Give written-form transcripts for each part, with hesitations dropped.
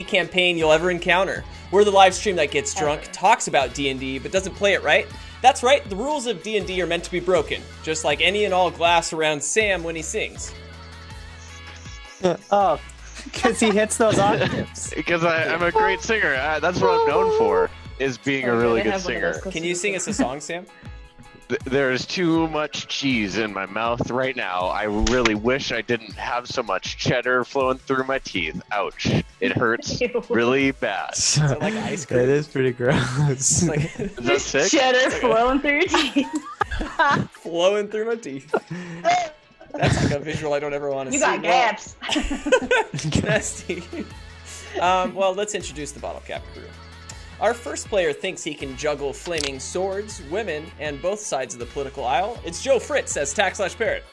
campaign you'll ever encounter. We're the live stream that gets drunk, talks about D&D, but doesn't play it right. That's right, the rules of D&D are meant to be broken, just like any and all glass around Sam when he sings. Oh, because he hits those octaves. Because I'm a great singer. That's what I'm known for, is being a really good singer. Can you sing us a song, Sam? There's too much cheese in my mouth right now. I really wish I didn't have so much cheddar flowing through my teeth. Ouch. It hurts really bad. Is it like ice cream? That is pretty gross. Like, is that sick? Cheddar flowing through your teeth. Flowing through my teeth. That's like a visual I don't ever want to see. You got gaps. Nasty. Well, let's introduce the Bottlecap crew. Our first player thinks he can juggle flaming swords, women, and both sides of the political aisle. It's Joe Fritz as Tack/Parrot.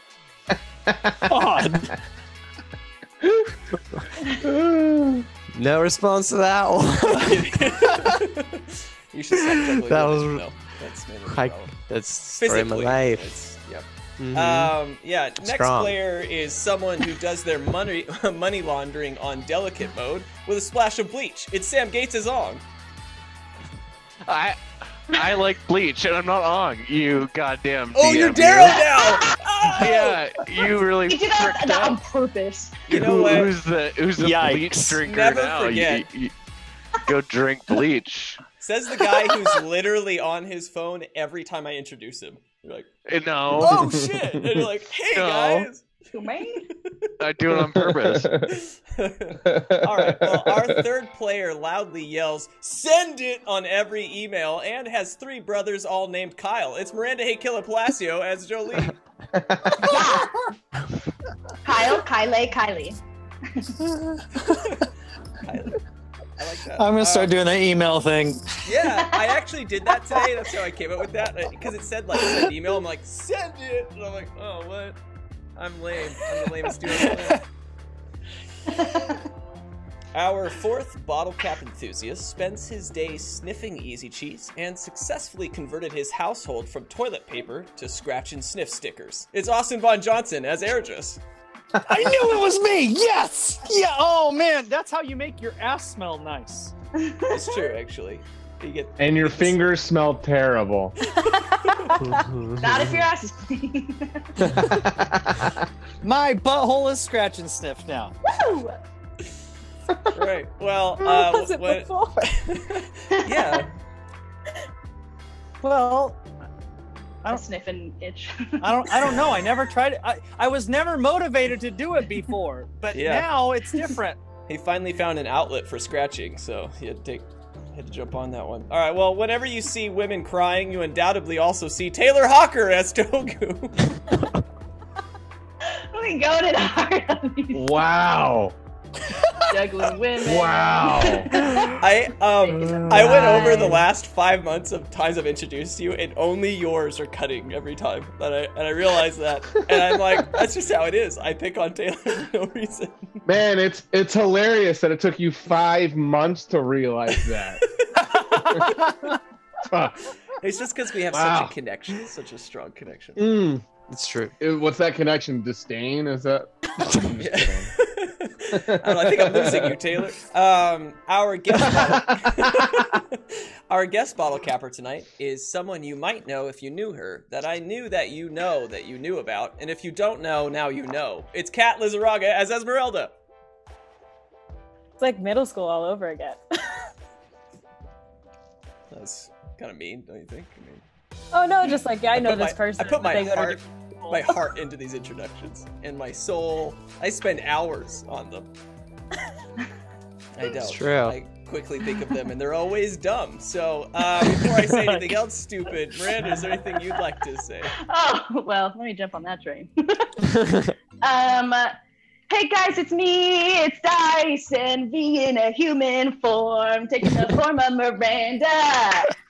No response to that one. You should stop juggling. That was no, that's story of my life. Yep. Mm-hmm. Yeah. Next player is someone who does their money laundering on delicate mode with a splash of bleach. It's Sam Gates' Ong. I like bleach, and I'm not on. You goddamn. Oh, DM you're Daryl now. Oh! Yeah, you really. You did that on purpose. You know what? Who's the bleach drinker Never now? forget. You go drink bleach. Says the guy who's literally on his phone every time I introduce him. You're like, no. Oh shit! And you're like, hey guys. I do it on purpose. All right. Well, our third player loudly yells, "Send it!" on every email, and has three brothers all named Kyle. It's Miranda Killer Palacio as Jolie. Kyle, Kylie. Kylie. I like that. I'm gonna start doing that email thing. Yeah, I actually did that today. That's how I came up with that, because it said like send email. I'm like, send it, and I'm like, oh what? I'm lame. I'm the lamest dude on the planet. Our fourth Bottlecap enthusiast spends his day sniffing Easy Cheese and successfully converted his household from toilet paper to scratch and sniff stickers. It's Austin Von Johnson as Ergis. I knew it was me! Yes! Yeah, oh man, that's how you make your ass smell nice. It's true, actually. And your fingers smell terrible. Not if your ass is clean. My butthole is scratch and sniff now. Woo! Right. Well, was it before? Yeah. Well, I don't sniff and itch. I don't know. I never tried it. I was never motivated to do it before, but now it's different. He finally found an outlet for scratching, so he had to jump on that one. All right, well, whenever you see women crying, you undoubtedly also see Taylor Hawker as Togu. We going it hard on these. Wow. Juggling women. Wow. I went over the last 5 months of times I've introduced you, and only yours are cutting every time. And I realized that, and I'm like, that's just how it is. I pick on Taylor for no reason. Man, it's hilarious that it took you 5 months to realize that. It's just because we have such a connection, such a strong connection. It's true. What's that connection? Disdain? Is that? I think I'm losing you, Taylor. Our guest bottle capper tonight is someone you might know if you knew her, that I knew that you knew about, and if you don't know, now you know. It's Kat Lizarraga as Esmeralda. It's like middle school all over again. That's kind of mean, don't you think? I mean, oh no, just like, yeah, I know this person. I put my heart into these introductions and my soul. I spend hours on them. I don't. It's true. I quickly think of them and they're always dumb. So before I say anything else stupid, Miranda, is there anything you'd like to say? Oh, well, let me jump on that train. Hey guys, it's me, it's Dyson, being a human form, taking the form of Miranda.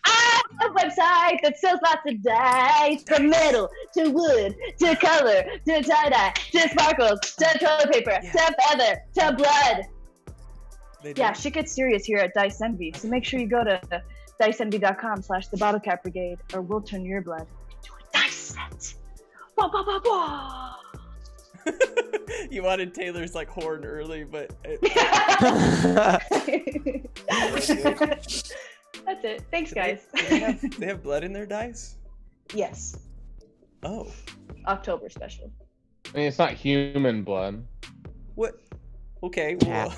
I have a website that sells lots of dice, from metal to wood to color to tie-dye to sparkles to toilet paper to feather to blood. Yeah, shit gets serious here at Dice Envy, so make sure you go to diceenvy.com/thebottlecap brigade, or we'll turn your blood into a dice set. Wah, wah, wah, wah. You wanted Taylor's like horn early, but That's it. Thanks, guys. They have blood in their dice? Yes. Oh. October special. I mean, it's not human blood. What? Okay. Well,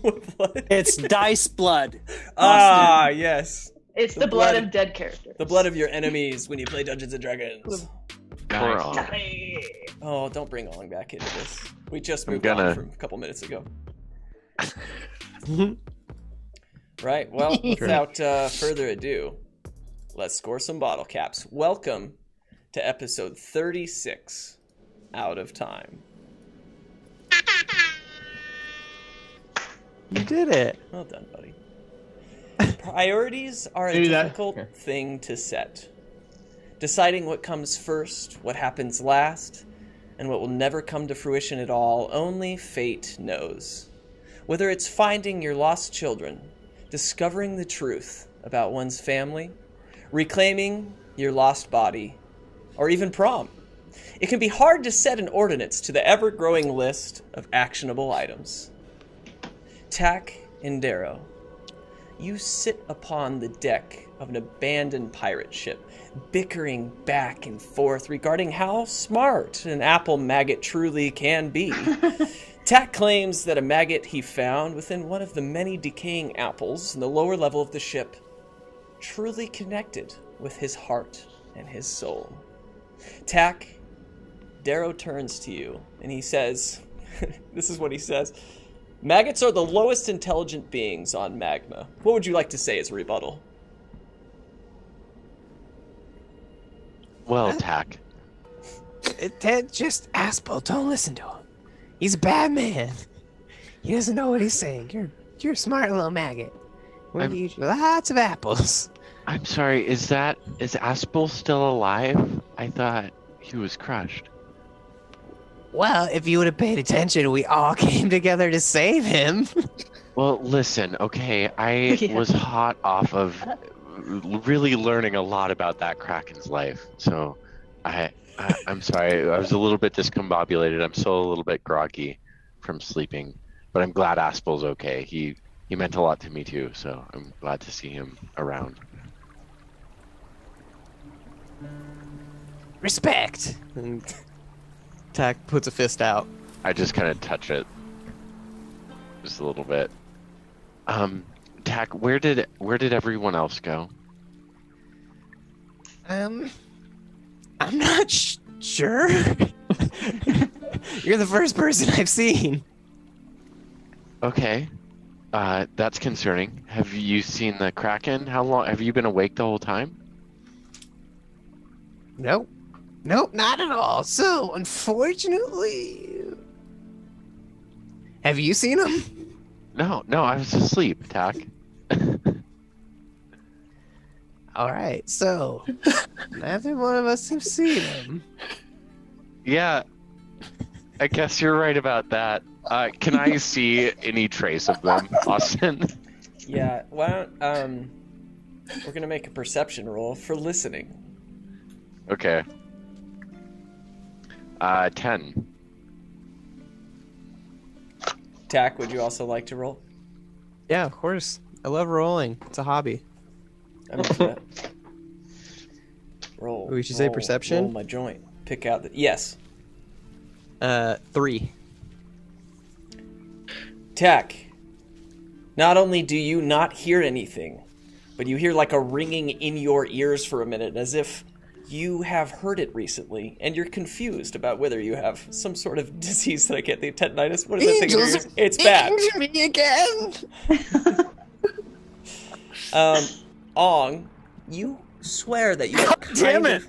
what blood? It's dice blood. Ah, yes. It's the blood of dead characters. The blood of your enemies when you play Dungeons and Dragons. Nice. Oh, don't bring Ong back into this. We just moved on from a couple minutes ago. Right, well, without further ado, let's score some bottle caps. Welcome to episode 36, Out of Time. You did it. Well done, buddy. Priorities are a difficult thing to set. Deciding what comes first, what happens last, and what will never come to fruition at all, only fate knows. Whether it's finding your lost children, discovering the truth about one's family, reclaiming your lost body, or even prom, it can be hard to set an ordinance to the ever-growing list of actionable items. Tack and Darrow, you sit upon the deck of an abandoned pirate ship, bickering back and forth regarding how smart an apple maggot truly can be. Tack claims that a maggot he found within one of the many decaying apples in the lower level of the ship truly connected with his heart and his soul. Tack, Darrow turns to you and he says, this is what he says, "Maggots are the lowest intelligent beings on Magna. What would you like to say as a rebuttal?" Well, Tack. Just Aspel, don't listen to him. He's a bad man. He doesn't know what he's saying. You're a smart little maggot. We're gonna eat you lots of apples. I'm sorry, is Aspel still alive? I thought he was crushed. Well, if you would have paid attention, we all came together to save him. Well, listen, okay, I was hot off of really learning a lot about that Kraken's life, so I'm sorry, I was a little bit discombobulated. I'm still a little bit groggy from sleeping, but I'm glad Aspel's okay. He meant a lot to me too, so I'm glad to see him around. Respect. And Tack puts a fist out. I just kind of touch it, just a little bit. Tack, where did everyone else go? I'm not sure. You're the first person I've seen. Okay, that's concerning. Have you seen the Kraken? How long have you been awake the whole time? Nope, not at all. So, unfortunately, have you seen him? No, I was asleep, Tack. All right, so neither one of us have seen him. Yeah, I guess you're right about that. Can I see any trace of them, Austin? Yeah, why don't, we're gonna make a perception roll for listening. Okay. 10. Tack, would you also like to roll? Yeah, of course. I love rolling. It's a hobby. I'm into that. Roll. We should say perception? Roll my joint. Pick out the... Yes. 3. Tack, not only do you not hear anything, but you hear like a ringing in your ears for a minute, as if you have heard it recently, and you're confused about whether you have some sort of disease that I can't think, tendinitis. What is that thing in your ears? It's bad. Me again. Ong, you swear that you are Damn it!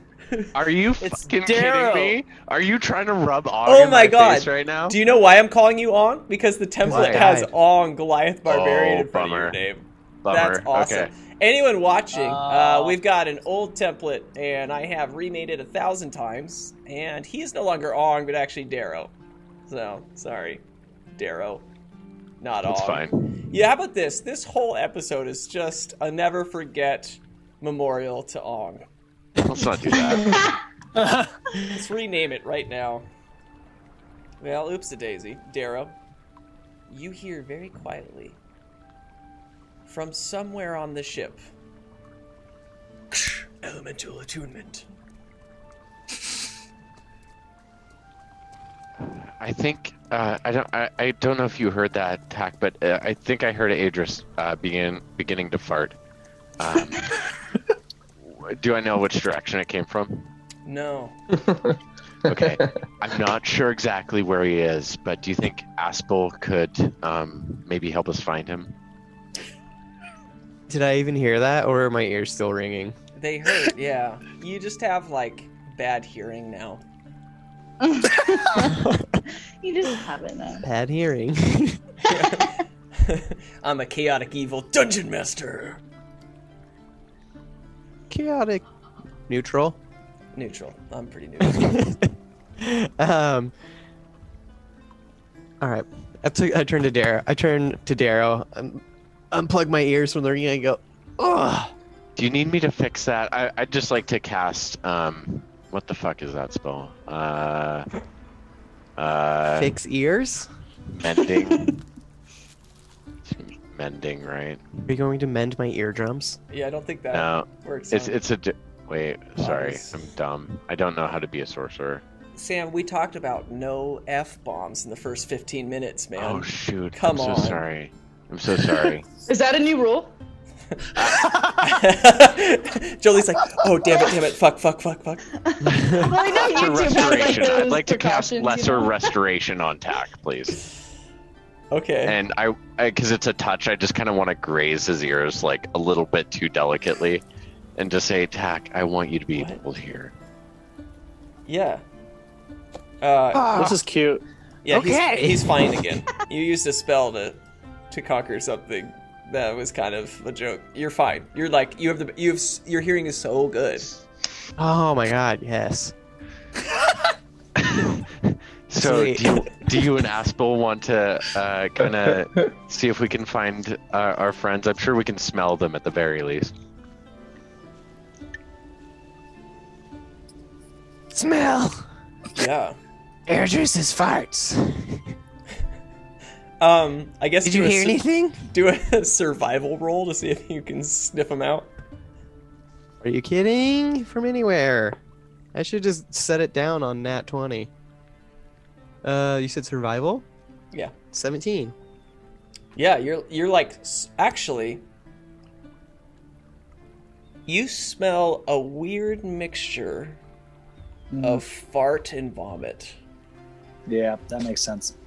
Are you fucking Darrow. kidding me? Are you trying to rub Ong Oh in my my god! face right now? Do you know why I'm calling you Ong? Because the template Why? has Ong, Goliath Barbarian, Oh, in front of your bummer. name. Bummer. That's awesome. Okay. Anyone watching, we've got an old template, and I have remade it 1,000 times, and he is no longer Ong, but actually Darrow. So, sorry, Darrow, not Ong. That's fine. Yeah, how about this? This whole episode is just a never forget memorial to Ong. Let's not do that. Let's rename it right now. Well, oops-a-daisy. Darrow, you hear very quietly from somewhere on the ship. Elemental attunement. I think I don't know if you heard that, Tack, but I think I heard Adris beginning to fart. Do I know which direction it came from? No. Okay, I'm not sure exactly where he is, but do you think Aspel could maybe help us find him? Did I even hear that, or are my ears still ringing? They hurt, yeah. You just have, like, bad hearing now. You just have it now. Bad hearing. I'm a chaotic evil dungeon master. Chaotic. Neutral. Neutral. I'm pretty neutral. All right. I turn to Darrow. Unplug my ears from the ringing and go, ugh. Do you need me to fix that? I'd just like to cast, what the fuck is that spell? Fix ears? Mending. Mending, right? Are you going to mend my eardrums? Yeah, I don't think that No, works. wait, sorry, Nice. I'm dumb. I don't know how to be a sorcerer. Sam, we talked about no F-bombs in the first 15 minutes, man. Oh shoot! Come I'm on. so sorry. I'm so sorry. Is that a new rule? Jolie's like, oh, damn it, fuck. Well, I know Lesser YouTube has, like, restoration. I'd those like to cast precautions, lesser you know? restoration on Tack, please. Okay. And because it's a touch, I just kind of want to graze his ears like a little bit too delicately, and just say, Tack, I want you to be able to hear. Yeah. This is cute. Yeah, Okay. he's fine again. You used a spell to conquer something that was kind of a joke. You're fine. You're like your hearing is so good. Oh my god, yes. So do you and Aspel want to kind of see if we can find our friends? I'm sure we can smell them at the very least. Smell. Yeah. Airdris's farts. I guess. Did you hear anything? Do a survival roll to see if you can sniff them out. Are you kidding? From anywhere. I should just set it down on nat 20. You said survival? Yeah. 17. Yeah, you're like actually. You smell a weird mixture of fart and vomit. Yeah, that makes sense.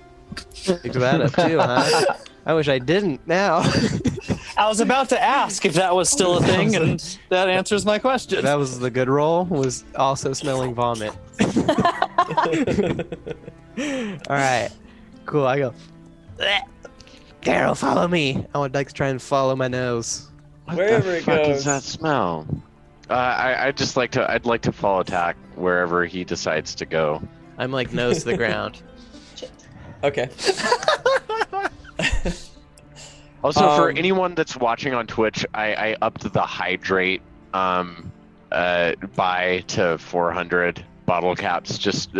Picked that up too, huh? I wish I didn't now. I was about to ask if that was still a thing, and that answers my question. That was the good roll, was also smelling vomit. Alright. Cool, I go. Daryl, follow me. I would like to try and follow my nose. What Wherever the it fuck goes. is that smell? I'd like to follow Tack wherever he decides to go. I'm like nose to the ground. Okay. Also, for anyone that's watching on Twitch, I upped the hydrate buy to 400 bottle caps. Just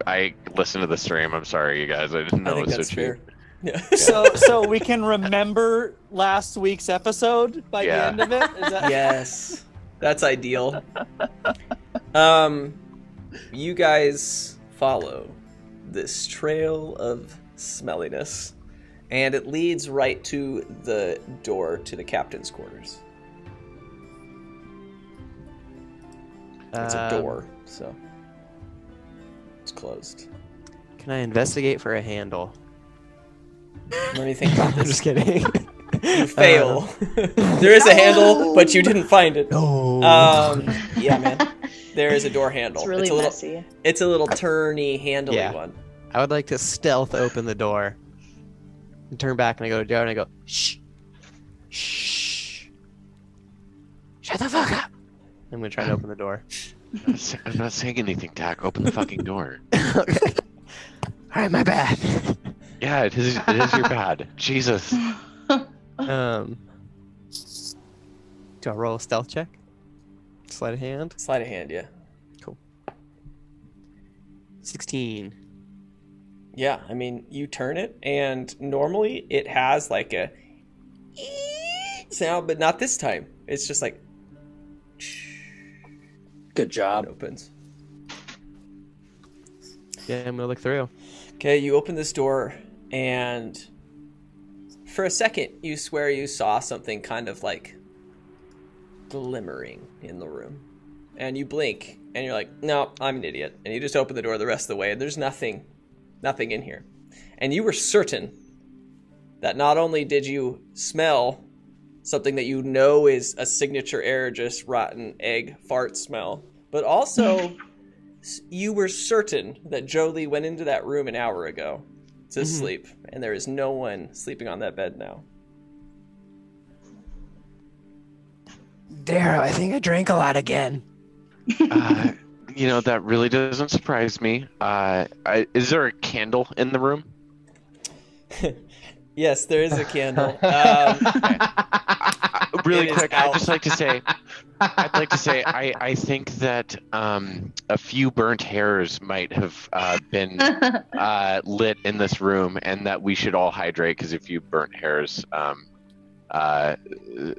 I listened to the stream. I'm sorry, you guys. I didn't I know think it was that's so fair. cheap. Yeah. So we can remember last week's episode by the Yeah. end of it? Is that... Yes. That's ideal. You guys follow this trail of smelliness, and it leads right to the door to the captain's quarters. It's a door, so it's closed. Can I investigate for a handle? What do you think about I'm this? just kidding. You fail. There is a handle, but you didn't find it. No. Yeah, man. There is a door handle. It's really a little, messy. It's a little turny, handly Yeah. one. I would like to stealth open the door. And turn back and I go to Joe and I go, shh. Shh. Shut the fuck up. I'm going to try to open the door. I'm not saying anything, Tack. Open the fucking door. Okay. Alright, my bad. Yeah, it is your bad. Jesus. Do I roll a stealth check? Sleight of hand? Sleight of hand, yeah. 16. Yeah, I mean, you turn it, and normally it has like a sound, but not this time. It's just like Good job. it opens. Yeah, I'm gonna look through. Okay, you open this door, and for a second, you swear you saw something kind of like glimmering in the room. And you blink, and you're like, no, I'm an idiot. And you just open the door the rest of the way, and there's nothing in here. And you were certain that not only did you smell something that you know is a signature air, just rotten egg fart smell, but also you were certain that Jolie went into that room an hour ago to sleep, and there is no one sleeping on that bed now. Darrow, I think I drank a lot again. That really doesn't surprise me. Is there a candle in the room? Yes, there is a candle. Really It is quick, out. I'd like to say, I think that a few burnt hairs might have been lit in this room, and that we should all hydrate, because a few burnt hairs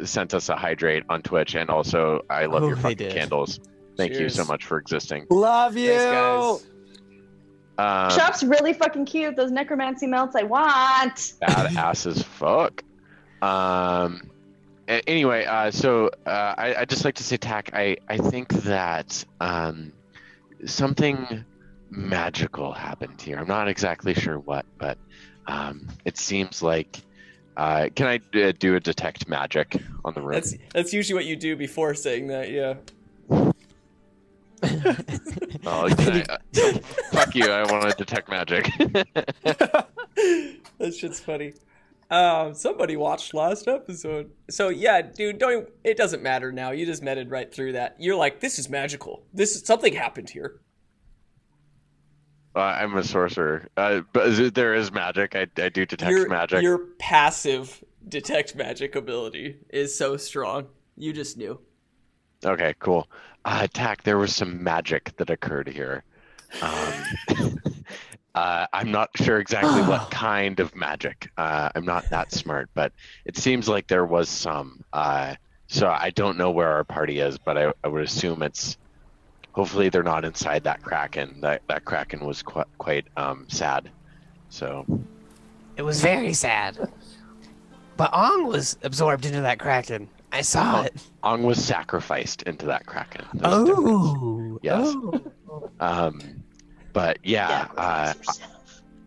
sent us a hydrate on Twitch, and also I love your They fucking did. candles. Thank you so Cheers. much for existing. Love you. Thanks, guys. Shop's really fucking cute. Those necromancy melts I want. Badass as fuck. Anyway, so I'd just like to say, Tack, I think that something magical happened here. I'm not exactly sure what, but it seems like. Can I do a detect magic on the room? That's usually what you do before saying that, yeah. Oh, fuck you! I want to detect magic. That shit's funny. Somebody watched last episode. So yeah, dude, it doesn't matter now. You just meted right through that. You're like, this is magical. Something happened here. I'm a sorcerer, but there is magic. I do detect magic. Your passive detect magic ability is so strong. You just knew. Okay, cool. Tack, there was some magic that occurred here. I'm not sure exactly what kind of magic. I'm not that smart, but it seems like there was some. So I don't know where our party is, but I would assume it's. Hopefully they're not inside that kraken. That kraken was quite sad. So. It was very sad. But Ong was absorbed into that kraken. I saw it. Ong was sacrificed into that kraken. There's Oh. Yes. Oh. But yeah,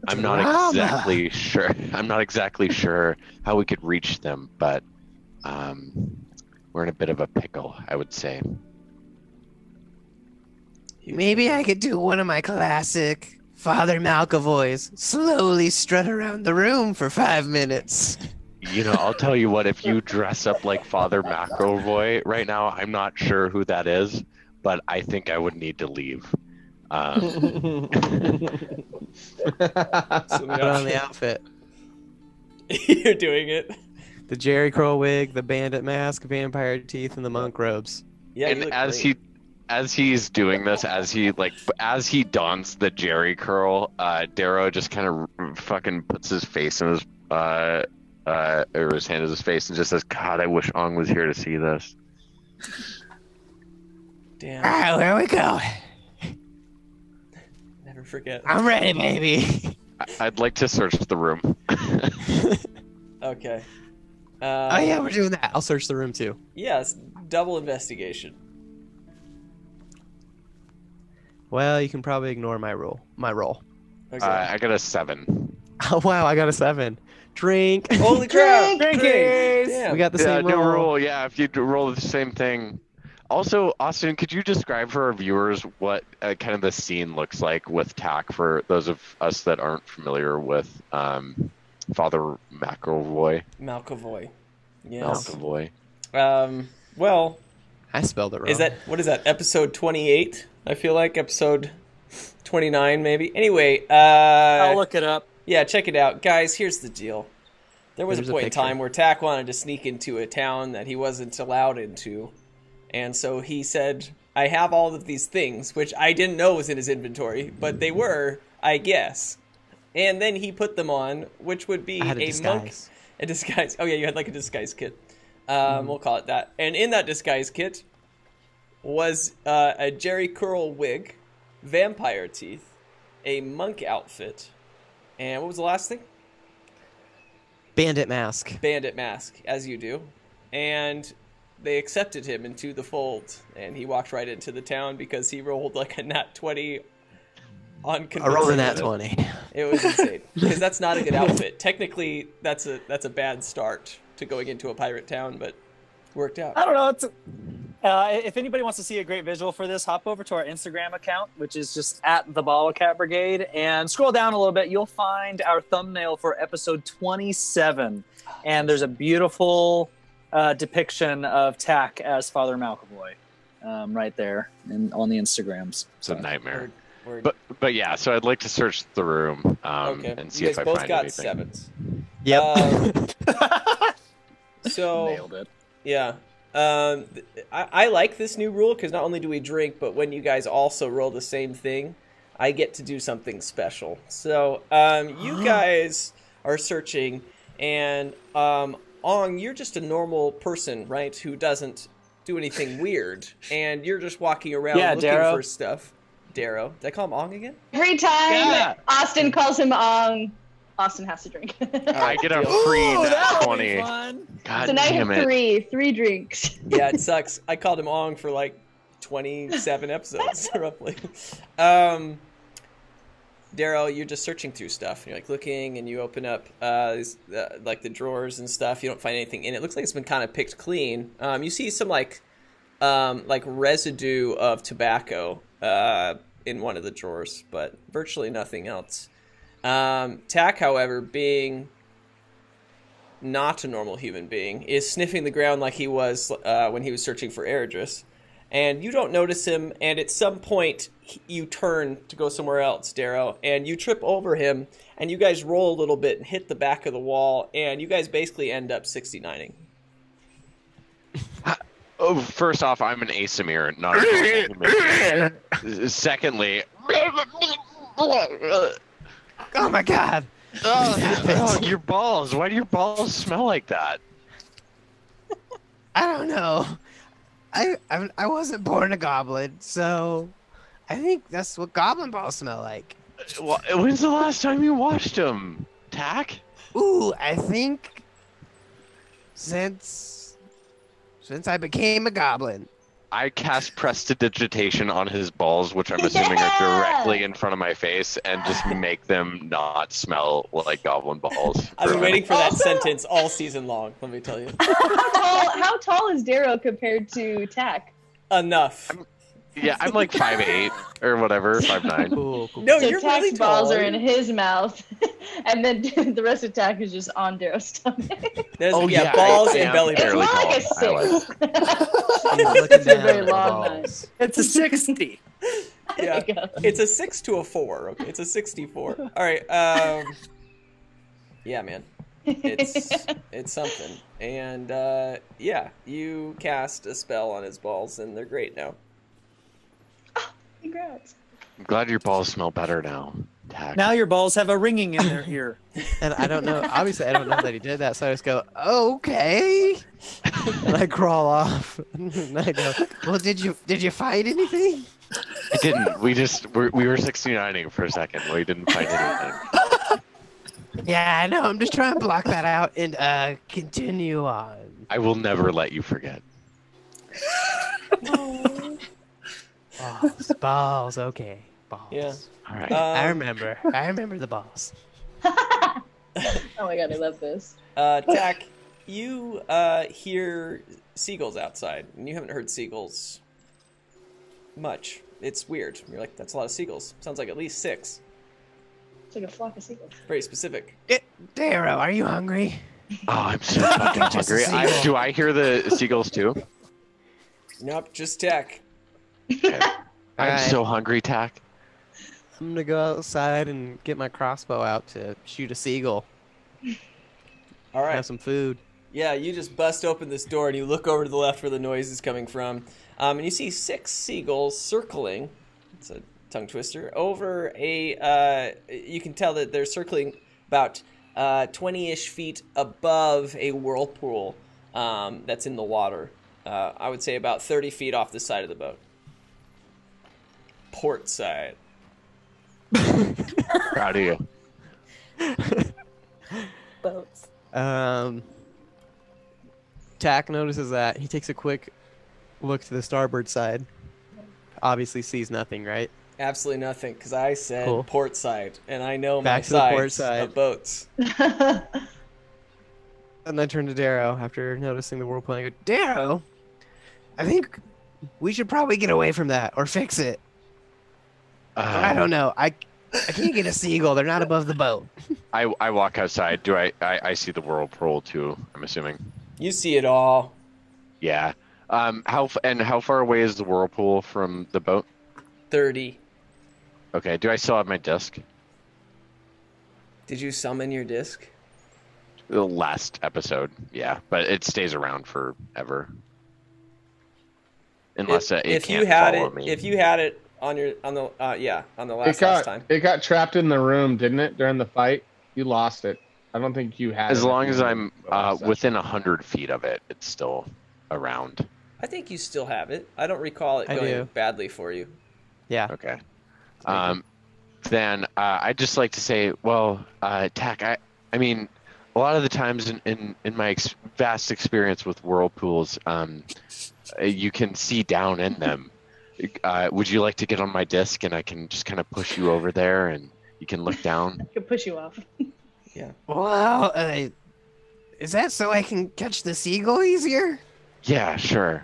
I'm not Drama. exactly sure. I'm not exactly sure how we could reach them, but we're in a bit of a pickle, I would say. Maybe I could do one of my classic Father McAvoys. Slowly strut around the room for 5 minutes. I'll tell you what. If you dress up like Father McElroy right now, I'm not sure who that is, but I think I would need to leave. Put on the outfit. You're doing it. The Jerry Curl wig, the bandit mask, vampire teeth, and the monk robes. Yeah, you And look as great. he's doing this, as he dons the Jerry curl, Darrow just kind of fucking puts his face in his or his hand in his face and just says, "God, I wish Ong was here to see this." Damn. Alright, where we go? Never forget. I'm ready, baby. I'd like to search the room. Okay. Oh yeah, we're doing that. I'll search the room too. Yes, double investigation. Well, you can probably ignore my roll. Okay. I got a 7. Oh wow, I got a 7. Drink. Holy crap! Drinkies! Damn. We got the Yeah, same new roll. rule. Yeah, if you roll the same thing. Also, Austin, could you describe for our viewers what kind of the scene looks like with Tack for those of us that aren't familiar with Father McElroy? Malcavoy. Yes. McElroy. Well, I spelled it wrong. what is that, episode 28? I feel like episode 29 maybe. Anyway, I'll look it up. yeah, check it out. Guys, here's the deal. There was There's a a point in picture. time where Tack wanted to sneak into a town that he wasn't allowed into. And so he said, I have all of these things, which I didn't know was in his inventory, but they were, I guess. And then he put them on, which would be I had a monk. disguise. A disguise. Oh, yeah, you had like a disguise kit. We'll call it that. And in that disguise kit was a Jerry Curl wig, vampire teeth, a monk outfit, and what was the last thing? Bandit mask. Bandit mask, as you do. And they accepted him into the fold, and he walked right into the town because he rolled like a nat 20 on I rolled a nat convincing. 20. It was insane because that's not a good outfit. Technically, that's a bad start to going into a pirate town, but worked out. I don't know. If anybody wants to see a great visual for this, hop over to our Instagram account, which is just at the Bottlecap Brigade, and scroll down a little bit. You'll find our thumbnail for episode 27, and there's a beautiful depiction of Tack as Father McAvoy right there on the Instagrams. It's a nightmare. Word. But yeah, so I'd like to search the room Okay. and see You if guys I both find got anything. sevens. Yep. So Nailed it. yeah, I like this new rule because not only do we drink, but when you guys also roll the same thing, I get to do something special. So you guys are searching, and Ong, you're just a normal person, right? Who doesn't do anything weird, and you're just walking around looking Darrow. for stuff. Darrow. Did I call him Ong again? Every time Yeah. Austin calls him Ong, Austin has to drink. I get a Deal. free Ooh, nat that'll 20. be fun. God So now you damn have it. three drinks. Yeah, it sucks. I called him Ong for like 27 episodes, roughly. Daryl, you're just searching through stuff. You're like looking, and you open up like the drawers and stuff. You don't find anything in it. It looks like it's been kind of picked clean. You see some like residue of tobacco in one of the drawers, but virtually nothing else. Tack, however, being not a normal human being, is sniffing the ground like he was when he was searching for Eredris. And you don't notice him, and at some point you turn to go somewhere else, Darrow, and you trip over him, and you guys roll a little bit and hit the back of the wall, and you guys basically end up 69ing. Oh, first off, I'm an asymmetre, not a human. Secondly, Oh my god. oh, your balls. Why do your balls smell like that? I don't know. I wasn't born a goblin, so I think that's what goblin balls smell like. When's the last time you washed them? Tack? Ooh, I think since I became a goblin. I cast prestidigitation on his balls, which I'm assuming are directly in front of my face, and just make them not smell like goblin balls. I've been waiting for that Also- sentence all season long, let me tell you. How tall is Darrow compared to Tack? Enough. Yeah, I'm like 5'8", or whatever, 5'9". Cool. No, So you're Tack's really tall. balls are in his mouth, and then the rest of Tack is just on Darrow's stomach. There's, Oh, yeah, yeah, balls I and am belly It's button. more Fairly like a tall. 6. He's looking It's a down very at the long balls. It's a 60. Yeah, There you go. it's a 6 to a 4. Okay, it's a 64. All right. Yeah, man, it's something. And yeah, you cast a spell on his balls, and they're great now. Congrats. I'm glad your balls smell better now, Tack. Now your balls have a ringing in their ear. And I don't know. Obviously, I don't know that he did that. So I just go, okay, and I crawl off. And I go, Well, did you find anything? I didn't. We were 69ing for a second. We didn't find anything. Yeah, I know. I'm just trying to block that out and continue on. I will never let you forget. Balls. Okay. Balls. Yeah. All right. I remember the balls. Oh my god, I love this. Tack, you hear seagulls outside, and you haven't heard seagulls much. It's weird. You're like, that's a lot of seagulls. Sounds like at least 6. It's like a flock of seagulls. Very specific. Darrow, are you hungry? Oh, I'm so fucking Just a hungry. seagull. Do I hear the seagulls too? Nope, just Tack. Okay. I'm Alright. so hungry, Tack. I'm gonna go outside and get my crossbow out to shoot a seagull. All right. Have some food. Yeah, you just bust open this door and you look over to the left where the noise is coming from, and you see 6 seagulls circling. It's a tongue twister, over a, you can tell that they're circling about 20-ish feet above a whirlpool that's in the water. I would say about 30 feet off the side of the boat. Port side. Proud of you. Boats. Tack notices that. He takes a quick look to the starboard side. Obviously sees nothing, right? Absolutely nothing, because I said Cool. port side, and I know Back my to the port sides side. of boats. And I turn to Darrow after noticing the whirlpool. I go, Darrow, I think we should probably get away from that or fix it. I don't know. I can't get a seagull. They're not above the boat. I walk outside. Do I see the whirlpool too? I'm assuming. You see it all. Yeah. How far away is the whirlpool from the boat? 30. Okay. Do I still have my disc? Did you summon your disc? The last episode, yeah, but it stays around forever. Unless it can't follow me. If you had it on the last time. It got trapped in the room, didn't it? During the fight, you lost it. I don't think you had it. As long as I'm within 100 feet of it, it's still around. I think you still have it. I don't recall it I going do. badly for you. Yeah. Okay. Then I'd just like to say, well, Tack, I mean, a lot of the times in my vast experience with whirlpools, you can see down in them. Would you like to get on my disc and I can just kind of push you over there and you can look down? I could push you off. Yeah. Well, is that so I can catch the seagull easier? Yeah, sure.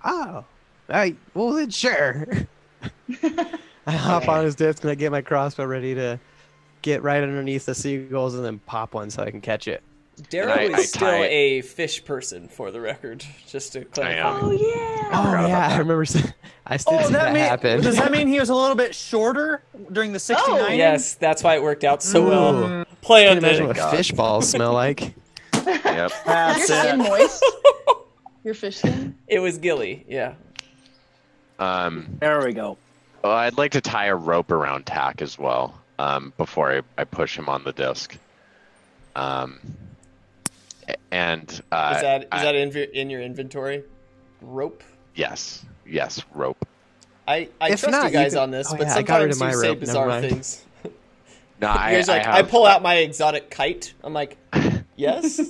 Oh, well then sure. I hop on his disc and I get my crossbow ready to get right underneath the seagulls and then pop one so I can catch it. Darrow is still a fish person, for the record, just to clarify. Oh yeah. Oh yeah, I remember. I still see that happen. Does that mean he was a little bit shorter during the 69? Oh, Yes, that's why it worked out so well. Play Can on you imagine it. what fish balls smell like? Yep. Your That's skin it. moist? Your fish skin? It was Gilly, yeah. There we go. Well, I'd like to tie a rope around Tack as well before I push him on the disc. And Is that in your inventory? Rope? Yes, rope. I If trust not, you guys you can- on this, oh, but yeah, I got rid of sometimes you my say rope, never bizarre mind. things. No, I pull out my exotic kite. I'm like, yes?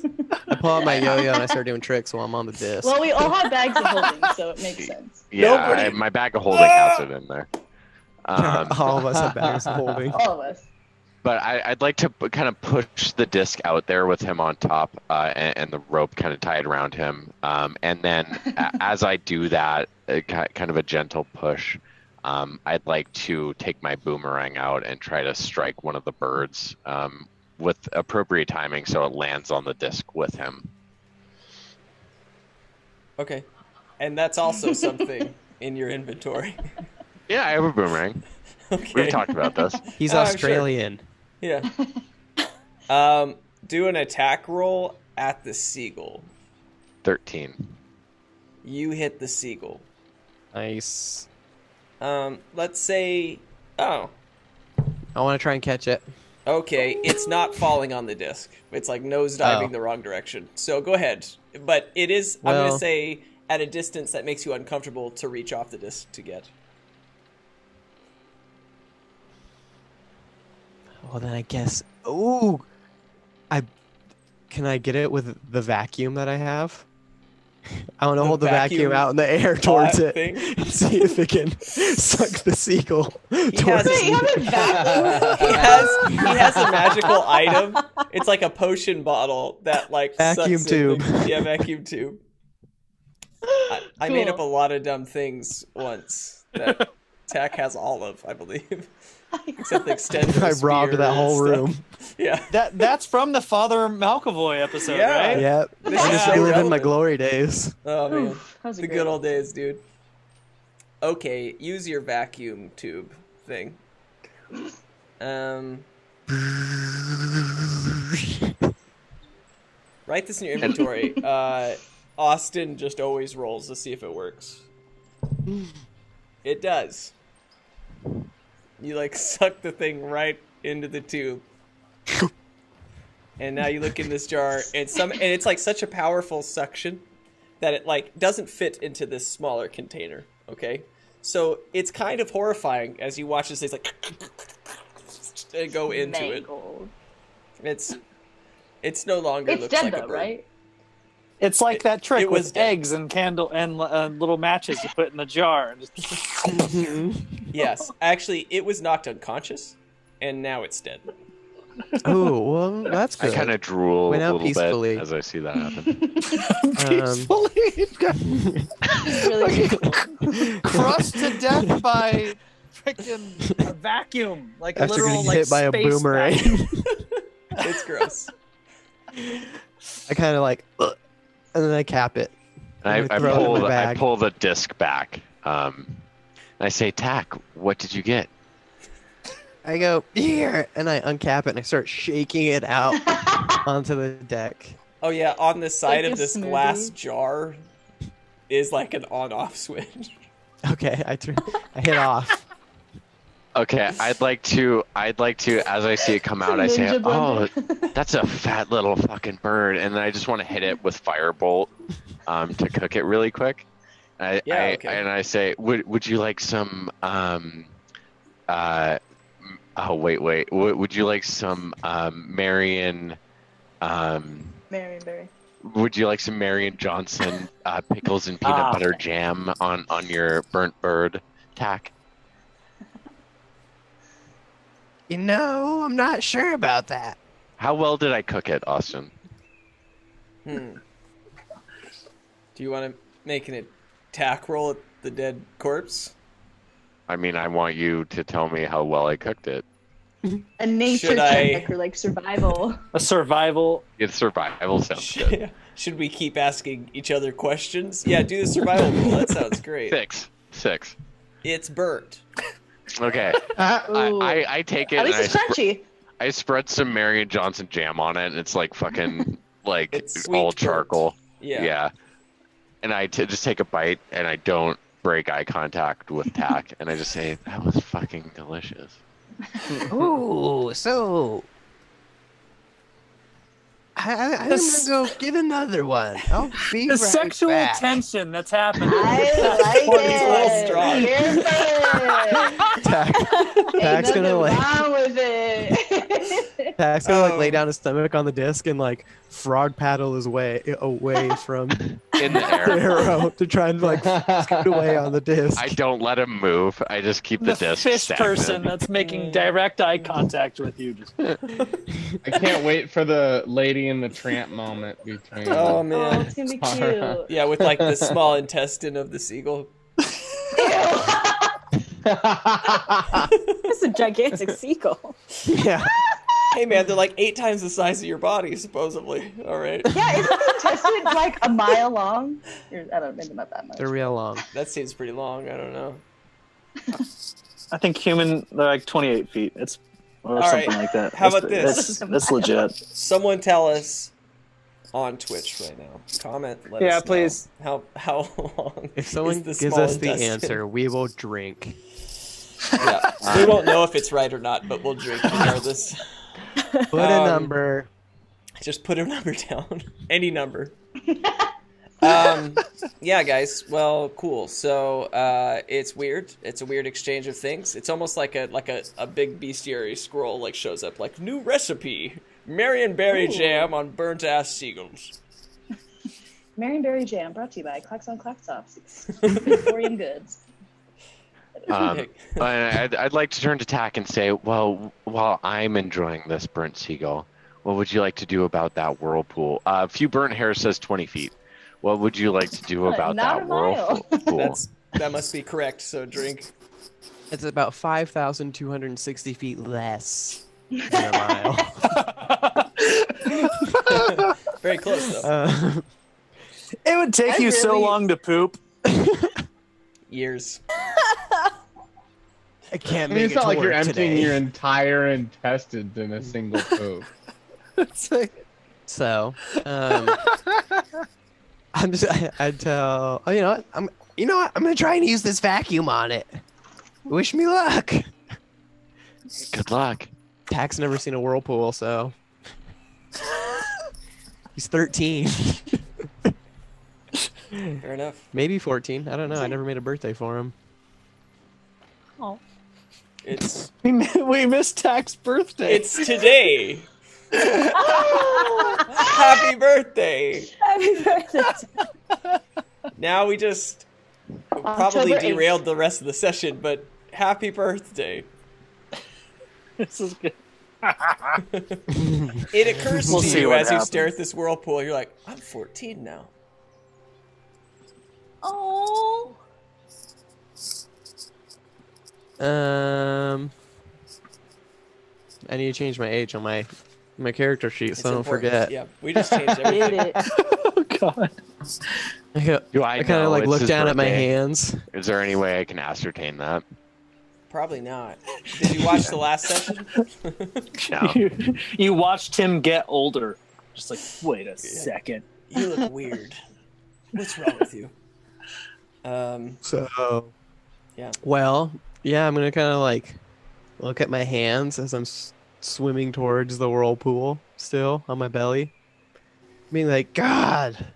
I pull out my yo-yo and I start doing tricks while I'm on the disc. Well, we all have bags of holding, so it makes sense. Yeah, my bag of holding has it in there. All of us have bags of holding. All of us. But I'd like to kind of push the disc out there with him on top and the rope kind of tied around him. And then as I do that, kind of a gentle push, I'd like to take my boomerang out and try to strike one of the birds with appropriate timing so it lands on the disc with him. Okay. And that's also something in your inventory. Yeah, I have a boomerang. Okay. We've talked about this. He's I'm Australian. Yeah. Do an attack roll at the seagull. 13. You hit the seagull. Nice. Let's say... Oh, I want to try and catch it. okay. It's not falling on the disc. It's like nosediving Oh. the wrong direction. So go ahead. But it is, I'm going Well- to say, at a distance that makes you uncomfortable to reach off the disc to get. Well, then I guess. Ooh, can I get it with the vacuum that I have? I want to The hold the vacuum vacuum out in the air towards pot it thing? and see if it can suck the seagull towards Wait, you me. have a vacuum? He has a magical item. It's like a potion bottle that like Vacuum sucks in tube. things. Yeah, vacuum tube. I made Cool. up a lot of dumb things once that Tack has all of, I believe. Except the extended I robbed that whole room. Yeah. That's from the Father Malkavoy episode, Yeah. right? Yep. I'm This is just so reliving my relevant. glory days. Oh man. Oof, that was a The great good old one. days, dude. Okay, use your vacuum tube thing. Write this in your inventory. Austin just always rolls to see if it works. It does. You like suck the thing right into the tube. And now you look in this jar, and it's like such a powerful suction that it like doesn't fit into this smaller container. Okay, so it's kind of horrifying as you watch this thing like go into Mangled. it. It's no longer. It's looks dead like a though, bird. right? It's like that trick it was with dead. eggs and candle and little matches you put in the jar. And just... Yes, actually, it was knocked unconscious, and now it's dead. Oh, well, that's good. I kind of drool Went a out little peacefully. bit as I see that happen. Really crushed to death by freaking a vacuum, like a After literal getting like hit by a space boomerang. vacuum. It's gross. I kind of like, and then I cap it. And I throw it in my I bag. pull the disc back. And I say, Tack, what did you get? I go, here, and I uncap it and I start shaking it out onto the deck. Oh yeah, on the side Like of a this smoothie? glass jar is like an on-off switch. Okay, I hit off. Okay, I'd like to, as I see it come out, I say, Ninja oh, blender. that's a fat little fucking bird. And then I just want to hit it with firebolt to cook it really quick. And I say, would you like some, oh, wait. Would you like some Marion, Marion Berry. would you like some Marion Johnson pickles and peanut butter jam on your burnt bird, Tack? You know, I'm not sure about that. How well did I cook it, Austin? Do you want to make an attack roll at the dead corpse? I mean, I want you to tell me how well I cooked it. A nature Should I- check or like survival. A survival. It's survival sounds good. Should we keep asking each other questions? Yeah, do the survival roll. That sounds great. Six. It's burnt. Okay. Ooh. I take it At and least it's crunchy. I spread some Marion Johnson jam on it, and it's like fucking like It's sweet all burnt. charcoal. Yeah. And I just take a bite, and I don't break eye contact with Tack, and I just say, that was fucking delicious. Ooh, so I'm gonna go get another one. I'll be The right sexual back. tension that's happening. I like It's a little it. strong. Tack's gonna like wrong with it. Tack's gonna like lay down his stomach on the disc and like frog paddle his way away from In the the air. arrow to try and like scoot away on the disc. I don't let him move. I just keep the, The disc fish stagnant. person that's making direct eye contact with you. Just... I can't wait for the Lady and the Tramp moment between. Oh Oh, man. it's gonna be cute. Yeah, with like the small intestine of the seagull. It's a gigantic seagull. Yeah. Hey man, they're like 8 times the size of your body, supposedly. All right. Yeah, isn't the intestine like a mile long? Or, I don't know, maybe not that much. They're real long. That seems pretty long. I don't know. I think human, they're like 28 feet. It's or All something right. like that. How about this? That's legit. Someone tell us on Twitch right now. Comment. Let Yeah, us know please. How long? If someone is the gives small us the intestine? answer, we will drink. Yeah, we won't know if it's right or not, but we'll drink regardless. Put a number. Just put a number down. Any number. Yeah, guys. Well, cool. So it's weird. It's a weird exchange of things. It's almost like a big bestiary scroll like shows up like new recipe: Marion berry jam on burnt ass seagulls. Marion Berry Jam brought to you by Clacks on Clackstops. Victorian goods. I'd like to turn to Tack and say, well, while I'm enjoying this burnt seagull, what would you like to do about that whirlpool? A few burnt hair says 20 feet. What would you like to do about Not that a mile. whirlpool? That must be correct. So drink. It's about 5,260 feet less than a mile. Very close though. It would take you so long to poop. Years. I can't I make mean, it's it not to like you're work emptying today. your entire intestines in a single poop. So, I'd tell. Oh, you know what? I'm gonna try and use this vacuum on it. Wish me luck. Good luck. Tak's never seen a whirlpool, so he's 13. Fair enough. Maybe 14. I don't know. I never made a birthday for him. Oh. It's We missed Tak's birthday. it's today. Happy birthday. Happy birthday. Now we just probably October 8th. derailed the rest of the session, but happy birthday. This is good. It occurs We'll to see you what as you happens. stare at this whirlpool, you're like, I'm 14 now. Oh. I need to change my age on my character sheet It's so I don't important. forget. Yeah, we just changed Did everything. it. Oh God. Do I I kind know of like it's look his down at my birthday? hands. Is there any way I can ascertain that? Probably not. Did you watch the last session? No. You watched him get older. Just like, wait a second. You look weird. What's wrong with you? So, Yeah. well, yeah, I'm gonna kind of like look at my hands as I'm swimming towards the whirlpool, still on my belly, being like, God,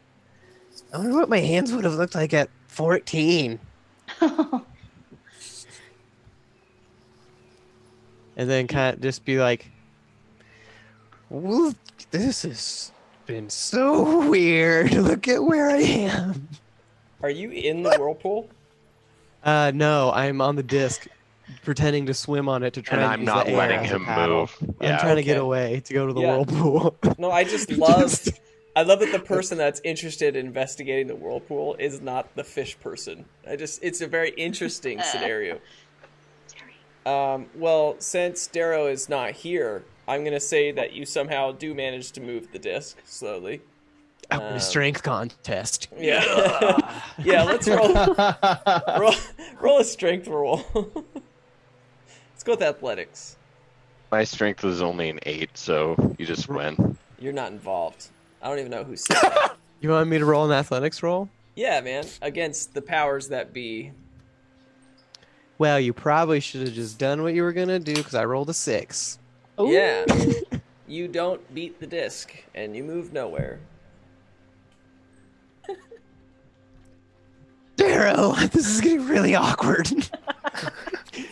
I wonder what my hands would have looked like at 14. And then kind of just be like, well, this has been so weird. Look at where I am. Are you in the whirlpool? No, I'm on the disc, pretending to swim on it to try And and I'm use not the air letting as a him paddle. move. I'm Yeah. trying to get Okay. away to go to the Yeah. whirlpool. No, I just love. I love that the person that's interested in investigating the whirlpool is not the fish person. It's a very interesting scenario. Well, since Darrow is not here, I'm gonna say that you somehow do manage to move the disc slowly. I want a strength contest. Yeah, yeah. Let's roll a strength roll. Let's go with athletics. My strength was only an 8, so you just win. You're not involved. I don't even know who said that. You want me to roll an athletics roll? Yeah, man. Against the powers that be. Well, you probably should have just done what you were gonna do because I rolled a 6. Yeah. You don't beat the disc, and you move nowhere. Darrow, this is getting really awkward.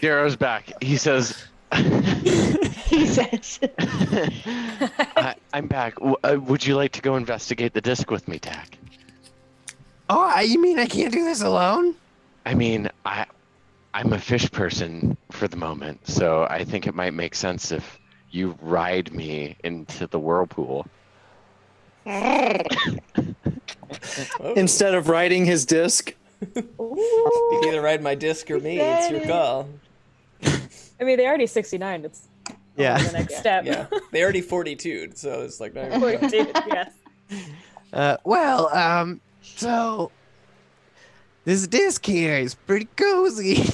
Darrow's back. He says, He says. I'm back. Would you like to go investigate the disc with me, Tak? Oh, you mean I can't do this alone? I mean, I'm a fish person for the moment, so I think it might make sense if you ride me into the whirlpool. Oh. Instead of riding his disc. You can either ride my disc or me. It's your call. I mean, they already 69. It's Yeah. the next step. Yeah. They already 42'd, so it's like... not even- 42, yes. So this disc here is pretty cozy.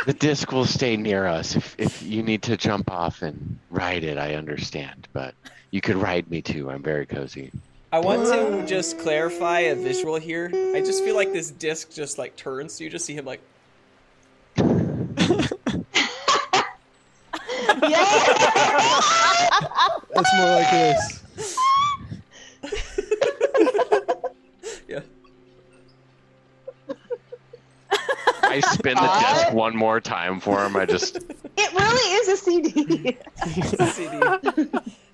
The disc will stay near us. If you need to jump off and ride it, I understand. But you could ride me too. I'm very cozy. I want to just clarify a visual here. I just feel like this disc just like turns, so you just see him like... That's more like this. Yeah. I spin the disc one more time for him. It really is a CD. It's a CD.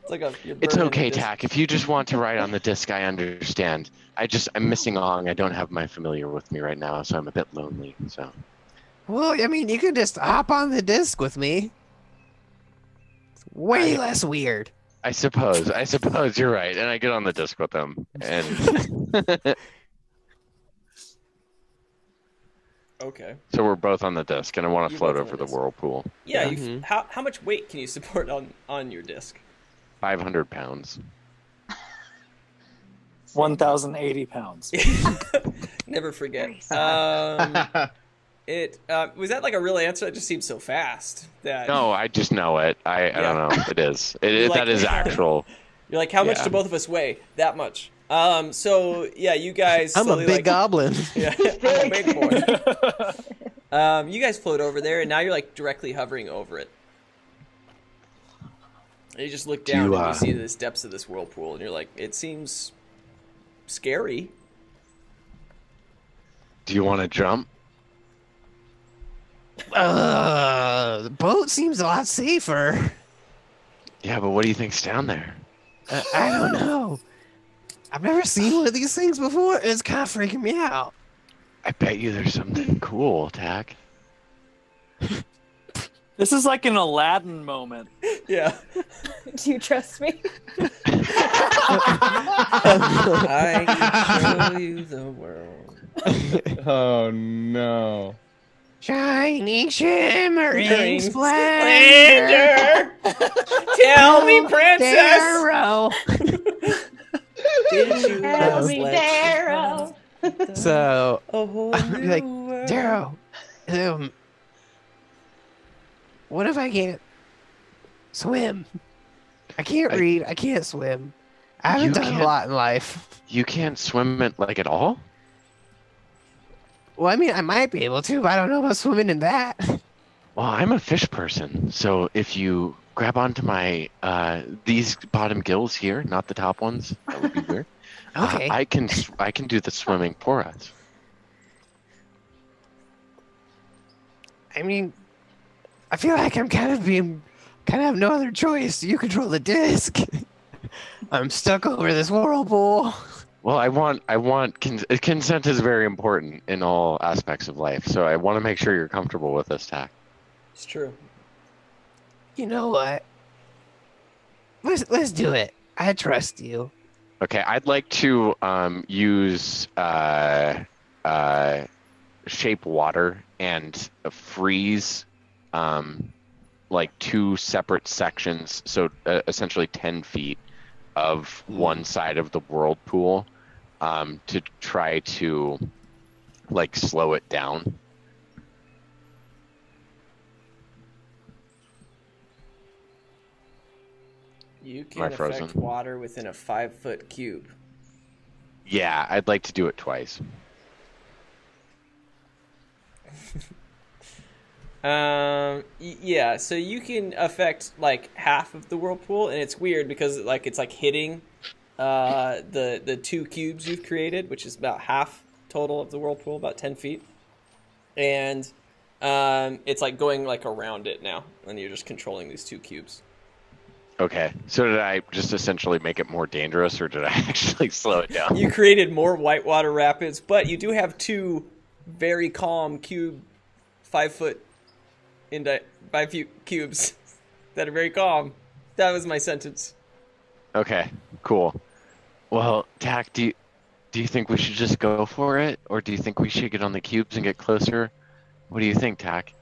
It's like you're It's burning okay, the disc. Tak. If you just want to ride on the disc, I understand. I'm missing Ong. I don't have my familiar with me right now, so I'm a bit lonely. So Well, I mean, you can just hop on the disc with me. It's way less weird. I suppose you're right. And I get on the disc with him, and Okay. so we're both on the disc, and I want to You're float both on over the the disc. whirlpool. Yeah. Mhm. How much weight can you support on your disc? 500 pounds. 1,080 pounds. Never forget. Very It was that like a real answer? It just seemed so fast that No, I just know it. I don't know. It is. You like- That is actual. you're like, how much Yeah. do both of us weigh? That much. So yeah, you guys. I'm a slowly, big goblin. Yeah, I'm a big boy. You guys float over there, and now you're like directly hovering over it. And you just look down and you see the depths of this whirlpool, and you're like, it seems scary. Do you want to jump? The boat seems a lot safer. Yeah, but what do you think's down there? I don't know. I've never seen one of these things before. It's kind of freaking me out. I bet you there's something cool, Tack. This is like an Aladdin moment. Yeah. Do you trust me? I can show you the world. Oh no. Shining, shimmering Splendor. Tell me, princess. Darrow. Did you Tell just me, let Darrow. So, a whole I'd be new like, world? Darrow, what if I can't swim? I can't read. I can't swim. I haven't You done a can't- lot in life. You can't swim it like at all? Well, I mean, I might be able to, but I don't know about swimming in that. Well, I'm a fish person, so if you grab onto my these bottom gills here, not the top ones, that would be weird. Okay. I can do the swimming for us. I mean, I feel like I'm kind of have no other choice. You control the disc. I'm stuck over this whirlpool. Well, consent is very important in all aspects of life, so I want to make sure you're comfortable with this, Tack. It's true. You know what? Let's do it. I trust you. Okay, I'd like to use shape water and freeze like two separate sections, so essentially 10 feet of one side of the whirlpool to try to like slow it down. You Am can I affect frozen? water within a 5-foot cube. Yeah, I'd like to do it twice. Yeah, so you can affect like half of the whirlpool, and it's weird because it's like hitting the 2 cubes you've created, which is about half total of the whirlpool, about 10 feet, and it's like going like around it now, and you're just controlling these 2 cubes. Okay, so did I just essentially make it more dangerous, or did I actually slow it down? You created more whitewater rapids, but you do have 2 very calm 5-foot into 5 cubes that are very calm. That was my sentence. Okay, cool. Well, Tack, do you think we should just go for it, or do you think we should get on the cubes and get closer? What do you think, Tack?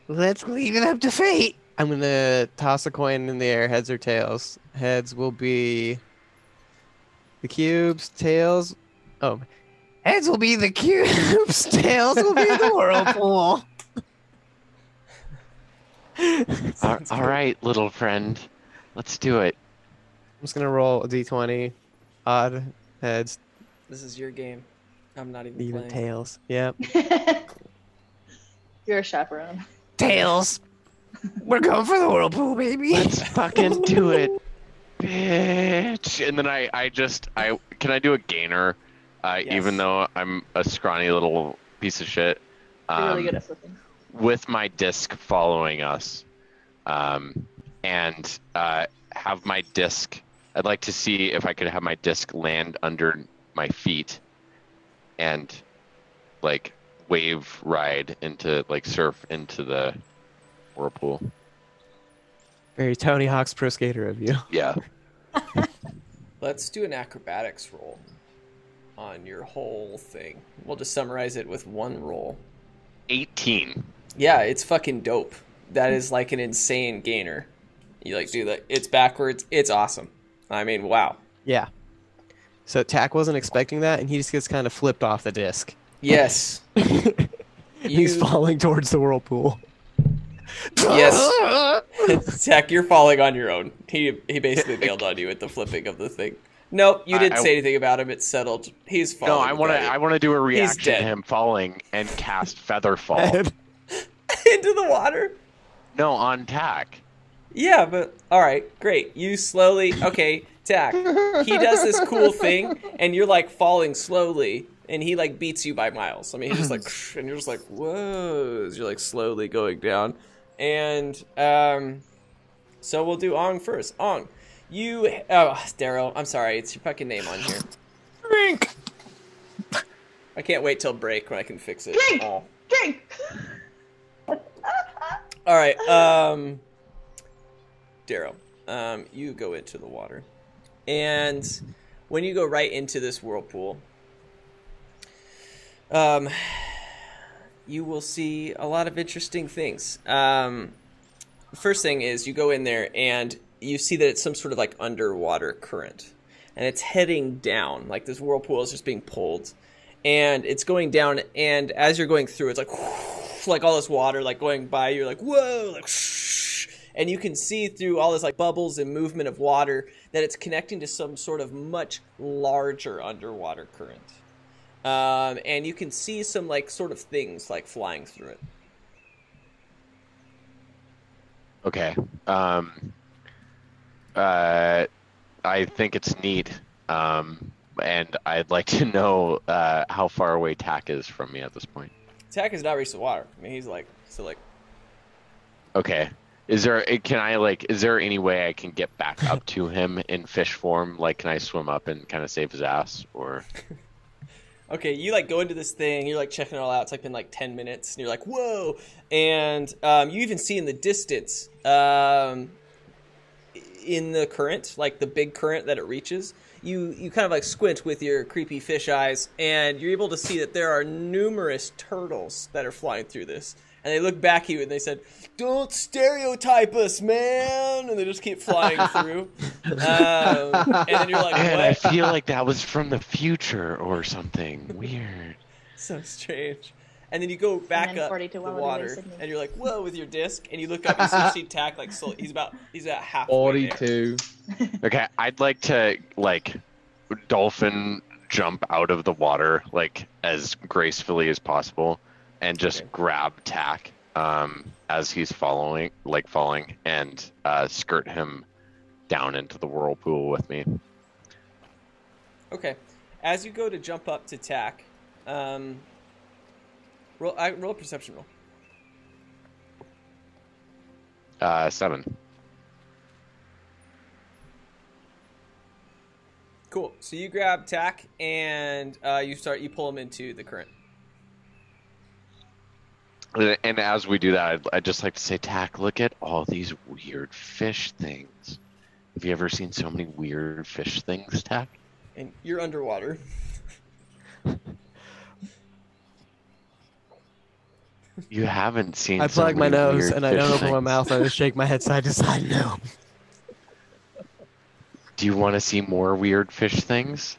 Let's leave it up to fate. I'm gonna toss a coin in the air, heads or tails. Heads will be the cubes, tails. Oh, heads will be the cubes, tails will be the whirlpool. All right, little friend, let's do it. I'm just gonna roll a d20. Odd, heads, This is your game. I'm not even even playing. tails. Yep. You're a chaperone. Tails. We're going for the whirlpool, baby. Let's fucking do it, bitch. And then I can I do a gainer, Yes. even though I'm a scrawny little piece of shit, You're really good at flipping. with my disc following us, and have my disc. I'd like to see if I could have my disc land under my feet, and like wave ride into like surf into the whirlpool. Very Tony Hawk's Pro Skater of you. Yeah. Let's do an acrobatics roll on your whole thing. We'll just summarize it with one roll. 18. Yeah, it's fucking dope. That is like an insane gainer. You like do that. It's backwards. It's awesome. I mean, wow. Yeah. So Tack wasn't expecting that, and he just gets kind of flipped off the disc. Yes. He's falling towards the whirlpool. Yes. Tack, you're falling on your own. He basically bailed on you at the flipping of the thing. Nope, you didn't say anything about him. It's settled. He's falling. No, I want to do a reaction to dead. him falling and cast Feather Fall Into the water? No, on Tack. Yeah, but all right, great. You slowly, okay, Tack. He does this cool thing, and you're like falling slowly, and he like beats you by miles. I mean, he's just like, and you're just like, whoa, as you're like slowly going down. And so we'll do Ong first. Ong, Darrow, I'm sorry, it's your fucking name on here. Drink. I can't wait till break when I can fix it. Drink! Oh. Drink! All right, Darrow, you go into the water, and when you go right into this whirlpool, you will see a lot of interesting things. First thing is you go in there and you see that it's some sort of like underwater current, and it's heading down. Like this whirlpool is just being pulled, and it's going down. And as you're going through, it's like all this water like going by. You're like, whoa, like, and you can see through all this like bubbles and movement of water that it's connecting to some sort of much larger underwater current. And you can see some like sort of things like flying through it. Okay. I think it's neat. And I'd like to know how far away Tack is from me at this point. Tack has not reached the water. I mean, he's like, so like. Okay. Is there any way I can get back up to him in fish form? Like, can I swim up and kind of save his ass, or? Okay, you like go into this thing, you're like checking it all out. It's like been like 10 minutes, and you're like, whoa! And you even see in the distance, in the current, like the big current that it reaches, you kind of like squint with your creepy fish eyes, and you're able to see that there are numerous turtles that are flying through this. And they look back at you and they said, "Don't stereotype us, man!" And they just keep flying through. And then you're like, man, what? I feel like that was from the future or something. Weird. So strange. And then you go back up the water, and you're like, whoa, with your disc, and you look up and you see Tack like slowly, he's about halfway 42. Okay, I'd like to like dolphin jump out of the water like as gracefully as possible. And just grab Tack as he's falling, and skirt him down into the whirlpool with me. Okay. As you go to jump up to Tack, roll a perception roll. 7. Cool. So you grab Tack and you pull him into the current. And as we do that, I'd just like to say, Tack, look at all these weird fish things. Have you ever seen so many weird fish things, Tack? And you're underwater. You haven't seen. I plug my nose and I don't open my things. mouth. I just shake my head side to side. No. Do you want to see more weird fish things?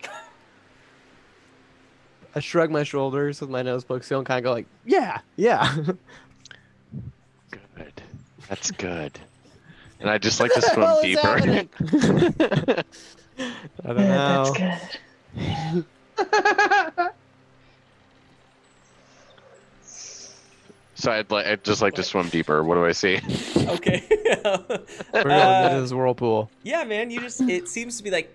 I shrug my shoulders with my nose plugged still and kind of go like, yeah. Good. That's good. And I'd just like to swim deeper. I don't know. That's good. So I'd just like to swim deeper. What do I see? Okay. We're going into this whirlpool. Yeah, man. It seems to be like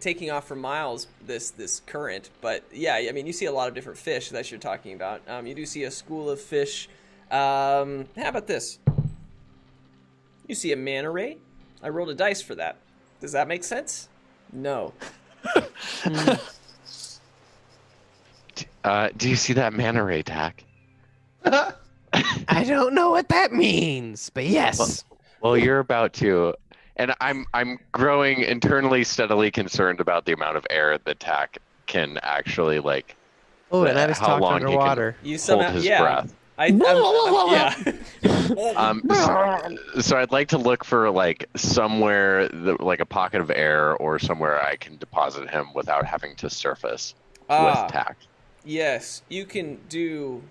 taking off for miles, this current. But yeah, I mean, you see a lot of different fish that you're talking about. You do see a school of fish. How about this? You see a manta ray. I rolled a dice for that. Does that make sense? No. Do you see that manta ray, Tack? I don't know what that means, but yes. Well, you're about to, and I'm growing internally steadily concerned about the amount of air that Tack can actually like. Oh, and I just talked underwater. You somehow, hold his yeah. breath. So I'd like to look for like somewhere like a pocket of air or somewhere I can deposit him without having to surface with Tack. Yes, you can do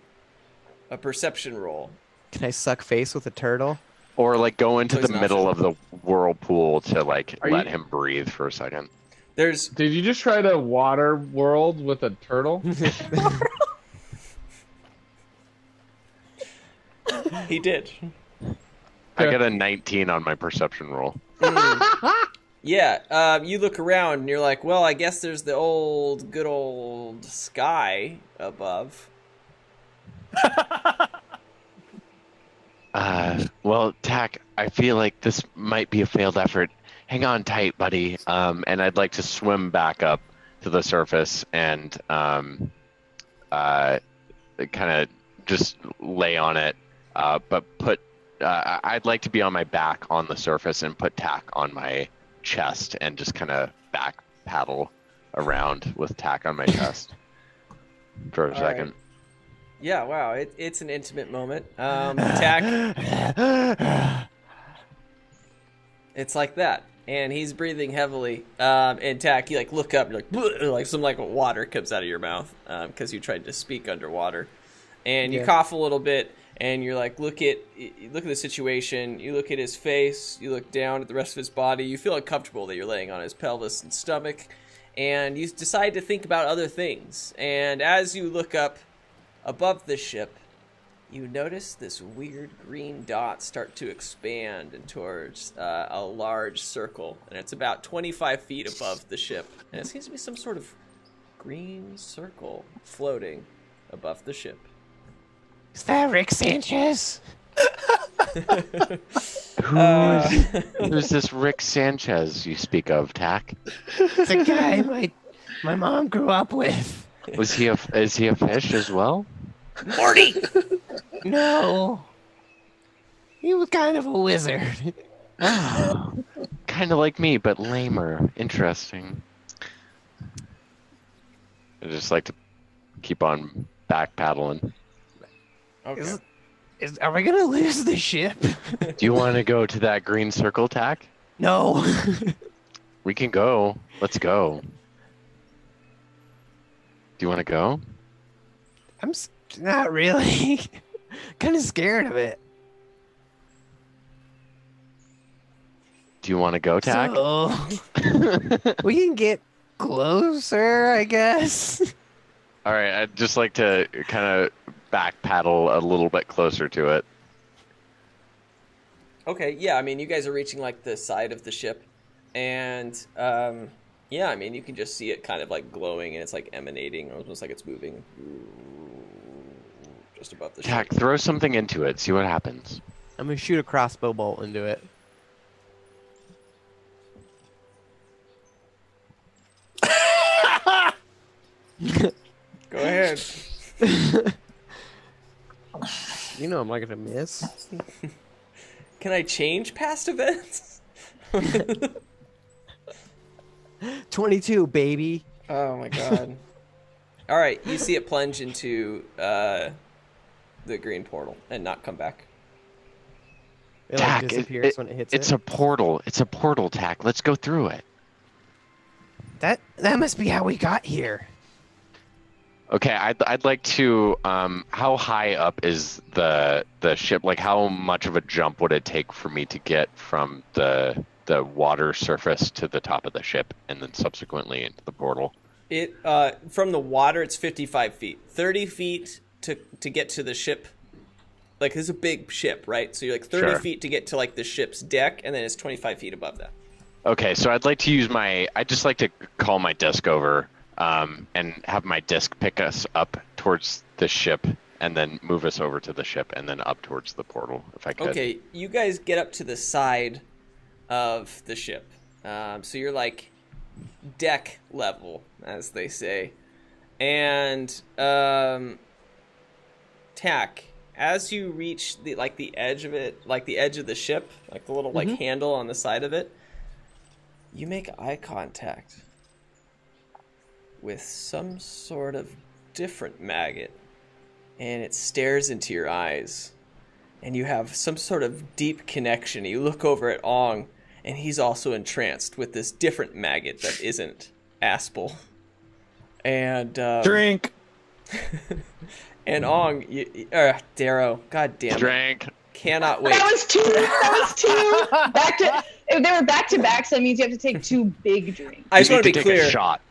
a perception roll Can I suck face with a turtle? Or like go into the Poison middle option. of the whirlpool to like Are let you- him breathe for a second. There's Did you just try to water world with a turtle? he did. I got a 19 on my perception roll. Yeah, you look around and you're like, well, I guess there's the good old sky above. Well, Tack, I feel like this might be a failed effort. Hang on tight, buddy. And I'd like to swim back up to the surface and kind of just lay on it. But I'd like to be on my back on the surface and put Tack on my chest and just kind of back paddle around with Tack on my chest for a second. Right. Yeah, wow, it's an intimate moment. Tack, it's like that, and he's breathing heavily. And Tack, you like look up, you're like some like water comes out of your mouth because you tried to speak underwater, and you cough a little bit, and you're like look at the situation. You look at his face, you look down at the rest of his body. You feel uncomfortable that you're laying on his pelvis and stomach, and you decide to think about other things. And as you look up above the ship, you notice this weird green dot start to expand and towards a large circle, and it's about 25 feet above the ship, and it seems to be some sort of green circle floating above the ship. Is that Rick Sanchez? Who's this Rick Sanchez you speak of, Tack? It's a guy my mom grew up with. Is he a fish as well? Morty! No. He was kind of a wizard. Oh, kind of like me, but lamer. Interesting. I just like to keep on back paddling. Okay. Are we gonna lose the ship? Do you want to go to that green circle, Tack? No. We can go. Let's go. Do you want to go? Not really. Kind of scared of it. Do you want to go, Tack? So, we can get closer, I guess. All right, I'd just like to kind of back paddle a little bit closer to it. Okay, yeah, I mean, you guys are reaching like the side of the ship, and yeah, I mean, you can just see it kind of like glowing, and it's like emanating, almost like it's moving just above the Tack, ship. throw something into it. See what happens. I'm gonna shoot a crossbow bolt into it. Go ahead. You know I'm not gonna miss. Can I change past events? 22, baby. Oh my god. All right, you see it plunge into the green portal and not come back. It Tack, like disappears when it hits it's it. a portal. It's a portal, Tack. Let's go through it. That must be how we got here. Okay, I'd like to. How high up is the ship? Like, how much of a jump would it take for me to get from the water surface to the top of the ship, and then subsequently into the portal? It from the water, it's 55 feet. 30 feet to get to the ship. Like, this is a big ship, right? So you're like 30 Sure. feet to get to like the ship's deck, and then it's 25 feet above that. Okay, so I'd like to use I'd just like to call my disc over, and have my disc pick us up towards the ship, and then move us over to the ship, and then up towards the portal, if I could. Okay, you guys get up to the side of the ship. So you're like deck level, as they say. And Tack, as you reach the edge of it, like the edge of the ship, like the little like handle on the side of it, you make eye contact with some sort of different maggot, and it stares into your eyes, and you have some sort of deep connection. You look over at Ong, and he's also entranced with this different maggot that isn't Aspel. And Drink. And Ong, Darrow, god damn it. Drank. Cannot wait. That was two. If they were back to back, so that means you have to take 2 big drinks. I just want to be take clear. a shot.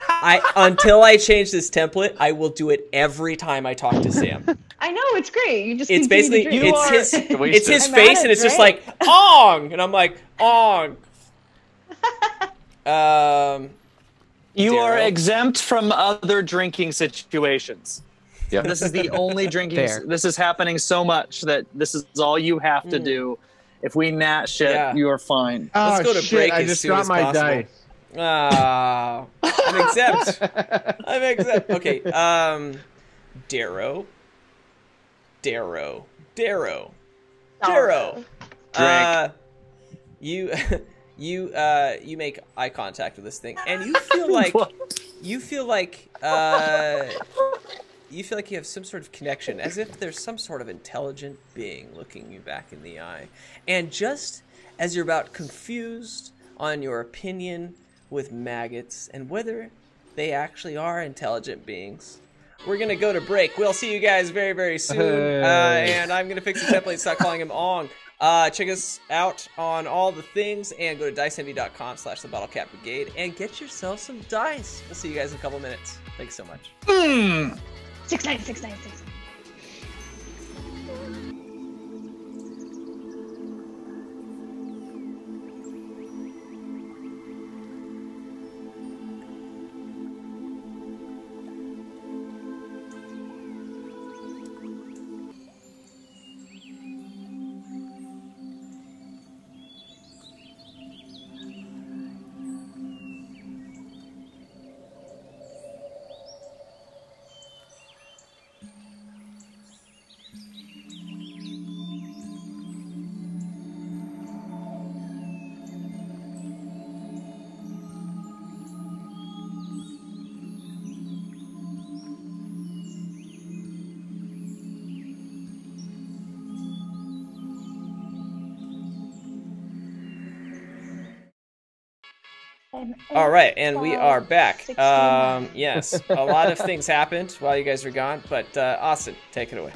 Until I change this template, I will do it every time I talk to Sam. I know, it's great. You just It's continue basically to drink. it's his I'm face, at and it, it's just great. like Ong, and I'm like Ong. You are Darrow. exempt from other drinking situations. Yep. This is the only drinking. Fair. This is happening so much that this is all you have to do. If we nat shit, Yeah. you are fine. Let's go to shit, break I as just soon got as my possible. dice. I'm exempt. I'm exempt. Okay. Darrow. Drink. You make eye contact with this thing, and you feel like you feel like you have some sort of connection, as if there's some sort of intelligent being looking you back in the eye. And just as you're about confused on your opinion with maggots and whether they actually are intelligent beings, we're going to go to break. We'll see you guys very, very soon. And I'm going to fix the template, stop calling him Ong. Check us out on all the things and go to DiceND.com/the Bottlecap Brigade and get yourself some dice. We'll see you guys in a couple minutes. Thanks so much. 6 9 6 9 6. All right, and we are back. Yes, a lot of things happened while you guys were gone, but Austin, take it away.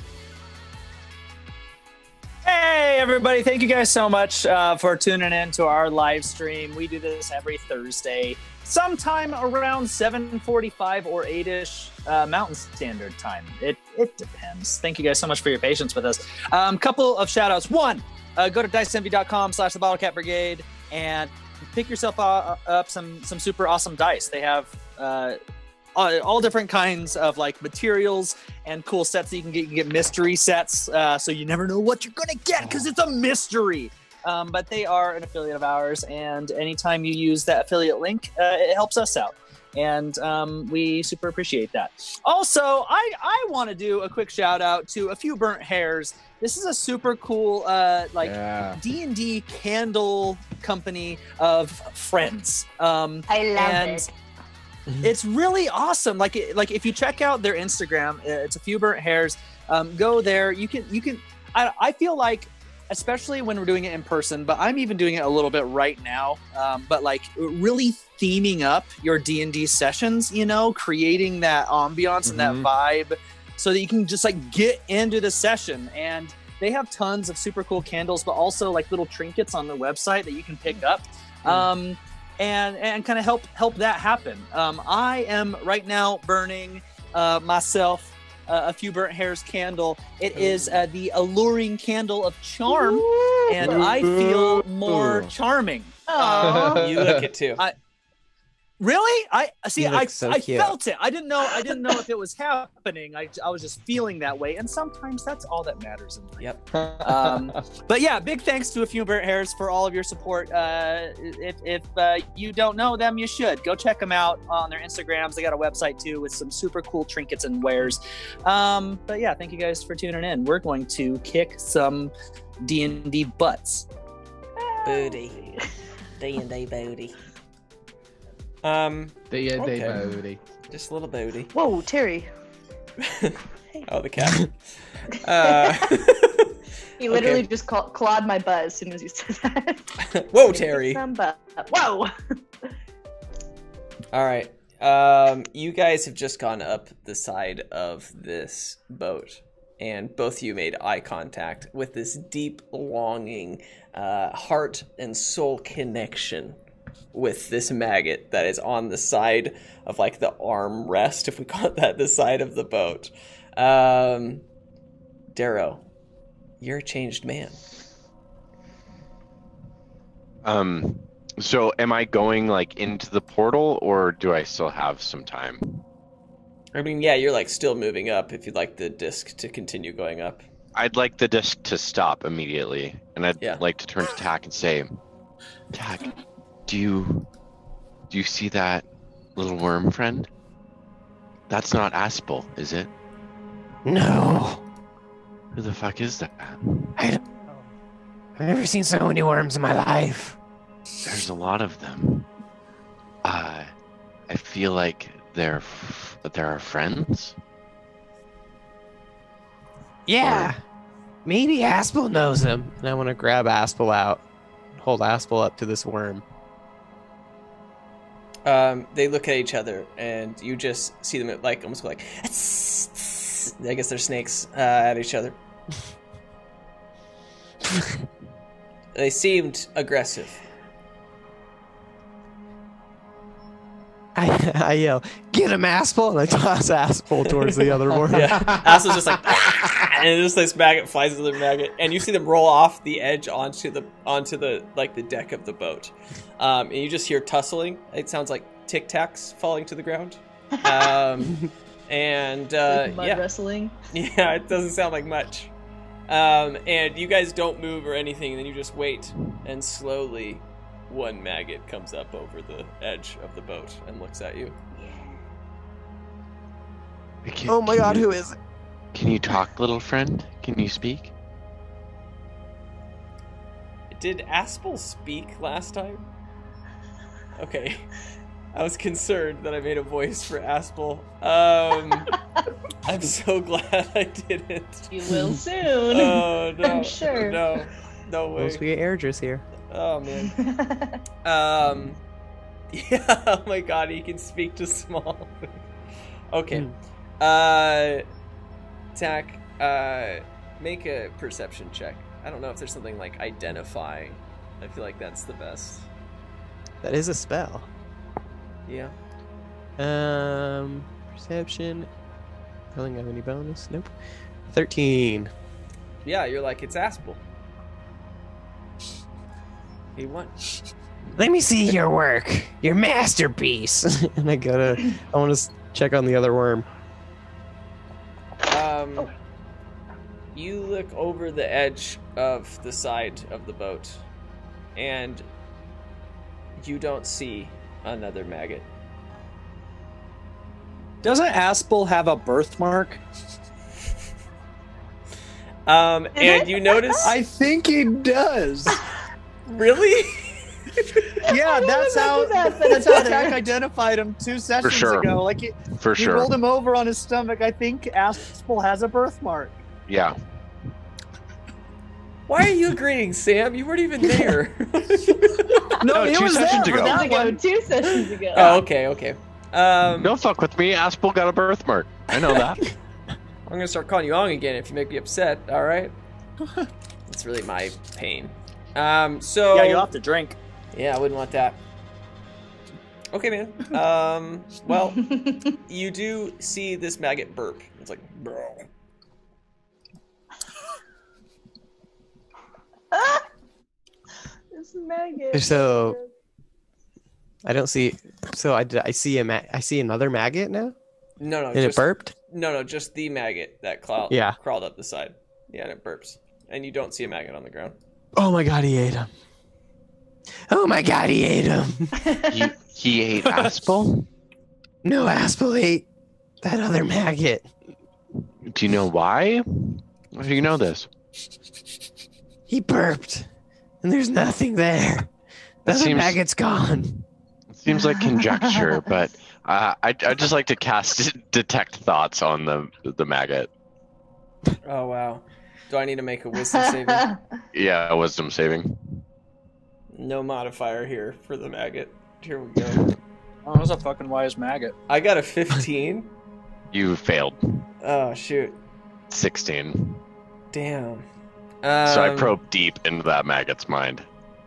Hey everybody, thank you guys so much for tuning in to our live stream. We do this every Thursday, sometime around 7:45 or 8ish Mountain Standard Time. It depends. Thank you guys so much for your patience with us. Couple of shout outs. One, go to DiceNV.com/the Bottlecap Brigade and pick yourself up some super awesome dice. They have all different kinds of like materials and cool sets that you can get. You can get mystery sets, so you never know what you're gonna get because it's a mystery. But they are an affiliate of ours, and anytime you use that affiliate link, it helps us out, and we super appreciate that. Also, I want to do a quick shout out to A Few Burnt Hairs. This is a super cool D&D candle company of friends. I love it. It's really awesome. Like if you check out their Instagram, it's A Few Burnt Hairs. Go there. You can. I feel like, especially when we're doing it in person, but I'm even doing it a little bit right now. But like really theming up your D&D sessions, creating that ambiance and that vibe, so that you can just like get into the session. And they have tons of super cool candles, but also like little trinkets on their website that you can pick up. And kind of help that happen. I am right now burning myself A Few Burnt Hairs candle. It is the alluring candle of charm, and I feel more charming. You look it too. Really? I see. You look I so I cute. felt it. I didn't know if it was happening. I was just feeling that way, and sometimes that's all that matters in life. Yep. But yeah, big thanks to A Few Burnt Hairs for all of your support. If you don't know them, you should go check them out on their Instagrams. They got a website too with some super cool trinkets and wares. But yeah, thank you guys for tuning in. We're going to kick some D&D butts. Booty. D&D booty. Okay. Booty. Just a little booty. Whoa, Terry. Oh, the cat. He literally just clawed my butt as soon as you said that. Whoa, Terry. Some butt. Whoa. All right. You guys have just gone up the side of this boat. and both of you made eye contact with this deep longing, heart and soul connection with this maggot that is on the side of like the arm rest, if we call it that, the side of the boat. Darrow, you're a changed man. So am I going like into the portal, or do I still have some time? I mean, yeah, you're like still moving up if you'd like the disc to continue going up. I'd like the disc to stop immediately, and I'd like to turn to Tack and say, Tack, do you see that little worm friend? That's not Aspel, is it? No. Who the fuck is that? I don't know. I've never seen so many worms in my life. There's a lot of them. I feel like they're our friends. Yeah. Maybe Aspel knows him. And I want to grab Aspel out. Hold Aspel up to this worm. They look at each other, and you just see them like almost like, I guess they're snakes at each other. They seemed aggressive. I yell, "Get him, Aspel!" And I toss Aspel towards the other worm. Yeah, Aspel's just like, and just this maggot flies into the maggot, and you see them roll off the edge onto the like the deck of the boat, and you just hear tussling. It sounds like Tic Tacs falling to the ground, and mud wrestling. Yeah, it doesn't sound like much. And you guys don't move or anything, and then you just wait, and slowly one maggot comes up over the edge of the boat and looks at you. Oh my god, who is it? Can you talk, little friend? Can you speak? Did Aspel speak last time? Okay. I was concerned that I made a voice for Aspel. I'm so glad I didn't. You will soon. Oh, no. I'm sure. No way. Once we get Airdris here. Oh, man. Yeah, oh my god, he can speak to small. Okay. Tack, make a perception check. I don't know if there's something like identifying. I feel like that's the best. That is a spell. Yeah. Perception. I don't have any bonus. Nope. 13. Yeah, you're like, it's Aspel. He won. Let me see your work. Your masterpiece. And I want to check on the other worm. You look over the edge of the side of the boat, and you don't see another maggot. Doesn't Aspel have a birthmark? And you notice... I think he does. Really? Yeah, that's how Tack identified him 2 sessions ago. Like he rolled him over on his stomach. I think Aspel has a birthmark. Yeah. Why are you agreeing, Sam? You weren't even there. No, he 2 was sessions there ago. for that one. 2 sessions ago. Oh, okay. Don't fuck with me. Aspel got a birthmark. I know that. I'm gonna start calling you Ong again if you make me upset. All right. It's really my pain. So yeah, you'll have to drink. Yeah, I wouldn't want that. Okay, man. Well, you do see this maggot burp. It's like, bro. This maggot. So I don't see. So I see I see another maggot now. No. And it burped. No, just the maggot that crawled up the side. Yeah, and it burps, and you don't see a maggot on the ground. Oh my god, he ate him. Oh my god, he ate him. He ate Aspel? No, Aspel ate that other maggot. Do you know why? How do you know this? He burped, and there's nothing there. The other maggot's gone. It seems like conjecture, but I'd just like to cast detect thoughts on the maggot. Oh, wow. Do I need to make a wisdom saving? Yeah, a wisdom saving. No modifier here for the maggot. Here we go. Oh, that was a fucking wise maggot. I got a 15. You failed. Oh, shoot. 16. Damn. So I probe deep into that maggot's mind.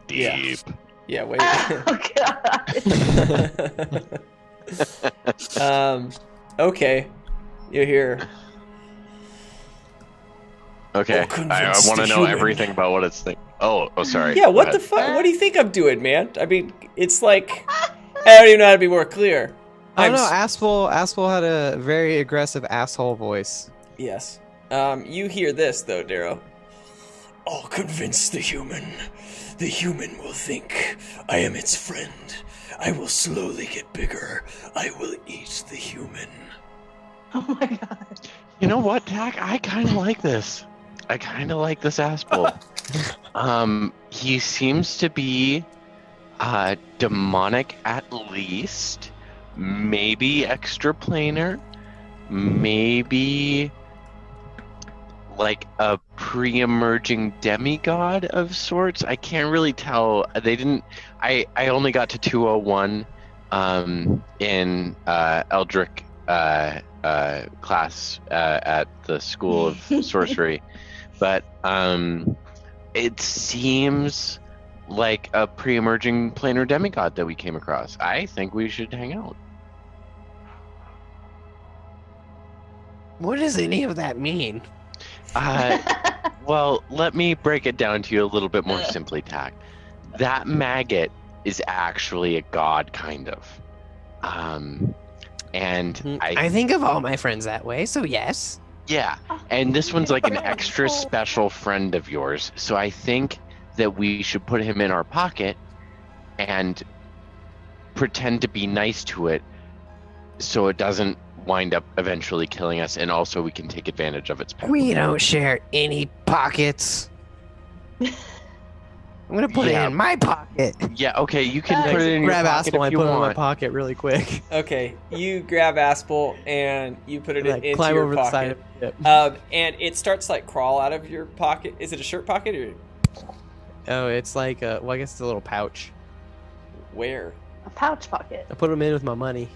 Deep. Yeah, wait. Oh god. Okay. You're here. Okay, I want to know everything about what it's thinking. Oh, sorry. Yeah, what the fuck? What do you think I'm doing, man? I mean, it's like I don't even know how to be more clear. I don't know. Aspel had a very aggressive asshole voice. Yes. You hear this though, Darrow. I'll convince the human. The human will think I am its friend. I will slowly get bigger. I will eat the human. Oh my god. You know what, Tack? I kind of like this. I kind of like this Aspel. He seems to be demonic at least. Maybe extraplanar. Maybe like a pre-emerging demigod of sorts. I can't really tell. They didn't. I only got to 201 in Eldric class at the School of Sorcery, but it seems like a pre-emerging planar demigod that we came across. I think we should hang out. What does any of that mean? Well, let me break it down to you a little bit more simply, Tack. That maggot is actually a god, kind of. And I think of all my friends that way, so yes. Yeah, and this one's like an extra special friend of yours, so I think that we should put him in our pocket and pretend to be nice to it so it doesn't wind up eventually killing us, and also we can take advantage of its power. We don't share any pockets. I'm gonna put it in my pocket. Yeah, okay, you can put it in your grab pocket Aspel if and you put it in my want. pocket really quick. Okay, you grab Aspel and you put it into Climb your over pocket. the side of it. And it starts like crawl out of your pocket. Is it a shirt pocket or Oh, it's like well, I guess it's a little pouch. where? A pouch pocket. I put them in with my money.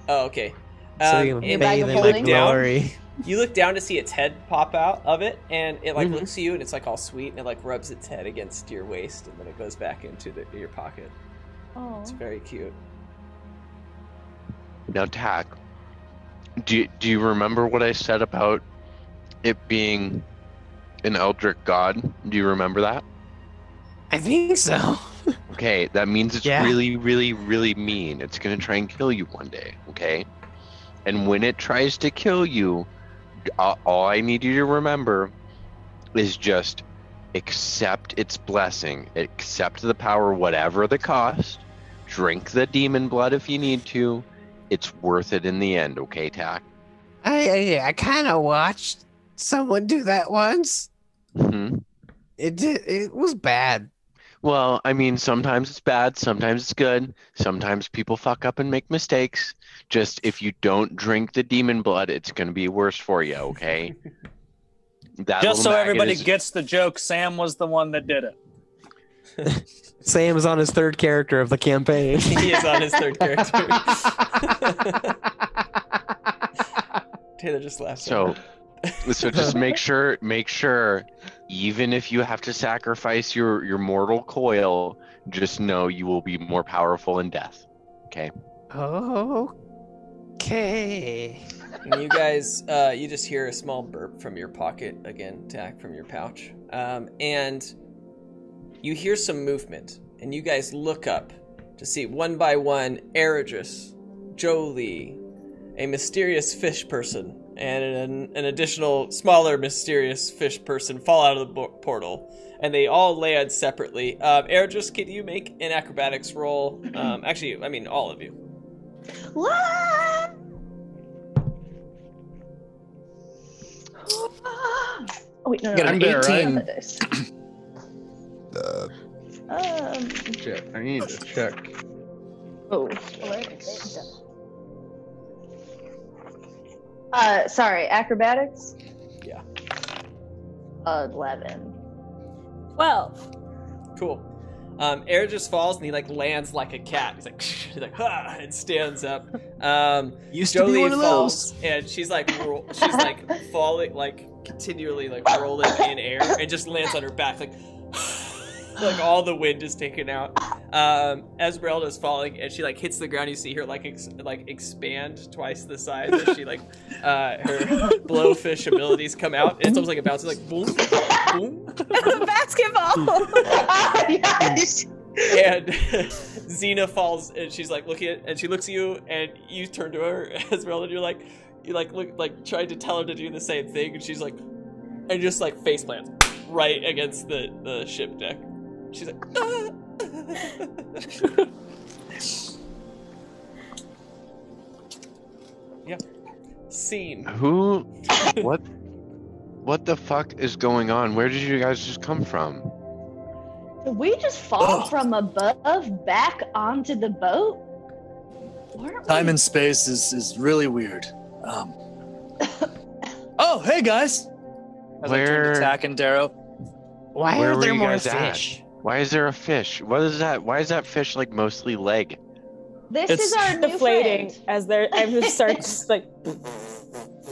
Oh, okay. So you can and bag bathe of in my holding? glory. You look down to see its head pop out of it, and it like looks at you, and it's like all sweet, and it like rubs its head against your waist, and then it goes back into your pocket. Oh. It's very cute. Now, Tack, do you remember what I said about it being an Eldritch god? Do you remember that? I think so. Okay, that means it's Yeah. really, really, really mean. It's gonna try and kill you one day, okay? And when it tries to kill you, all I need you to remember is just accept its blessing. Accept the power, whatever the cost. Drink the demon blood if you need to. It's worth it in the end, okay, Tack? I kind of watched someone do that once. Mm-hmm. It was bad. Well, I mean, sometimes it's bad, sometimes it's good, sometimes people fuck up and make mistakes. Just if you don't drink the demon blood, it's going to be worse for you, okay? That Just so little maggot everybody is- gets the joke, Sam was the one that did it. Sam is on his third character of the campaign. He is on his third character. Taylor just laughed. So just make sure, even if you have to sacrifice your mortal coil, just know you will be more powerful in death, okay? Okay. And you guys, you just hear a small burp from your pocket again, Tack, from your pouch, and you hear some movement, and you guys look up to see one by one Eridris, Jolie, a mysterious fish person, and an additional smaller mysterious fish person fall out of the portal, and they all land separately. Eridris, can you make an acrobatics roll? Actually, I mean all of you. What? Oh wait, no, Got no, an no. 18. Shit, I need to check. Oh. Sorry, acrobatics? Yeah. 11. 12. Cool. Air just falls and he like lands like a cat. He's like ha, and stands up. Used to be Jolie one of falls and she's like falling, like continually like rolling in air and just lands on her back like like all the wind is taken out. Esmeralda's falling and she like hits the ground. You see her like expand twice the size as she like her blowfish abilities come out. It's almost like it bounces like boom, boom. Basketball. Yes. And Xena falls and she's like looking at, and she looks at you and you turn to her, Esmeralda, and you look like trying to tell her to do the same thing, and she's like, and just like face plants right against the ship deck. She's like, ah. Yeah. Scene. Who? What the fuck is going on? Where did you guys just come from? Did we just fall from above back onto the boat? Time and space is really weird. Oh, hey guys! As I turn to Tack and Darrow. Why Where are were there you more guys at? fish? Why is there a fish? What is that? Why is that fish like mostly leg? This It's is our new Deflating friend. as they're. I just start just like.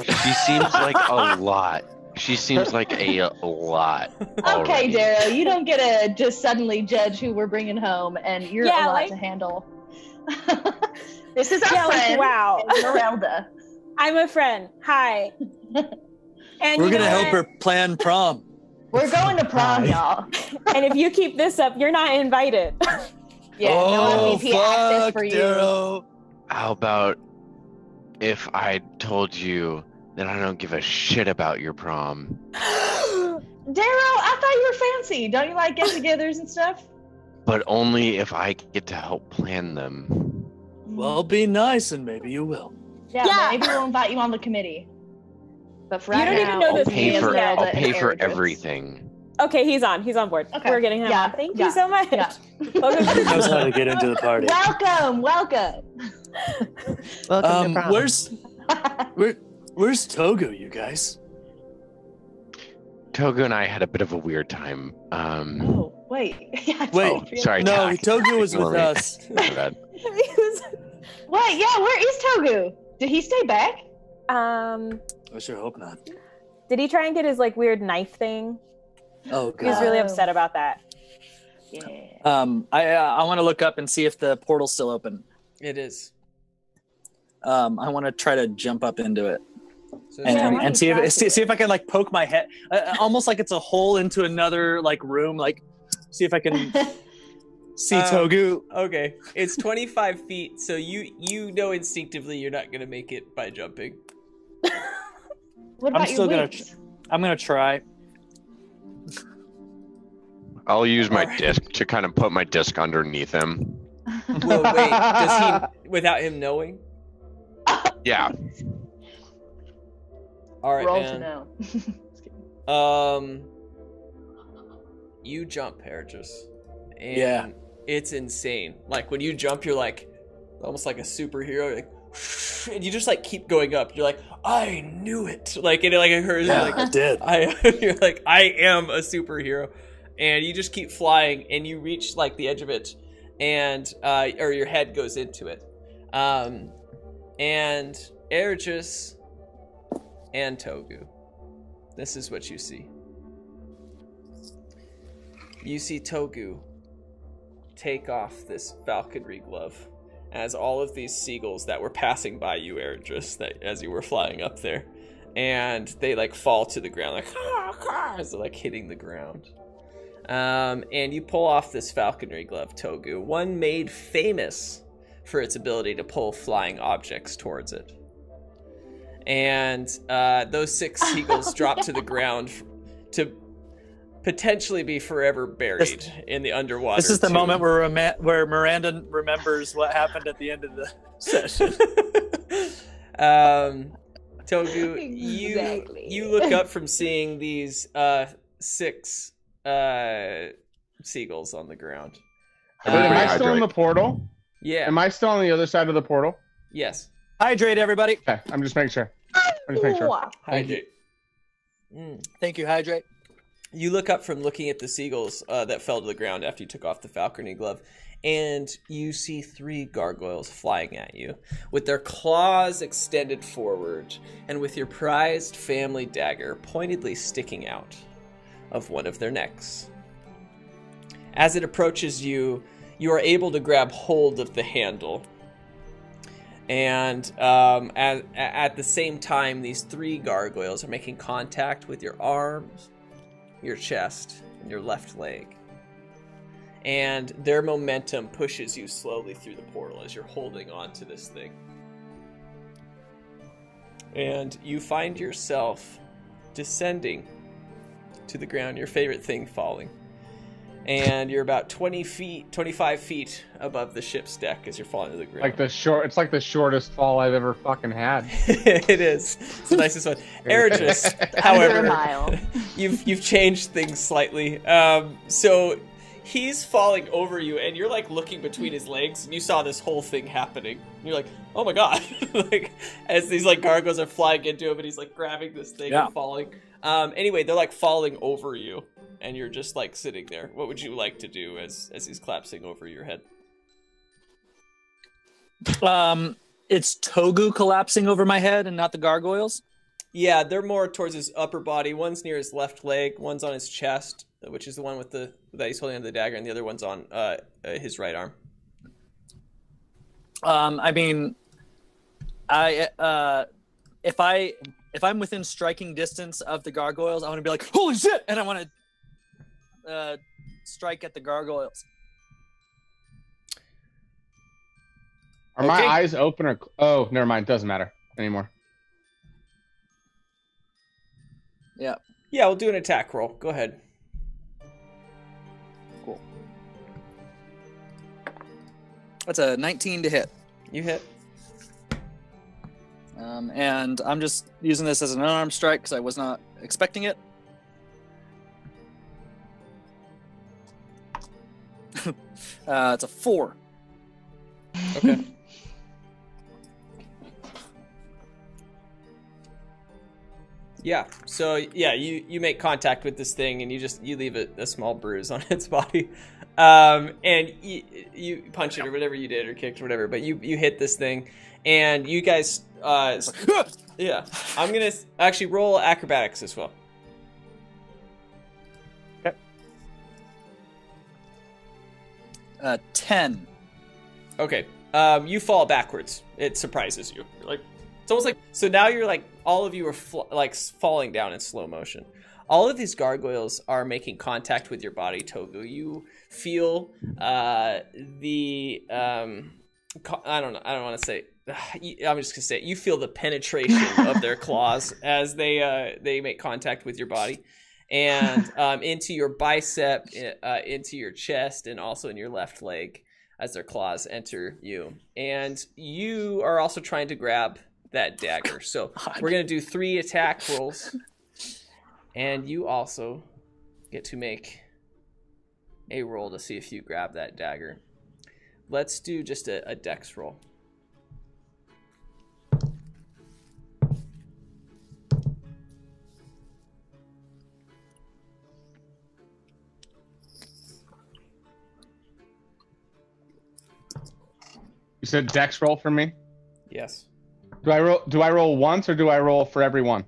She seems like a lot. She seems like a lot. Okay, already. Darrow, you don't get to just suddenly judge who we're bringing home, and you're Yeah, a lot like- to handle. This is our Yeah, like, friend, wow. Esmeralda. I'm a friend. Hi. And We're you gonna know help what? her plan prom. We're going to prom, y'all. And if you keep this up, you're not invited. Yeah, no MVP access fuck, for you. Darrow. How about if I told you that I don't give a shit about your prom? Darrow, I thought you were fancy. Don't you like get-togethers and stuff? But only if I get to help plan them. Well, be nice and maybe you will. Yeah, maybe we'll invite you on the committee. But for You right don't even now, know only this I'll pay man for, Esmeralda I'll and pay for Eridris. everything. Okay, he's on. He's on board. Okay. We're getting him Yeah, on. Thank yeah, you so much. yeah. Welcome to the Knows how to get into the party. Welcome. Welcome to prom. Where's Togo, you guys? Togo and I had a bit of a weird time. Oh, wait. Yeah, Wait, Oh, sorry, No, Tack. Togo was Ignore with me. us. My bad. Wait, yeah, where is Togu? Did he stay back? I sure hope not. Did he try and get his like weird knife thing? Oh He was god. really upset about that. Yeah. I want to look up and see if the portal's still open. It is. I want to try to jump up into it So and, Yeah, and, why and don't see you if try see if I can like poke my head, almost like it's a hole into another like room. Like, see if I can see Togu. okay, it's 25 feet, so you know instinctively you're not gonna make it by jumping. What about still your gonna wings? I'm gonna try. I'll use my Alright. disc to kind of put my disc underneath him. Well, wait, does he without him knowing? Yeah. All right, Roll man. to know. You jump, Hergis, and Yeah. it's insane. Like when you jump, you're like almost like a superhero. You're like, and you just like keep going up. You're like, I knew it. Like and it like occurs. Yeah, Like I did. you're like, I am a superhero, and you just keep flying, and you reach like the edge of it, and or your head goes into it, and Ergis and Togu. This is what you see. You see Togu take off this falconry glove as all of these seagulls that were passing by you, Ergis, that as you were flying up there, and they like fall to the ground, like as they're like hitting the ground. And you pull off this falconry glove, Togu, one made famous for its ability to pull flying objects towards it. And those 6 seagulls drop to the ground to potentially be forever buried in the underwater. This is the tomb. moment where Miranda remembers what happened at the end of the session. Togu, Exactly. you look up from seeing these 6 seagulls on the ground. Wait, am I Hydrate. still in the portal? Yeah. Am I still on the other side of the portal? Yes. Hydrate, everybody. Okay, I'm just making sure. I'm just making sure. Hydrate. Mm. Thank you, Hydrate. You look up from looking at the seagulls that fell to the ground after you took off the falconry glove, and you see 3 gargoyles flying at you with their claws extended forward and with your prized family dagger pointedly sticking out of one of their necks. As it approaches you, you are able to grab hold of the handle. And at the same time, these 3 gargoyles are making contact with your arms, your chest, and your left leg. And their momentum pushes you slowly through the portal as you're holding on to this thing. And you find yourself descending to the ground, your favorite thing falling. And you're about 25 feet above the ship's deck as you're falling to the ground. It's like the shortest fall I've ever fucking had. It is. It's the nicest one. Erigis, Under however, a mile. you've changed things slightly. So he's falling over you, and you're like looking between his legs, and you saw this whole thing happening. And you're like, oh my god! Like as these like gargoyles are flying into him, and he's like grabbing this thing and falling. Anyway, they're like falling over you. And you're just like sitting there. What would you like to do as he's collapsing over your head? It's Togu collapsing over my head and not the gargoyles? Yeah, they're more towards his upper body. One's near his left leg, one's on his chest, which is the one with that he's holding onto the dagger, and the other one's on his right arm. I mean, if I'm within striking distance of the gargoyles, I want to be like, holy shit! And I want to strike at the gargoyles. Are my eyes open or... Oh, never mind. Doesn't matter anymore. Yeah. Yeah, we'll do an attack roll. Go ahead. Cool. That's a 19 to hit. You hit. And I'm just using this as an unarmed strike because I was not expecting it. It's a 4. Okay. Yeah. So yeah, you make contact with this thing, and you leave a small bruise on its body, and you punch it or whatever you did or kicked or whatever. But you hit this thing, and you guys, yeah. I'm gonna actually roll acrobatics as well. 10. Okay. You fall backwards. It surprises you. You're like, it's almost like, so now you're like, all of you are falling down in slow motion. All of these gargoyles are making contact with your body, Togu. You feel I don't want to say, I'm just gonna say it. You feel the penetration of their claws as they make contact with your body. And into your bicep, into your chest, and also in your left leg as their claws enter you. And you are also trying to grab that dagger. So we're going to do 3 attack rolls. And you also get to make a roll to see if you grab that dagger. Let's do just a dex roll. You said dex roll for me? Yes. Do I roll once or do I roll for every one?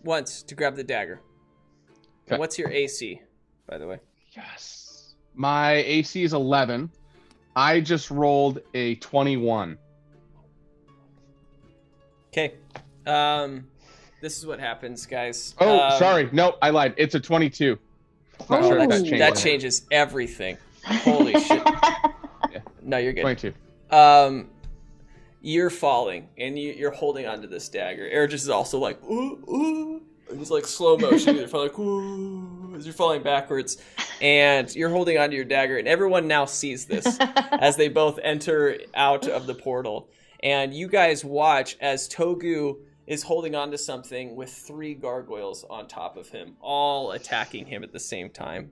Once to grab the dagger. Okay. And what's your AC, by the way? Yes. My AC is 11. I just rolled a 21. Okay. This is what happens, guys. Oh, sorry. No, I lied. It's a 22. Not sure if that changes. That changes everything. Holy shit. Yeah. No, you're good. 22. You're falling, and you're holding onto this dagger. Erigis is also like, ooh, ooh. Just like slow motion. You're falling like, ooh, as you're falling backwards. And you're holding onto your dagger, and everyone now sees this as they both enter out of the portal. And you guys watch as Togu is holding onto something with 3 gargoyles on top of him, all attacking him at the same time.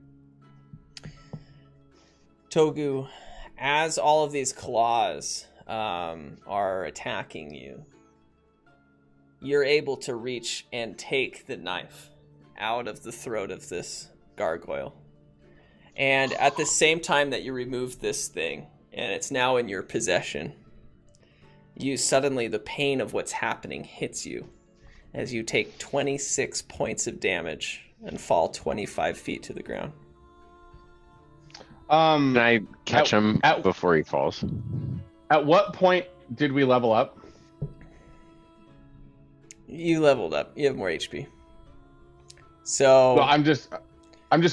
Togu, as all of these claws are attacking you, you're able to reach and take the knife out of the throat of this gargoyle. And at the same time that you remove this thing, and it's now in your possession, the pain of what's happening hits you as you take 26 points of damage and fall 25 feet to the ground. Can I catch him before he falls? At what point did we level up? You leveled up. You have more HP. So well, I'm just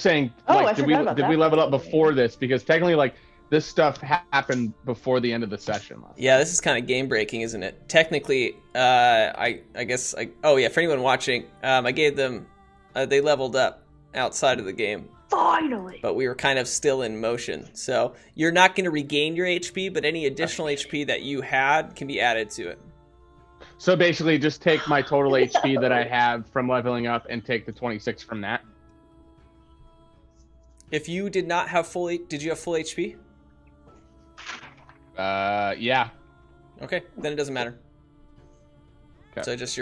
saying, like, did we level up before this? Because technically, like, this stuff happened before the end of the session. Yeah, this is kind of game breaking, isn't it? Technically, I guess. Oh yeah, for anyone watching, I gave them. They leveled up outside of the game. Finally. But we were kind of still in motion, so you're not going to regain your HP, but any additional HP that you had can be added to it. So basically, just take my total HP that I have from leveling up and take the 26 from that. If you did not have did you have full HP? Yeah. Okay, then it doesn't matter. Okay. So just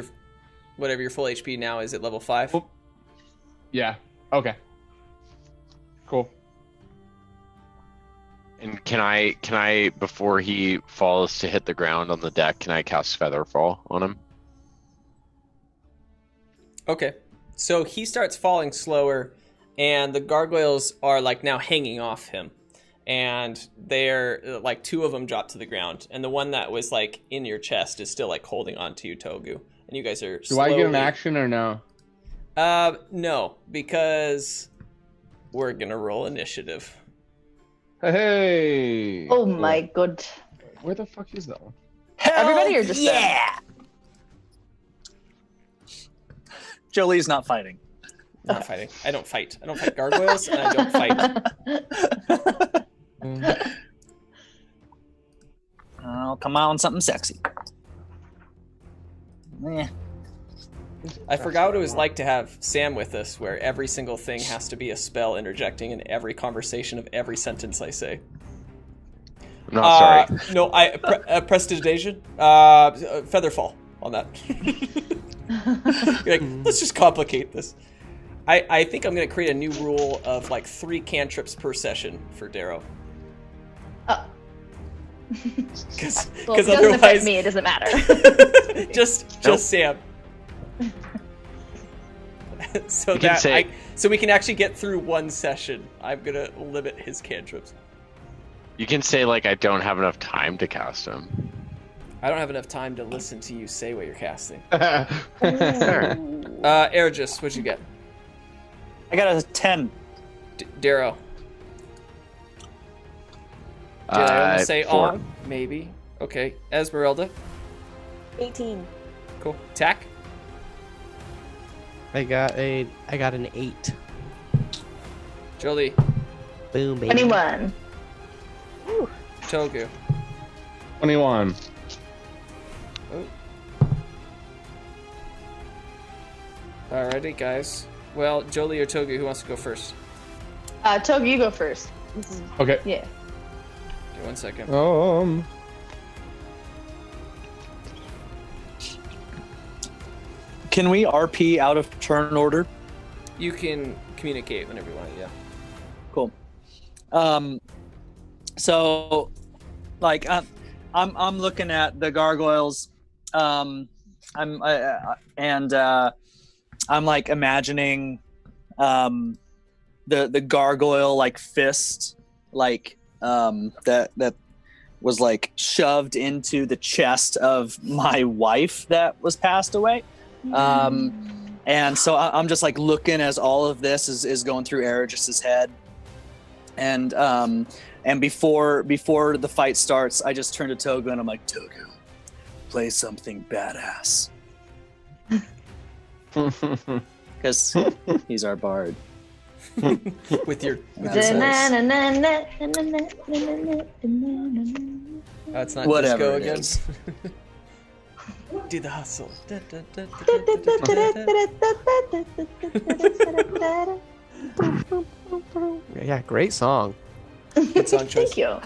whatever your full HP now is at level 5. Yeah. Okay. Cool. And can I before he falls to hit the ground on the deck, can I cast Featherfall on him? Okay. So he starts falling slower, and the gargoyles are like now hanging off him. And they're like 2 of them drop to the ground, and the one that was like in your chest is still like holding on to you, Togu. And you guys are Do I get an action or no? No, because we're gonna roll initiative. Hey! Oh my god. Where the fuck is that one? Everybody or just yeah! Jolie's not fighting. Not fighting. I don't fight. I don't fight gargoyles, and I don't fight. Oh, come on, something sexy. Yeah. I forgot what it was like to have Sam with us, where every single thing has to be a spell interjecting in every conversation of every sentence I say. I'm not sorry. No, prestidigitation, featherfall on that. You're like, let's just complicate this. I think I'm going to create a new rule of like 3 cantrips per session for Darrow. Oh. Because well, it doesn't affect me, it doesn't matter. just Sam. So we can actually get through one session. I'm gonna limit his cantrips. You can say like I don't have enough time to cast him. I don't have enough time to listen to you say what you're casting. Sure. Ergis, what'd you get? I got a 10. Darrow. Did I only say 4. on? Maybe. Okay. Esmeralda. 18. Cool. Tack. I got an 8. Jolie. Boom, baby. 21. Togu. 21. Oh. Alrighty, guys. Well, Jolie or Togu, who wants to go first? Togu, you go first. Okay. Yeah. Okay, 1 second. Can we RP out of turn order? You can communicate whenever you want, yeah. Cool. So, like, I'm looking at the gargoyles. I'm like imagining, the gargoyle like fist, like that was like shoved into the chest of my wife that was passed away. And so I'm just like looking as all of this is going through Ergis's head. And before the fight starts, I just turn to Togu and I'm like, Togu, play something badass. Because he's our bard. with your it's not whatever disco again. Is. Do the hustle. Yeah, great song. Good song choice. Thank you.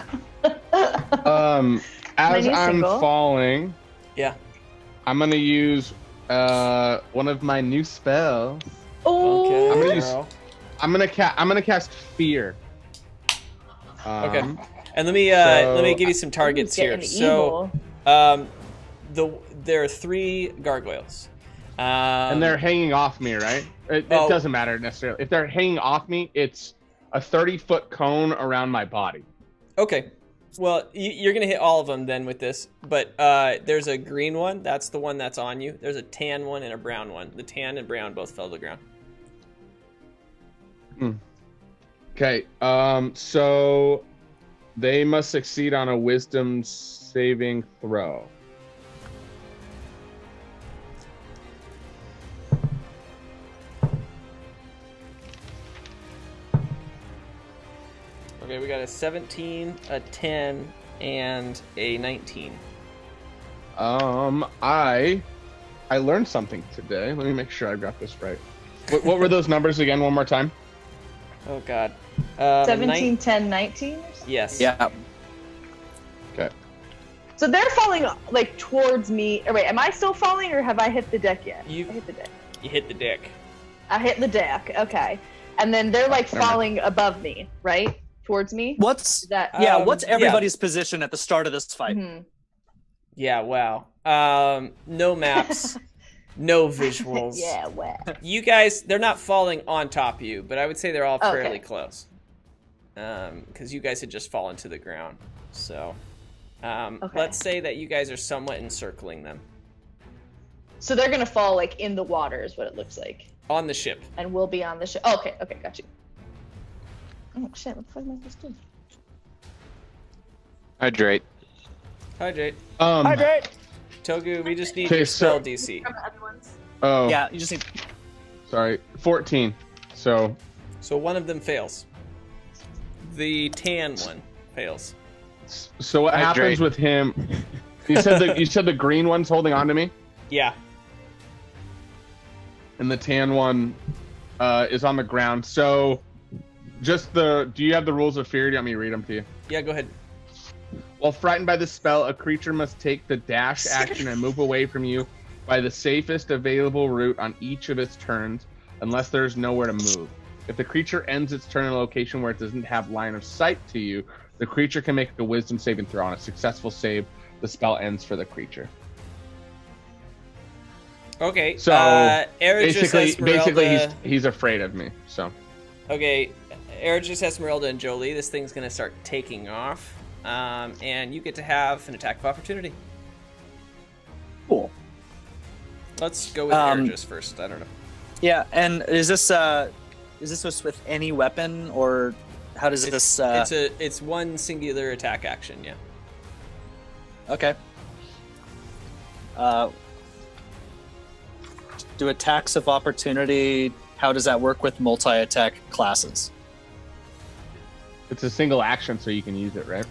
As I'm single? falling, Yeah. I'm gonna use one of my new spells. Oh. Okay. I'm gonna cast fear. Okay. And let me give you some targets here. So, there are 3 gargoyles. And they're hanging off me, right? It doesn't matter necessarily. If they're hanging off me, it's a 30-foot cone around my body. Okay. Well, you're going to hit all of them then with this. But there's a green one. That's the one that's on you. There's a tan one and a brown one. The tan and brown both fell to the ground. Okay. So they must succeed on a wisdom saving throw. Okay, we got a 17, a 10, and a 19. I learned something today. Let me make sure I got this right. What were those numbers again? One more time. Oh God. 17, 10, 19? Yes. Yeah. Okay. So they're falling like towards me. Or wait, am I still falling, or have I hit the deck yet? I hit the deck. You hit the deck. I hit the deck. Okay. And then they're like falling above me, right? Towards me. What's everybody's position at the start of this fight? Mm-hmm. Yeah. Wow. No maps. No visuals. Yeah, well. You guys, they're not falling on top of you, but I would say they're all fairly close. Because you guys had just fallen to the ground. So, let's say that you guys are somewhat encircling them. So they're going to fall, like, in the water is what it looks like. On the ship. And we'll be on the ship. Oh, okay, got you. Oh, shit, what the fuck am I supposed to do? Hydrate. Hydrate. Hydrate! Togu, we just need your spell DC. Oh. Yeah, you just need... Sorry, 14. So one of them fails. The tan one fails. So what happens with him? You said the green one's holding on to me? Yeah. And the tan one is on the ground. So do you have the rules of fear? Do you want me to read them to you? Yeah, go ahead. While frightened by this spell, a creature must take the dash action and move away from you by the safest available route on each of its turns, unless there's nowhere to move. If the creature ends its turn in a location where it doesn't have line of sight to you, the creature can make a wisdom saving throw. On a successful save, the spell ends for the creature. Okay. So basically, he's afraid of me. So. Okay, Erigis, Esmeralda, and Jolie. This thing's gonna start taking off, and you get to have an attack of opportunity. Cool. Let's go with Erigis first. I don't know. Yeah, and is this just with any weapon, or how does this? It's one singular attack action. Yeah. Okay. Do attacks of opportunity? How does that work with multi-attack classes? It's a single action, so you can use it, right?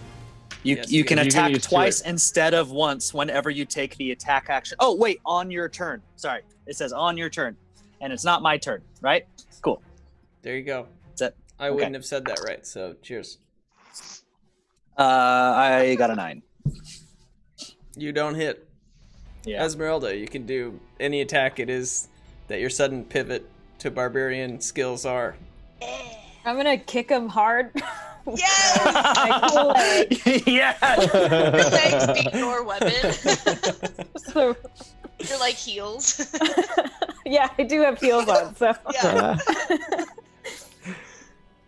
You can attack twice instead of once whenever you take the attack action. Oh, wait, on your turn. Sorry, it says on your turn, and it's not my turn, right? Cool. There you go. That's it. I wouldn't have said that right, so cheers. I got a 9. You don't hit. Yeah. Esmeralda, you can do any attack it is that your sudden pivot to barbarian skills are. I'm gonna kick him hard. Yes! Yes! Your legs beat your weapon. So, You're like heels. yeah, I do have heels on, so.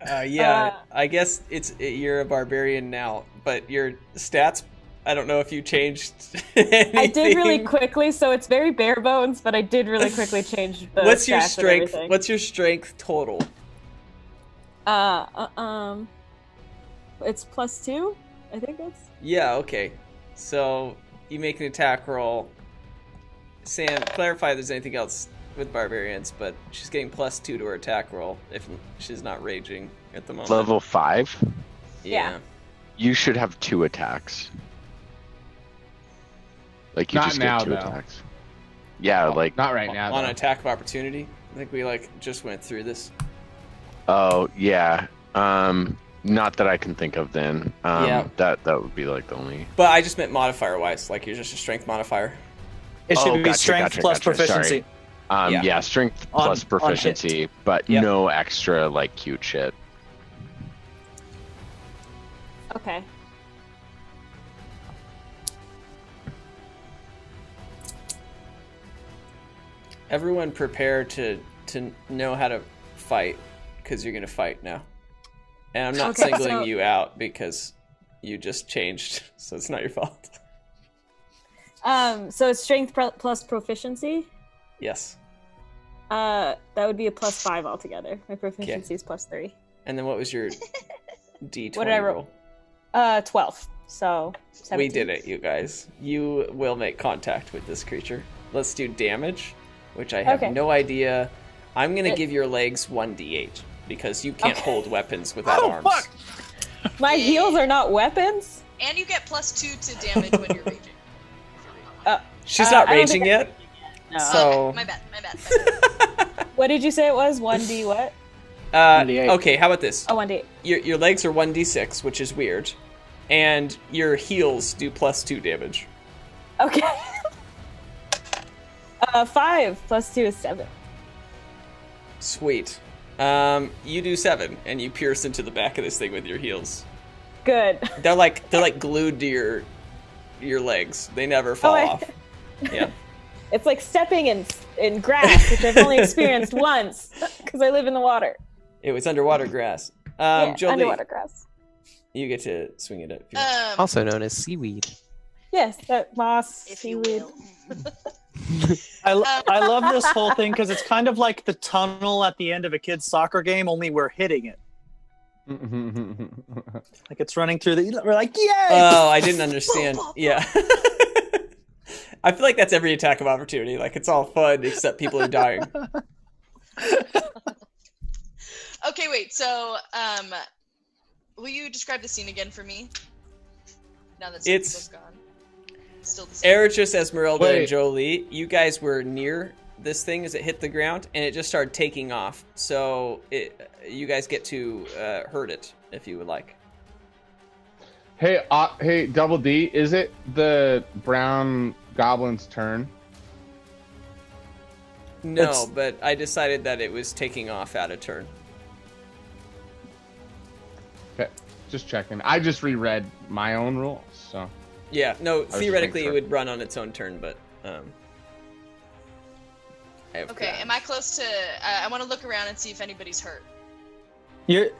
Yeah. I guess you're a barbarian now, but your stats, I don't know if you changed anything. I did really quickly, so it's very bare bones, but I did really quickly change the What's your stats and strength? everything. What's your strength total? It's +2, I think it's. Yeah, okay. So you make an attack roll. Sam, clarify if there's anything else with barbarians, but she's getting +2 to her attack roll if she's not raging at the moment. Level 5? Yeah. You should have 2 attacks. Like you Not just now, get 2 though. attacks. Yeah, like not right now. On though. attack of opportunity. I think we just went through this. Oh yeah. Not that I can think of then. Yeah. That would be like the only. But I just meant modifier wise, like you're just a strength modifier. It should be gotcha, strength gotcha, plus gotcha. proficiency. Yeah, strength plus proficiency, but no extra like cute shit. Okay. Everyone prepare to know how to fight, because you're gonna fight now. And I'm not singling you out because you just changed, so it's not your fault. So it's strength plus proficiency? Yes. That would be a +5 altogether. My proficiency is +3. And then what was your D20 What did I roll? 12. So 17. We did it, you guys. You will make contact with this creature. Let's do damage, which I have no idea. I'm gonna give your legs 1d8 because you can't hold weapons without arms. Fuck. My heels are not weapons? And you get +2 to damage when you're raging. She's not raging yet. No. So Okay, my bad. What did you say it was? 1d what? 1d8. Okay, how about this? Oh, 1d8. Your legs are 1d6, which is weird, and your heels do +2 damage. Okay. 5 + 2 is 7. Sweet. You do 7, and you pierce into the back of this thing with your heels. Good. They're like glued to your legs. They never fall off. Yeah. It's like stepping in grass, which I've only experienced once because I live in the water. It was underwater grass. Jolie, underwater grass. you get to swing it up. If you want. Also known as seaweed. Yes, that moss, If you seaweed. will. I love this whole thing because it's kind of like the tunnel at the end of a kid's soccer game, only we're hitting it. Like it's running through the. We're like, yay! Oh, I didn't understand. Yeah. I feel like that's every attack of opportunity. Like it's all fun except people are dying. Okay, wait. So, will you describe the scene again for me? Now that it's gone. Still the same. Ericus, Esmeralda, and Jolie, you guys were near this thing as it hit the ground, and it just started taking off. So you guys get to hurt it if you would like. Hey, Double D, is it the brown goblin's turn? No, but I decided that it was taking off out of turn. Okay, just checking. I just reread my own rules, so. Yeah, no, theoretically it would run on its own turn, but Okay, am I close to? I want to look around and see if anybody's hurt. You're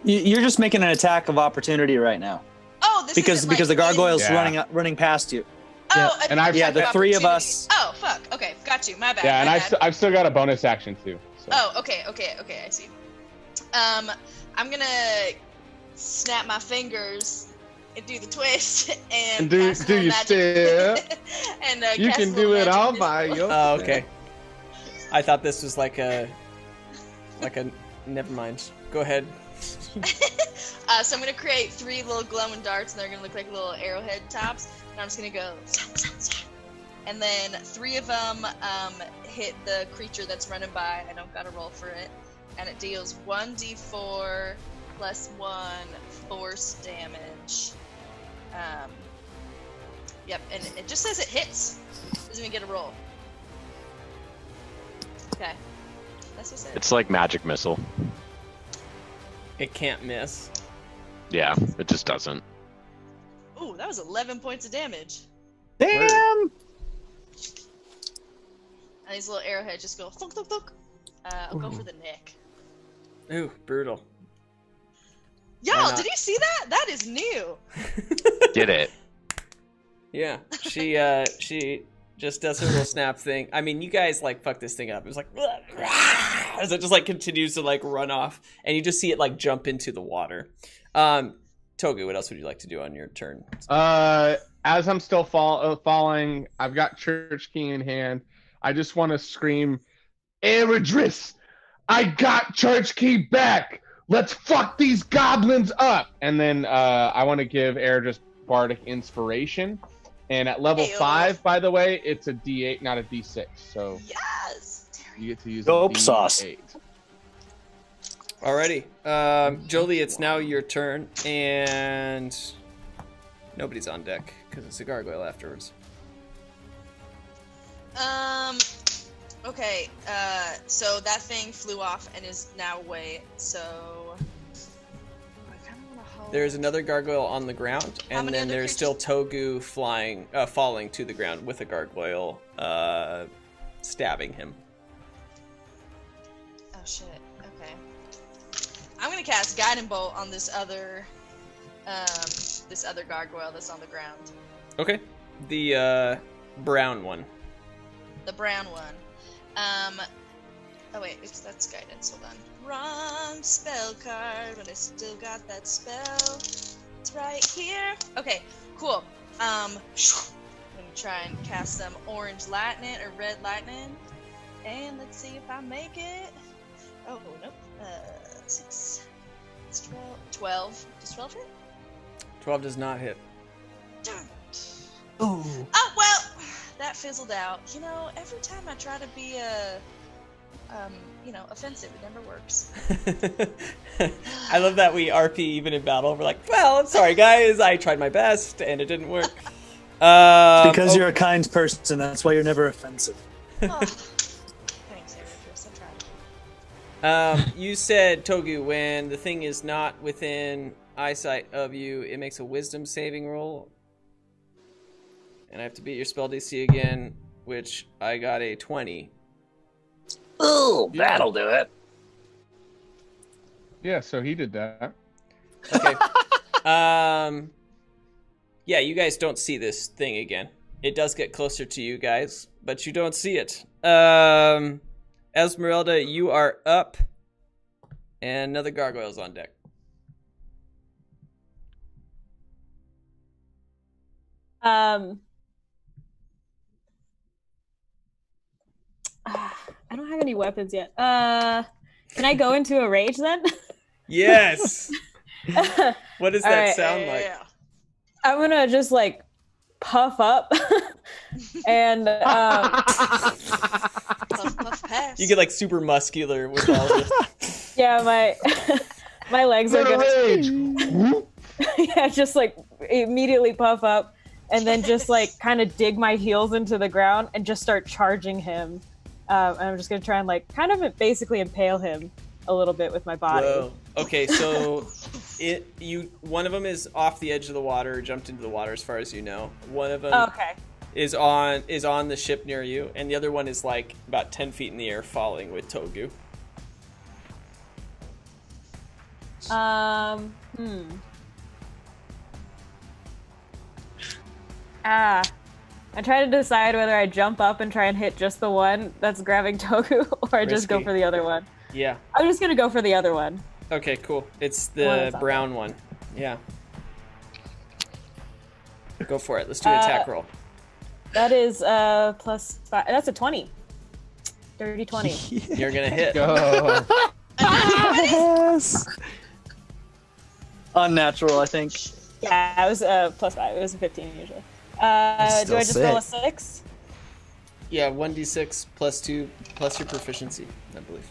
just making an attack of opportunity right now. Oh, this because the gargoyle's running past you. Oh, and the three of us. Oh, fuck. Okay, got you. My bad. Yeah, and I've still got a bonus action too. So. Oh, okay. I see. I'm gonna snap my fingers and do the twist and do cast a little you magic. still? And you cast can a little do it magic all missile. by yourself. Oh, okay. I thought this was like a. Never mind. Go ahead. So I'm gonna create 3 little glowing darts, and they're gonna look like little arrowhead tops. And I'm just gonna go, and then 3 of them hit the creature that's running by. I don't gotta roll for it, and it deals 1d4 plus 1 force damage. Yep, and it just says it hits. Doesn't even get a roll. Okay, that's just it. It's like magic missile. It can't miss. Yeah, it just doesn't. Ooh, that was 11 points of damage. Damn! And these little arrowheads just go thunk, thunk, thunk. I'll go for the neck. Ooh, brutal. Y'all, did you see that? That is new. Did it? Yeah, she just does her little snap thing. I mean, you guys like fuck this thing up. It was like as it just like continues to like run off, and you just see it like jump into the water. Togu, what else would you like to do on your turn? As I'm still falling, I've got Church Key in hand. I just want to scream, Eredris, I got Church Key back. Let's fuck these goblins up. And then I want to give Eredris Bardic Inspiration. And at level 5, by the way, it's a D8, not a D6. So yes, you get to use Dope a D8. sauce. Alrighty, Jolie, it's now your turn, and nobody's on deck because it's a gargoyle afterwards. Okay, so that thing flew off and is now away, so... I kind of want to hold... There's another gargoyle on the ground, and then there's still Togu falling to the ground with a gargoyle stabbing him. Oh shit, okay. I'm gonna cast Guiding Bolt on this other gargoyle that's on the ground. Okay. The brown one. The brown one. Oh wait, oops, that's guidance, hold on. Wrong spell card, but I still got that spell. It's right here. Okay, cool. I'm gonna try and cast some orange lightning or red lightning. And let's see if I make it. Oh, nope. 6. It's 12. 12. Does 12 hit? 12 does not hit. Darn. Ooh. Oh, well, that fizzled out. You know, every time I try to be offensive, it never works. I love that we RP even in battle. We're like, well, I'm sorry, guys. I tried my best, and it didn't work. Because you're a kind person, that's why you're never offensive. Oh. Thanks, Eric. I tried. You said, Togu, when the thing is not within eyesight of you, it makes a wisdom saving roll. And I have to beat your spell DC again, which I got a 20. Oh, that'll do it. Yeah, so he did that. Okay. Yeah, you guys don't see this thing again. It does get closer to you guys, but you don't see it. Esmeralda, you are up. And another gargoyle's on deck. I don't have any weapons yet. Can I go into a rage then? Yes. What does that sound like? Yeah. I'm gonna just like puff up and Puff, pass. You get like super muscular with all this. yeah, my legs are gonna yeah, just like immediately puff up and then just like kind of dig my heels into the ground and just start charging him. And I'm just gonna try and like kind of basically impale him a little bit with my body. Whoa. Okay, so one of them is off the edge of the water, jumped into the water as far as you know. One of them is on the ship near you, and the other one is like about 10 feet in the air, falling with Togu. I try to decide whether I jump up and try and hit just the one that's grabbing Togu, or I just go for the other one. Yeah. I'm just gonna go for the other one. Okay, cool. It's the brown one. Yeah. Go for it. Let's do an attack roll. That is +5. That's a 20. Dirty 20. You're gonna hit. Go. Yes. Unnatural, I think. Yeah, it was +5. It was a 15 usually. Do I just roll a 6? Yeah, 1d6 +2 plus your proficiency, I believe.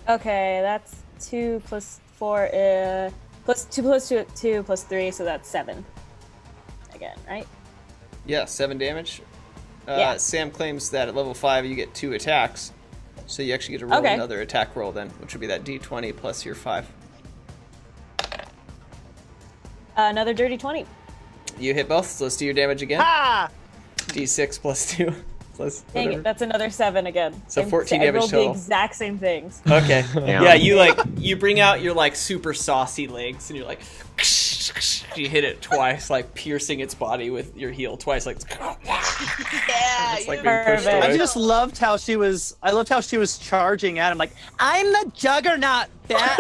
Okay, that's 2 + 4, +2 + 2 + 3, so that's 7. Again, right? Yeah, 7 damage. Yeah. Sam claims that at level 5 you get 2 attacks, so you actually get to roll another attack roll then, which would be that d20 plus your 5. Another dirty 20. You hit both, so let's do your damage again. Ah! D6 +2 plus Dang whatever. it, that's another 7 again. So 14 damage I rolled total. the exact same things. Okay. Yeah, you bring out your like super saucy legs and you're like you hit it twice, like piercing its body with your heel twice, like Yeah, it's like you being pushed away. I just loved how she was. I loved how she was charging at him, like, "I'm the Juggernaut." That's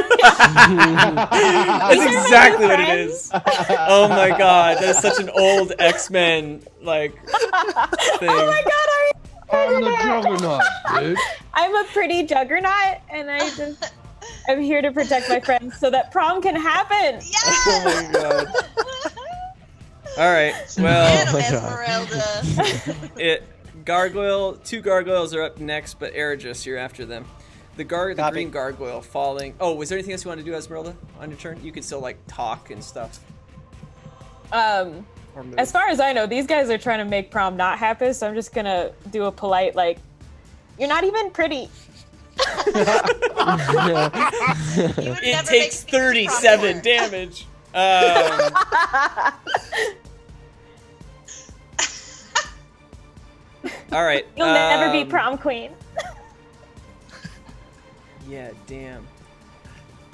exactly what it is. Oh my god, that's such an old X-Men like thing. Oh my god, I'm the Juggernaut, dude. I'm a pretty Juggernaut, and I'm here to protect my friends so that prom can happen. Yes! Oh my god. All right. Well, Esmeralda. Two gargoyles are up next, but Erigis, you're after them. The green gargoyle falling. Oh, was there anything else you wanted to do, Esmeralda, on your turn? You could still like talk and stuff. As far as I know, these guys are trying to make prom not happen, so I'm just gonna do a polite like, You're not even pretty. It takes 37 damage. All right. You'll never be prom queen. Yeah, damn.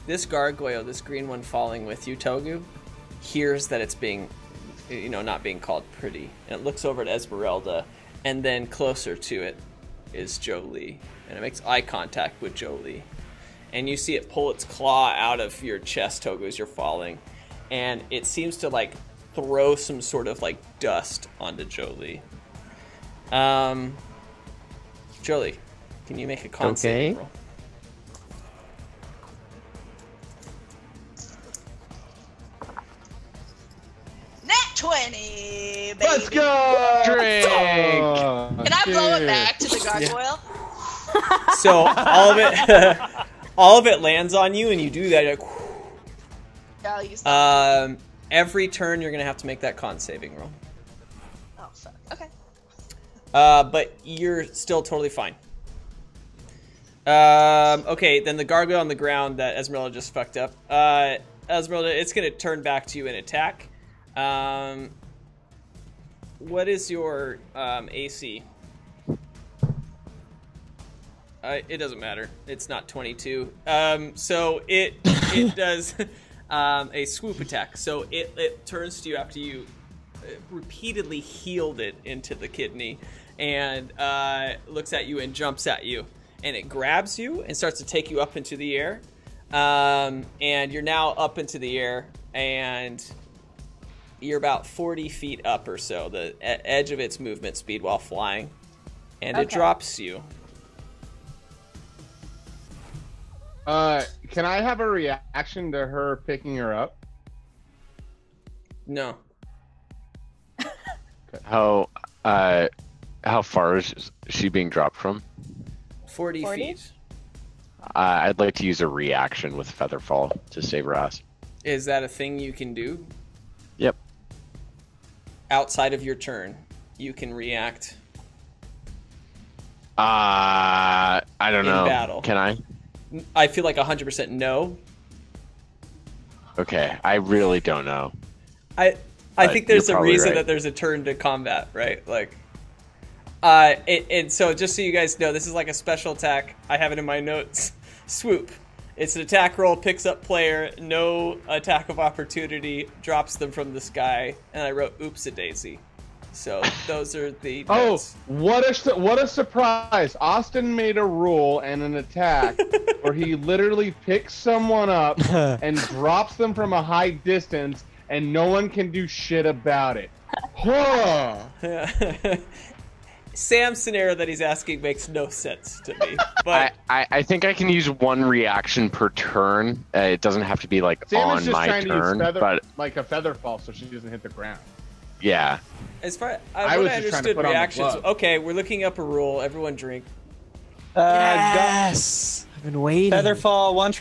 This gargoyle, this green one falling with you, Togu, hears that it's being, not being called pretty. And it looks over at Esmeralda, and then closer to it is Jolie. And it makes eye contact with Jolie. And you see it pull its claw out of your chest, Togu, as you're falling. And it seems to, like, throw some sort of, like, dust onto Jolie. Jolie, can you make a con saving roll? Nat 20, baby. Let's go! Drink! Can I blow it back to the gargoyle? So all of it lands on you, and you do that. Like, Yeah, I'll use that. every turn you're gonna have to make that con saving roll. Oh, fuck. Okay. But you're still totally fine. Okay, then the gargoyle on the ground that Esmeralda just fucked up. Esmeralda, it's gonna turn back to you and attack. What is your AC? It doesn't matter. It's not 22. So it does a swoop attack. So it turns to you after you repeatedly healed it into the kidney, and looks at you and jumps at you, and it grabs you and starts to take you up into the air. And you're now up into the air, and you're about 40 feet up or so, the edge of its movement speed while flying, and it drops you. Can I have a reaction to her picking her up? No. How far is she being dropped from? 40 feet. I'd like to use a reaction with Featherfall to save her ass. Is that a thing you can do? Yep. Outside of your turn, you can react. I don't know. In battle. Can I? I feel like 100% no. Okay, I really don't know. I think there's a reason that there's a turn to combat, right? Like, and so just so you guys know, this is like a special attack. I have it in my notes. Swoop. It's an attack roll, picks up player, no attack of opportunity, drops them from the sky, and I wrote oops a daisy. So those are the notes. What a surprise! Austin made a rule and an attack where he literally picks someone up and drops them from a high distance, and no one can do shit about it. Huh. Sam's scenario that he's asking makes no sense to me. But I think I can use one reaction per turn. It doesn't have to be like Sam on is just my trying turn, to use but like a feather fall so she doesn't hit the ground. Yeah. As far I what was I just trying to understood put on the reactions. glove. Okay, we're looking up a rule. Everyone drink. Yes! I've been waiting. Featherfall, 1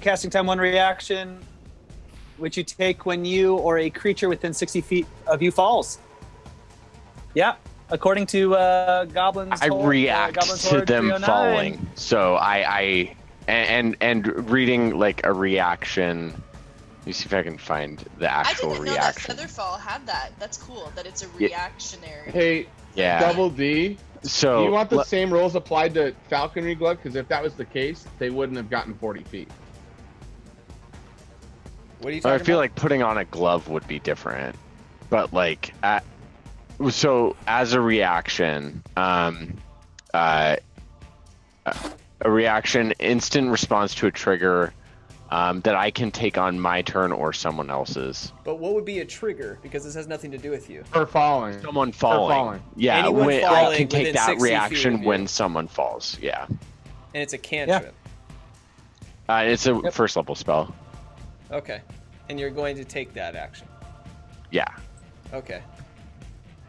casting time, 1 reaction, which you take when you or a creature within 60 feet of you falls. Yeah, according to Goblins. I react to them falling. So and reading like a reaction. Let me see if I can find the actual reaction. I didn't know that Featherfall had that. That's cool that it's a reactionary. Hey, yeah. Double D. So do you want the same rules applied to Falconry Glove? Because if that was the case, they wouldn't have gotten 40 feet. What are you talking about? I feel like putting on a glove would be different, but like, so as a reaction, a reaction, instant response to a trigger. That I can take on my turn or someone else's. But what would be a trigger? Because this has nothing to do with you. For falling. Someone falling. Yeah, Anyone I falling can take within that 60 feet reaction of you. when someone falls. Yeah. And it's a cantrip. It's a first level spell. Okay. And you're going to take that action. Yeah. Okay.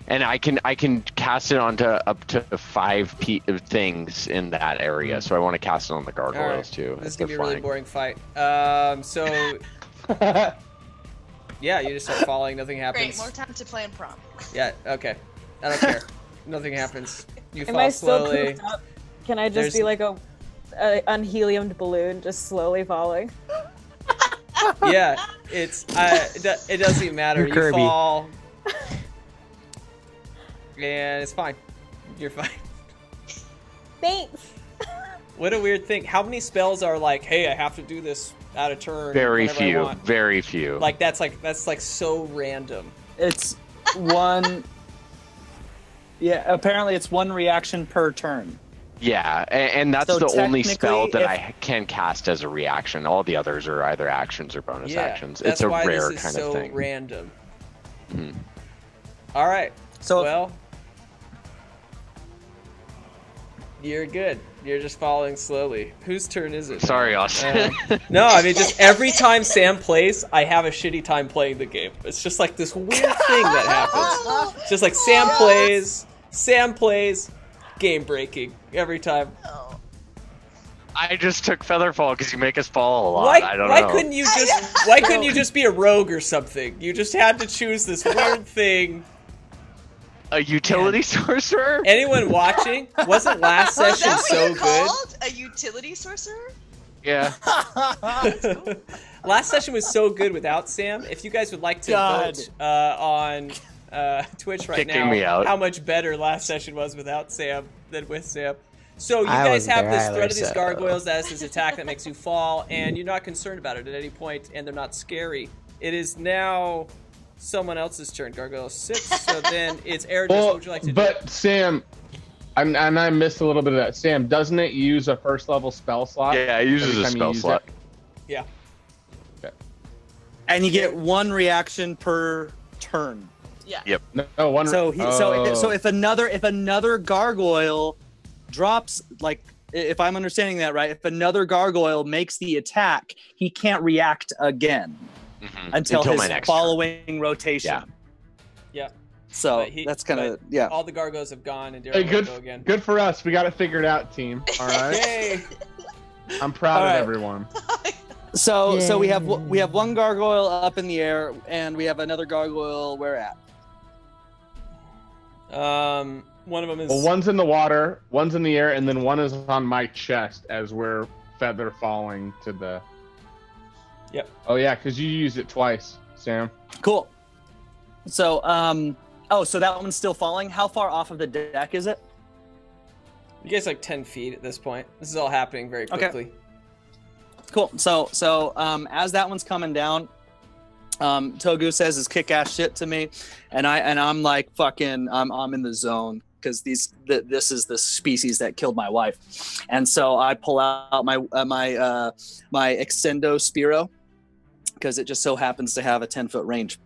And I can cast it onto up to 5 things in that area. So I want to cast it on the gargoyles too. This is gonna be a really boring fight. So yeah, you just start falling. Nothing happens. Great, more time to plan prom. Yeah. Okay. I don't care. Nothing happens. You Am fall I still slowly. pooped up? Can I just be like a unheliumed balloon, just slowly falling? Yeah, it doesn't even matter. You're You Kirby. fall, and it's fine. You're fine. Thanks. What a weird thing. How many spells are like, hey, I have to do this out of turn? Very whenever I few. want? Very few. Like that's so random. It's one. Yeah, apparently it's one reaction per turn. Yeah, and that's So the only spell technically, that I can cast as a reaction. All the others are either actions or bonus Yeah, actions. that's It's a why rare this is kind so of thing. random. Mhm. All right. So Well, you're good. You're just following slowly. Whose turn is it? Sorry, Austin. No, I mean, just every time Sam plays, I have a shitty time playing the game. It's just like this weird thing that happens. It's just like Sam plays, game breaking every time. I just took Featherfall because you make us fall a lot. Why, I don't why know. couldn't you just? Why couldn't you just be a rogue or something? You just had to choose this weird thing. A utility sorcerer? Anyone watching? Wasn't last Is session that what so you're good? called? A utility sorcerer? Yeah. Last session was so good without Sam. If you guys would like to God. vote on Twitch right Kicking now, me out. how much better last session was without Sam than with Sam. So you I guys wasn't have there this either, threat of these so- gargoyles that is this attack that makes you fall, and you're not concerned about it at any point, and they're not scary. It is now someone else's turn. Gargoyle 6, so then it's Eridus. What would you like to do? But Sam, and I missed a little bit of that. Sam, doesn't it use a first level spell slot? Yeah, it uses every a time you spell use slot. it? Yeah. and you get one reaction per turn. Yeah. Yep. No, one. So oh. if another gargoyle drops, like if I'm understanding that right, if another gargoyle makes the attack, he can't react again Mhm. until my his next turn. following rotation. Yeah. Yeah. So But that's kind of but yeah. All the gargoyles have gone, and Daryl Hey, will good, go again. good for us. We got it figured out, team. All right. Yay! I'm proud All right. of everyone. So we have one gargoyle up in the air, and we have another gargoyle where at? One of them is. Well, one's in the water, one's in the air, and then one is on my chest as we're feather falling to the. Yep. Oh yeah, because you used it twice, Sam. Cool. So so that one's still falling. How far off of the deck is it? You guys like 10 feet at this point. This is all happening very Okay. quickly. Cool. So as that one's coming down, Togu says his kick-ass shit to me, and I'm like fucking I'm in the zone because this is the species that killed my wife, and so I pull out my Extendo Spiro because it just so happens to have a 10-foot range.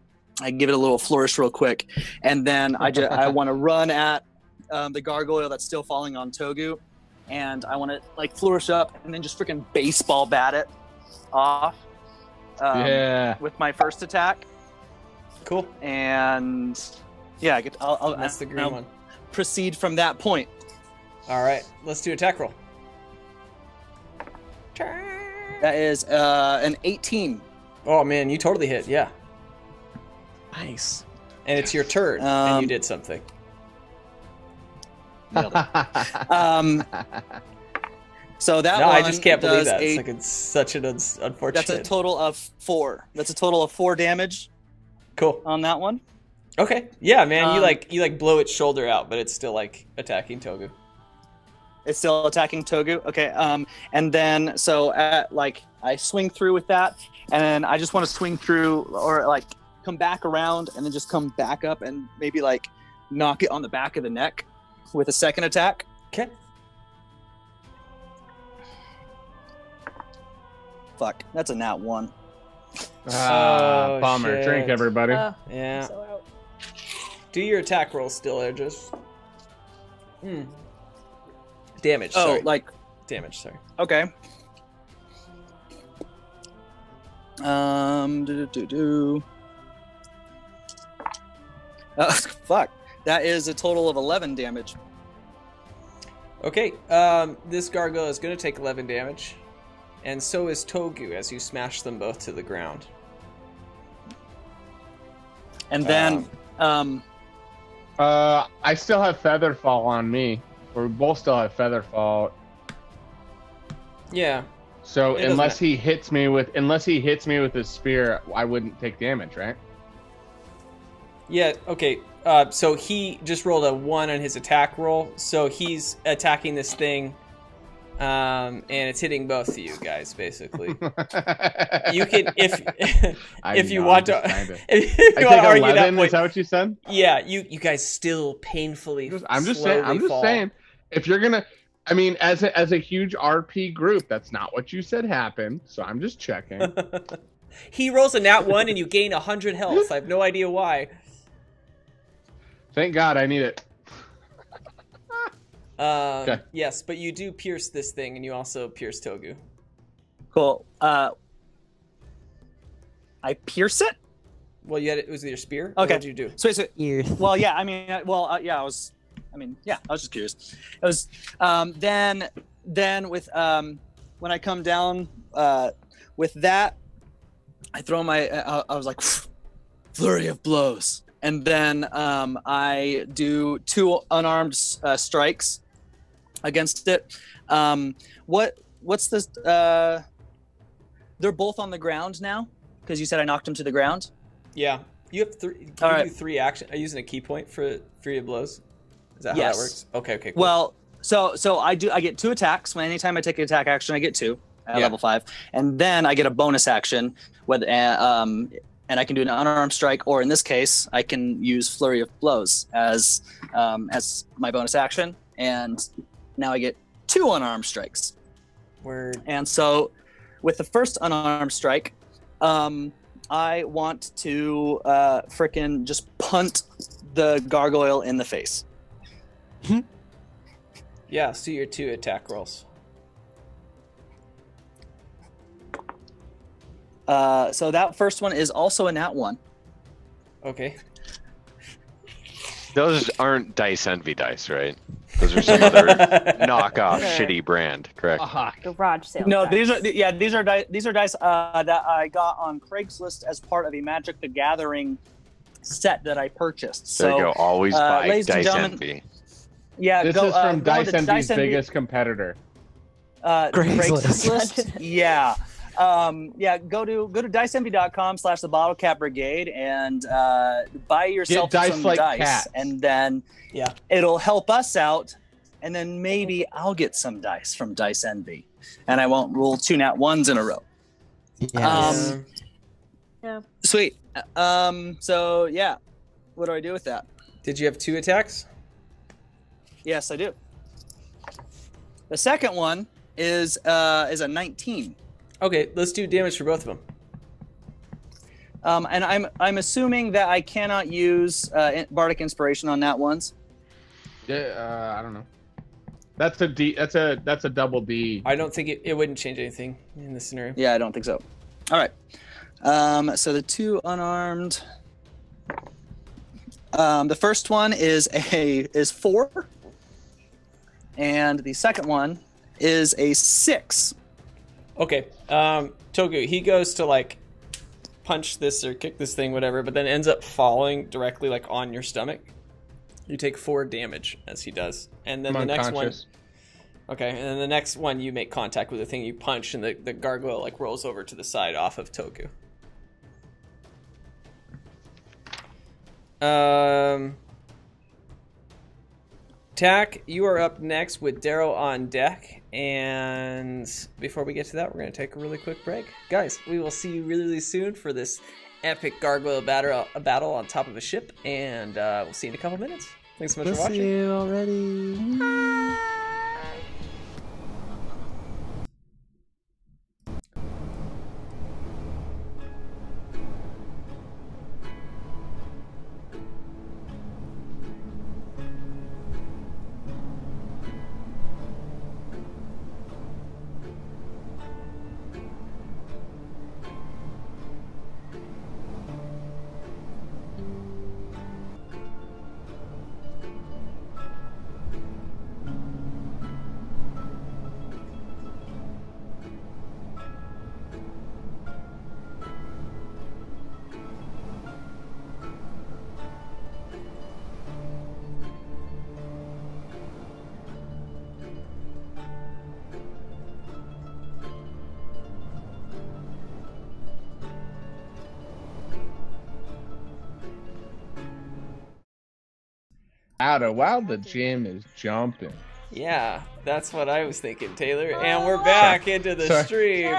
I give it a little flourish real quick, and then I want to run at the gargoyle that's still falling on Togu, and I want to like flourish up and then just freaking baseball bat it off. Yeah. With my first attack, Cool. and yeah, I'll That's the green I'll one. proceed from that point. All right, let's do attack roll. That is an 18. Oh man, you totally hit. Yeah, Nice. and it's your turn, and you Um, did something. Nailed it. So that No, one I just can't believe does that. It's like it's such an unfortunate. that's a total of 4. That's a total of 4 damage Cool. on that one. Okay. Yeah, man. You Um, like blow its shoulder out, but it's still like attacking Togu. It's still attacking Togu. Okay. And then so I swing through with that, and then I just want to swing through or like come back around and then just come back up and maybe like knock it on the back of the neck with a second attack. Okay. Fuck, that's a nat 1. Oh, Bummer. shit. Drink, everybody. Yeah. So out. Do your attack roll still, Edges. Damage. Oh, Sorry. like Damage. Sorry. okay. Fuck. That is a total of 11 damage. Okay. This gargoyle is going to take 11 damage, and so is Togu as you smash them both to the ground. And then I still have feather fall on me. Or we both still have feather fall. Yeah. So It unless doesn't- he hits me with his spear, I wouldn't take damage, right? Yeah, okay. So he just rolled a 1 on his attack roll. So he's attacking this thing, and it's hitting both of you guys, basically. You can, if you want to, if you I want to take argue that 11. point, Is that what you said? yeah, you guys still painfully. I'm just slowly fall. saying. If you're gonna, I mean, as a huge RP group, that's not what you said happened. So I'm just checking. He rolls a nat 1 and you gain 100 health. I have no idea why. Thank God, I need it. Okay. Yes, but you do pierce this thing, and you also pierce Togu. Cool. I pierce it. Well, you had it was your spear. Okay. What did you do? So Ear. well, yeah. I mean, yeah. I was just curious. It was then with when I come down with that, I throw my. I was like, flurry of blows, and then I do 2 unarmed strikes against it. What's this? They're both on the ground now because you said I knocked them to the ground. Yeah, you have 3. Can you do 3 action? Are you using a key point for 3 of blows? Is that how that works? Okay, cool. Well, so I get 2 attacks. Anytime I take an attack action, I get 2 at level 5, and then I get a bonus action and I can do an unarmed strike, or in this case, I can use flurry of blows as my bonus action, and now I get 2 unarmed strikes. Word. And so, with the first unarmed strike, I want to frickin' just punt the gargoyle in the face. Yeah, so your 2 attack rolls. So that first one is also a nat 1. Okay. Those aren't Dice Envy dice, right? Those are some other knockoff shitty brand, correct? Garage sale. No, dice. these are dice that I got on Craigslist as part of a Magic the Gathering set that I purchased. There you go. Always buy ladies and Dice gentlemen, Envy. Yeah, This is from Dice Envy's biggest competitor. Craigslist. Yeah. Go to diceenvy.com/the Bottlecap Brigade and buy yourself Get dice some like dice, cats. and then it'll help us out, and then maybe I'll get some dice from Dice Envy, and I won't roll 2 nat 1s in a row. Yes. Yeah. Sweet. So yeah, what do I do with that? Did you have 2 attacks? Yes, I do. The second one is a 19. Okay, let's do damage for both of them. And I'm assuming that I cannot use Bardic Inspiration on nat ones. Yeah, I don't know. That's a D. That's a double D. I don't think it wouldn't change anything in this scenario. Yeah, I don't think so. All right. So the 2 unarmed. The first one is 4, and the second one is a 6. Okay, Togu, he goes to like punch this or kick this thing, whatever, but then ends up falling directly like on your stomach. You take 4 damage as he does, and then the next one. Okay, and then the next one you make contact with the thing you punch, and the gargoyle like rolls over to the side off of Togu. Tack, you are up next with Darrow on deck, and before we get to that, we're going to take a really quick break. Guys, we will see you really, really soon for this epic gargoyle battle on top of a ship, and we'll see you in a couple minutes. Thanks so much for watching. See you already. While the gym is jumping. Yeah, that's what I was thinking, Taylor. And we're back into the stream.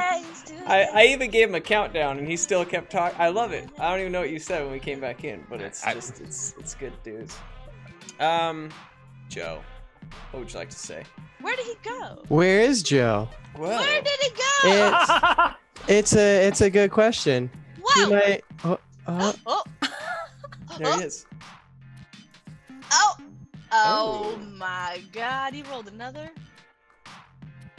I even gave him a countdown, and he still kept talking. I love it. I don't even know what you said when we came back in, but it's just it's good, dudes. Joe, what would you like to say? Where did he go? Where is Joe? Well, Where did he go? It's a good question. Whoa. He might. Oh. there he is. Oh my God! He rolled another.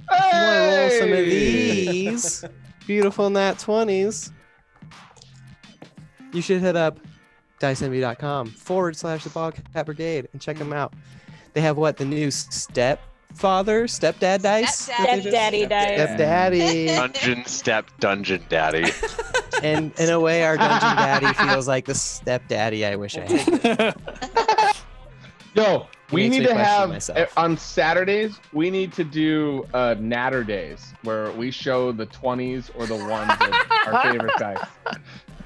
I'm gonna roll some of these beautiful nat 20s. You should hit up dicenvy.com/the Bottlecap Brigade and check them out. They have the new stepdad dice? Stepdaddy dice. Stepdaddy. Dungeon daddy. And in a way, our dungeon daddy feels like the stepdaddy I wish I had. Yo, we makes need me to question have myself. on Saturdays. We need to do natter days where we show the 20s or the ones of our favorite dice.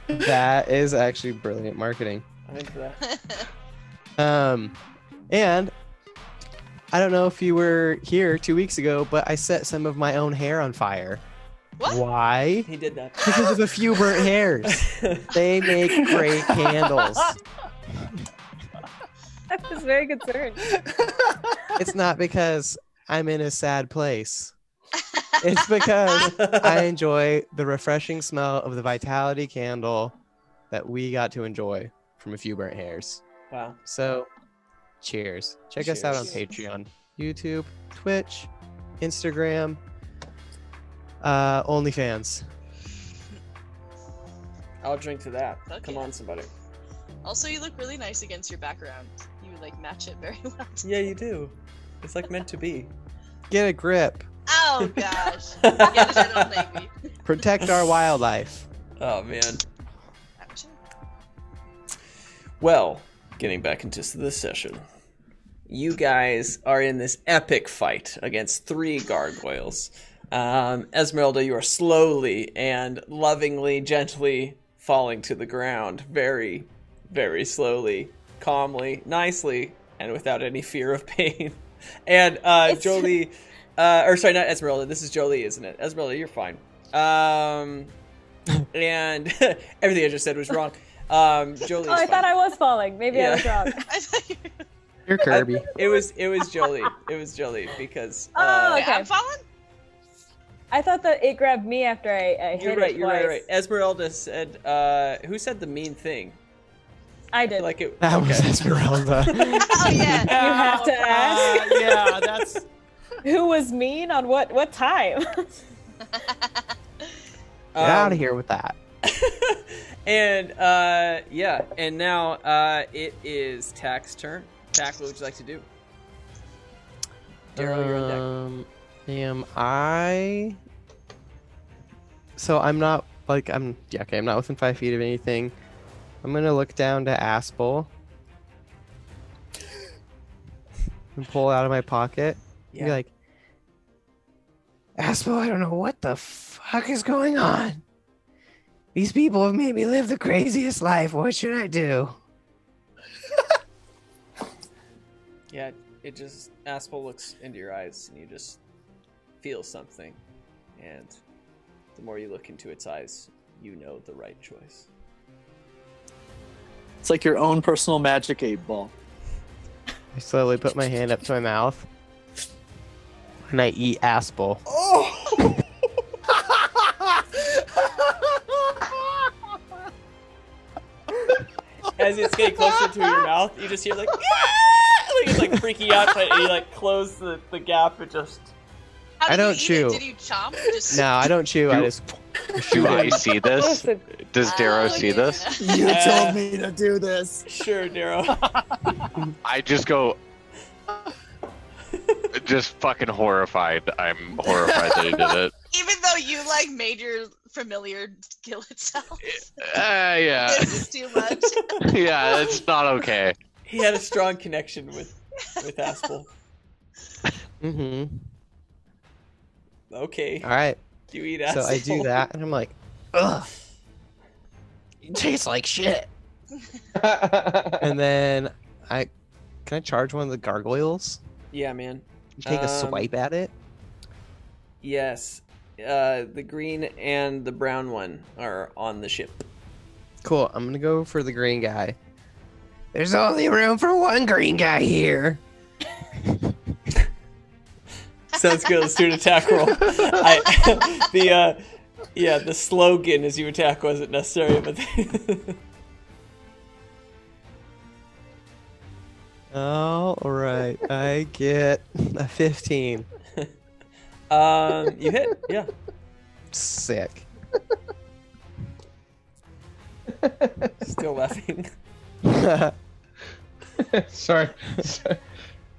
That is actually brilliant marketing. I'm into that. And I don't know if you were here 2 weeks ago, but I set some of my own hair on fire. What? Why? He did that. Because of a few burnt hairs. They make great candles. I was very concerned. It's not because I'm in a sad place. It's because I enjoy the refreshing smell of the Vitality candle that we got to enjoy from a few burnt hairs. Wow. So, cheers. Check us out on Patreon, YouTube, Twitch, Instagram, OnlyFans. I'll drink to that. Okay. Come on, somebody. Also, you look really nice against your background. You match it very well. Yeah, you do. It's meant to be. Get a grip. Oh gosh. Get it on Navy. Protect our wildlife. Oh man. Well, getting back into this session. You guys are in this epic fight against 3 gargoyles. Esmeralda, you are slowly and lovingly, gently falling to the ground. Very, very slowly, calmly, nicely, and without any fear of pain. And Jolie, or sorry, not Esmeralda. This is Jolie, isn't it? Esmeralda, you're fine. And everything I just said was wrong. Jolie. Oh, I thought I was falling. Maybe I was wrong. You're Kirby. It was Jolie. It was Jolie because. Oh, okay. I'm falling. I thought that it grabbed me after I hit You're right. it You're twice. right. Esmeralda said. Who said the mean thing? I did. Like it. That was okay. Esmeralda. Oh yeah. You have to ask. Yeah, that's. Who was mean on what time? Get out of here with that. And yeah, and now it is Tack's turn. Tack, what would you like to do? Daryl, you're on deck. Am I? So I'm not I'm not within 5 feet of anything. I'm gonna look down to Aspel and pull it out of my pocket. Yeah. Be like, Aspel, I don't know what the fuck is going on. These people have made me live the craziest life. What should I do? Yeah, it just Aspel looks into your eyes and you just feel something, and the more you look into its eyes, you know the right choice. It's like your own personal magic 8-ball. I slowly put my hand up to my mouth and I eat Aspel. Oh! As it's getting closer to your mouth, you just hear like, yeah! Like it's like freaking out, but you like close the gap and just. How I did you don't eat chew. It? Did you chomp? Just... No, I don't chew. I just. Do I see this? Does Darrow see this? You told me to do this. Sure, Daryl. I just go. Just fucking horrified. I'm horrified that he did it. Even though you made your familiar kill itself. Yeah. This is too much. Yeah, it's not okay. He had a strong connection with Aspel. Mm-hmm. Okay. All right. You eat Aspel. So I do that, and I'm like, ugh. It tastes like shit. And then I Can I charge one of the gargoyles? Yeah, man. Take a swipe at it? Yes. The green and the brown one are on the ship. Cool. I'm gonna go for the green guy. There's only room for one green guy here. Sounds good. Let's do an attack roll. The slogan as you attack wasn't necessary, but All right. I get a 15. you hit. Yeah. Sick. Still laughing. Sorry.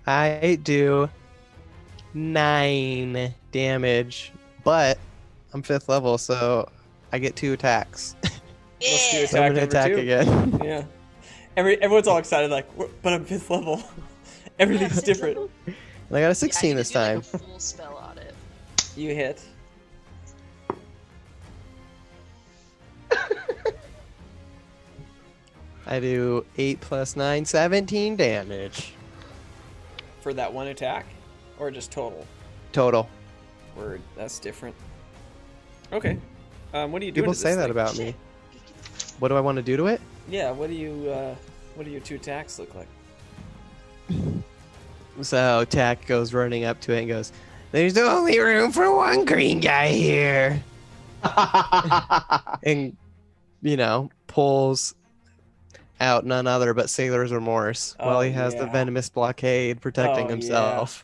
I do 9 damage, but I'm 5th level, so I get 2 attacks. Let's do So I'm gonna attack attack number 2. again. Yeah. Everyone's all excited, like, but I'm 5th level. Everything's different. And I got a 16 this time. Like a full spell on it. You hit. I do 8 plus 9, 17 damage. For that one attack? Or just total? Total. Word. That's different. Okay. What do you do? People say that about me. What do I want to do to it? Yeah, what do your 2 attacks look like? So Tack goes running up to it and goes, "There's only room for one green guy here." And, pulls out none other but Sailor's Remorse while he has the venomous blockade protecting himself.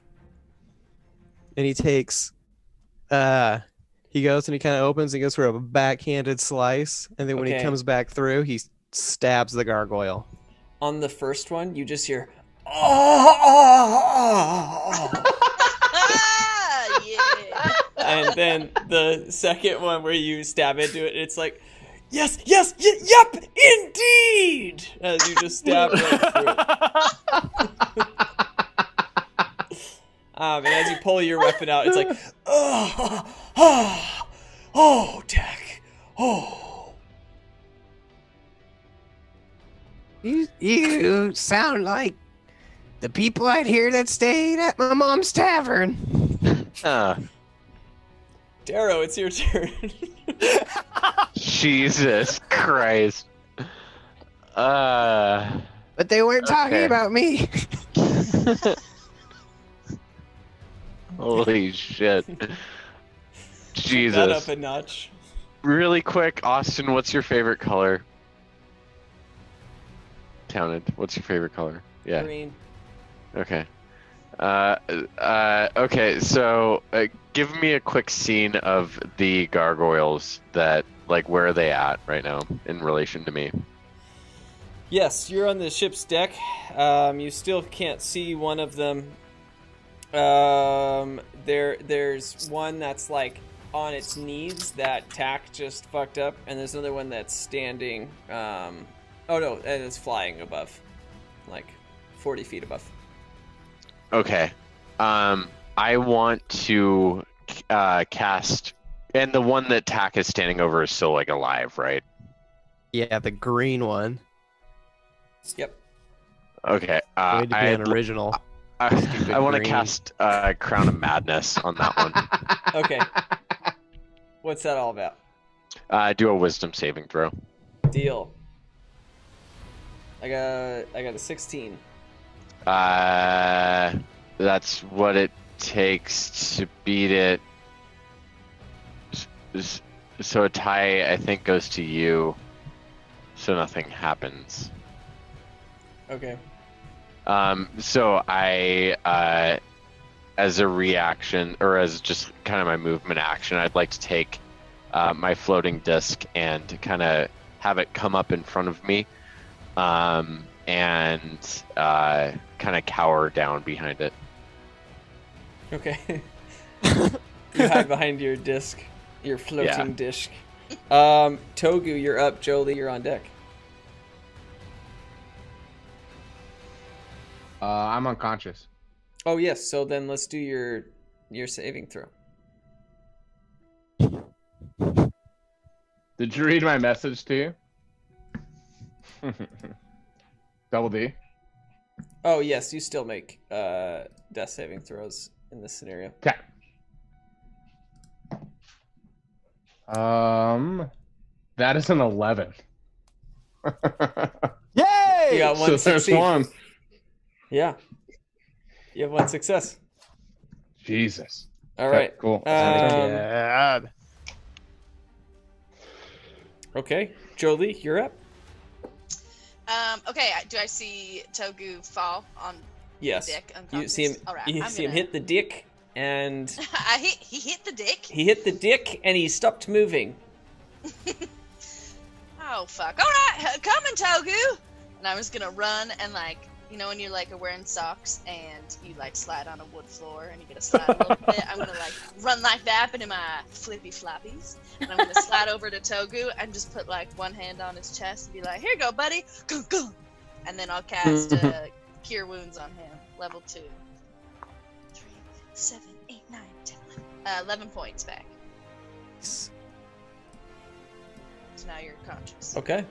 And he takes, he goes and he kind of opens and goes for a backhanded slice. And then when he comes back through, he stabs the gargoyle. On the first one, you just hear, Yeah. and then the second one where you stab into it, it's like, yep, indeed, as you just stab right through it. And as you pull your weapon out, it's like, Tack, You sound like the people I'd hear that stayed at my mom's tavern. Darrow, it's your turn. Jesus Christ. But they weren't talking about me. Holy shit. Jesus. That up a notch. Really quick, Austin, what's your favorite color? Counted. What's your favorite color? Yeah. Green. Okay. Okay, so give me a quick scene of the gargoyles that, where are they at right now in relation to me? Yes, you're on the ship's deck. You still can't see one of them. There's one that's on its knees that Tack just fucked up, and there's another one that's standing. Oh no, and it's flying above, 40 feet above. Okay. I want to cast, and the one that Tack is standing over is still alive, right? Yeah, the green one. Yep. Okay. Going to be an original. I want to cast Crown of Madness on that one. Okay. What's that all about? Do a Wisdom saving throw. Deal. I got a 16. That's what it takes to beat it. So a tie, I think, goes to you. So nothing happens. Okay. So I, as a reaction, or as just kind of my movement action, I'd like to take my floating disc and kind of have it come up in front of me, and kind of cower down behind it. Okay. You hide behind your disc, your floating disc. Togu, you're up. Jolie, you're on deck. I'm unconscious. Oh yes, so then let's do your saving throw. Did you read my message to you? Double D. Oh yes, you still make death saving throws in this scenario. Okay. That is an 11. Yay! You got one So there's succeed. one. Yeah. You have one success. Jesus. All Okay, right. cool. God. Okay, Jolie, you're up. Okay, do I see Togu fall on Yes. the dick You unconscious? see him. All right, You I'm see him gonna- hit the dick, and He hit the dick? he hit the dick, and he stopped moving. Oh, fuck. Alright, coming, Togu! And I was gonna run and, like, you know when you're, like, wearing socks and you, like, slide on a wood floor and you get a slide a little bit? I'm gonna, like, run like that, but in my flippy floppies. And I'm gonna slide over to Togu and just put, like, one hand on his chest and be like, here you go, buddy! Go, go! And then I'll cast Cure Wounds on him. Level 2. 3, 7, 8, 9, 10, 11 points back. So now you're conscious. Okay.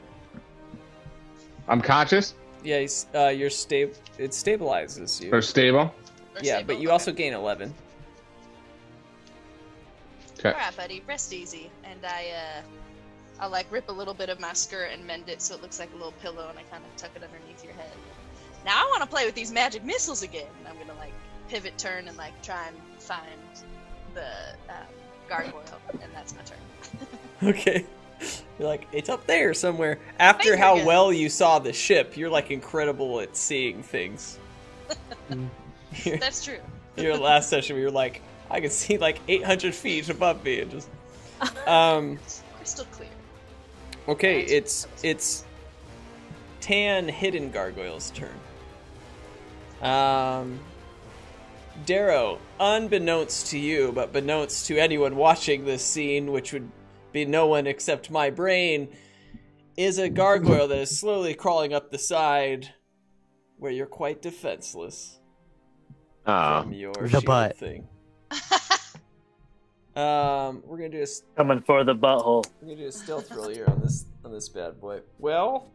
I'm conscious Yeah, you're stable. It stabilizes you. or stable. Or Yeah, stable? but you Okay. also gain 11. Okay. Alright, buddy, rest easy. And I'll like rip a little bit of my skirt and mend it so it looks like a little pillow, and I kind of tuck it underneath your head. Now I want to play with these magic missiles again. And I'm gonna like pivot, turn, and like try and find the gargoyle, and that's my turn. Okay. You're like, it's up there somewhere. After Finger how guns. well you saw the ship, you're like incredible at seeing things. That's true. Your last session, we were like, I can see like 800 feet above me, and just. Crystal clear. Okay, That's- it's Tan Hidden Gargoyle's turn. Darrow, unbeknownst to you, but beknownst to anyone watching this scene, which would be no one except my brain, is a gargoyle that is slowly crawling up the side, where you're quite defenseless from your the shield butt. thing. We're gonna do a Coming for the butthole. We're gonna do a stealth roll here on this bad boy. Well,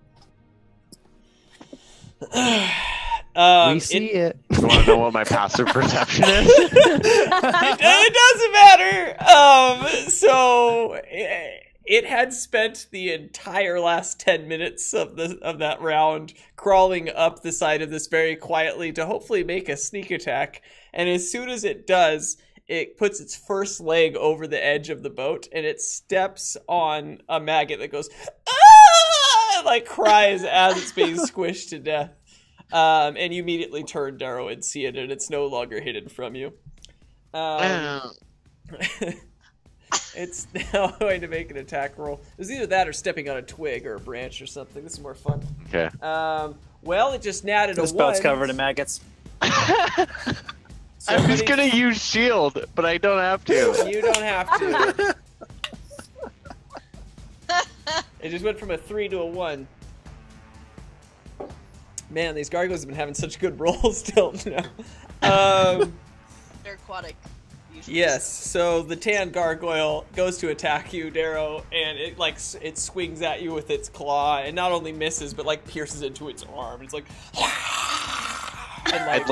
we see it. You want to know what my passive perception is? it doesn't matter. So it had spent the entire last 10 minutes of that round crawling up the side of this very quietly to hopefully make a sneak attack. And as soon as it does, it puts its first leg over the edge of the boat, and it steps on a maggot that goes, ah! Like cries as it's being squished to death. And you immediately turn, Darrow, and see it, and it's no longer hidden from you. It's now going to make an attack roll. It was either that or stepping on a twig or a branch or something. This is more fun. Okay. Well, it just natted This a boat's 1. covered in maggots. I was gonna use shield, but I don't have to. You don't have to. It just went from a 3 to a 1. Man, these gargoyles have been having such good rolls till now. They're aquatic. Usually. Yes, so the tan gargoyle goes to attack you, Darrow, and it swings at you with its claw, and not only misses, but like pierces into its arm. It's like, and, like I'd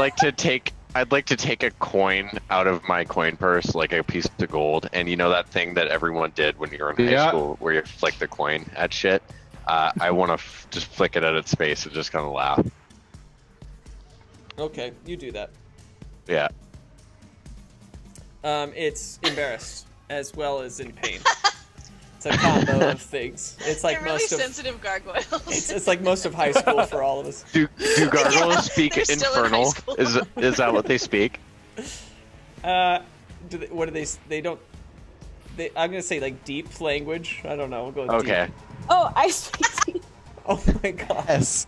like to take a coin out of my coin purse, like a piece of gold, and you know that thing that everyone did when you were in high school, where you flick the coin at shit. I want to just flick it at its face and just kind of laugh. Okay, you do that. Yeah. It's embarrassed as well as in pain. It's a combo of things. It's like They're really most of sensitive gargoyles. it's like most of high school for all of us. Do gargoyles speak they're still in high infernal? school. Is that what they speak? What do they? They don't. I'm gonna say like deep language. I don't know. We'll go with Okay. deep. Oh, I speak. Oh my god. Yes.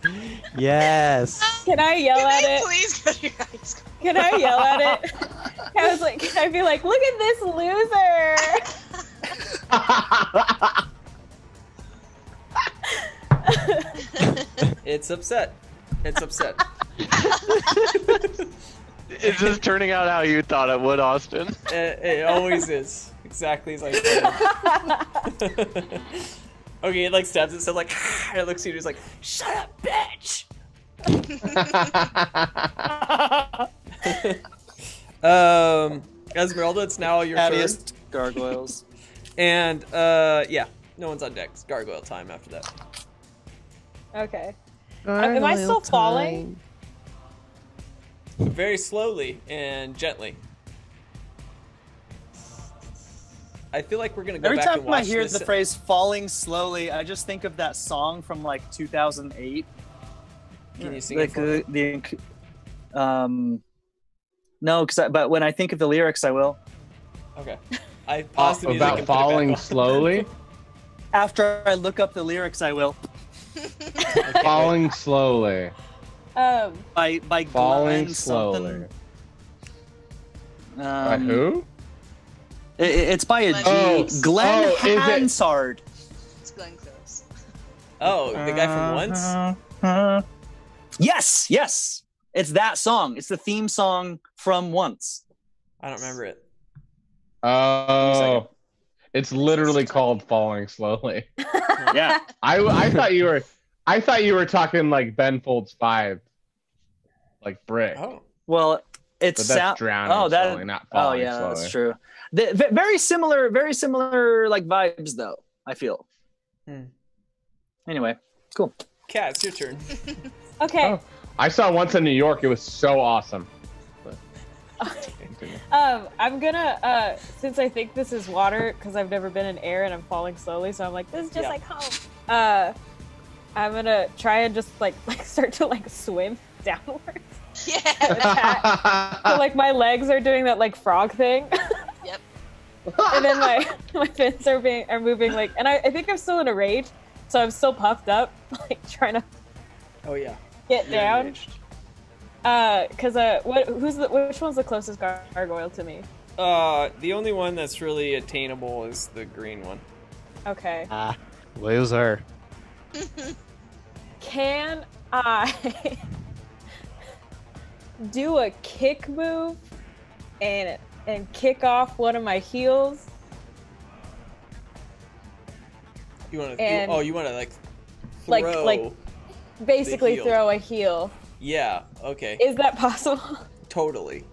Yes. Can I yell Can at they it? please go to your high school? Can I yell at it? I was like, can I be like, look at this loser? It's upset. It's upset. Is this turning out how you thought it would, Austin? It always is. Exactly as I said. Okay, it like stabs itself like, and it looks at you and it's like, shut up, bitch! Esmeralda, it's now your turn. Happiest gargoyles. And yeah, no one's on deck. It's gargoyle time after that. Okay. Am I still falling? Very slowly and gently. I feel like we're gonna go Every back time and watch I hear this. the phrase "falling slowly," I just think of that song from like 2008. Can you sing it for me? No, but when I think of the lyrics, I will. Okay. I paused the music About and put it back falling on. slowly. After I look up the lyrics, I will. Falling slowly. By Falling Glenn slowly. something. By who? It's by a G. Glenn Glenn is it- Hansard. It's Glenn Close. Oh, the guy from Once? Yes. It's that song. It's the theme song from Once. I don't remember it. Oh, it's literally called Falling Slowly. Yeah. I thought you were talking like Ben Folds 5, like Brick. Oh. Well, it's But that's drowning slowly, not falling yeah, slowly. that's true. Very similar like vibes though, I feel. Anyway, cool. Kat, it's your turn. Okay. Oh, I saw Once in New York. It was so awesome. I'm gonna since I think this is water because I've never been in air and I'm falling slowly, so I'm like, this is just like home. I'm gonna try and just like start to like swim downwards. Yeah. So, like my legs are doing that like frog thing. Yep. And then my fins are moving like, and I think I'm still in a rage, so I'm still puffed up, like trying to Oh yeah. get You're down. enraged. Which one's the closest gargoyle to me? The only one that's really attainable is the green one. Okay. Loser. Can I do a kick move and kick off one of my heels? You want to? And- You want to like throw? Like basically heel. throw a heel. Yeah. Okay. Is that possible? Totally.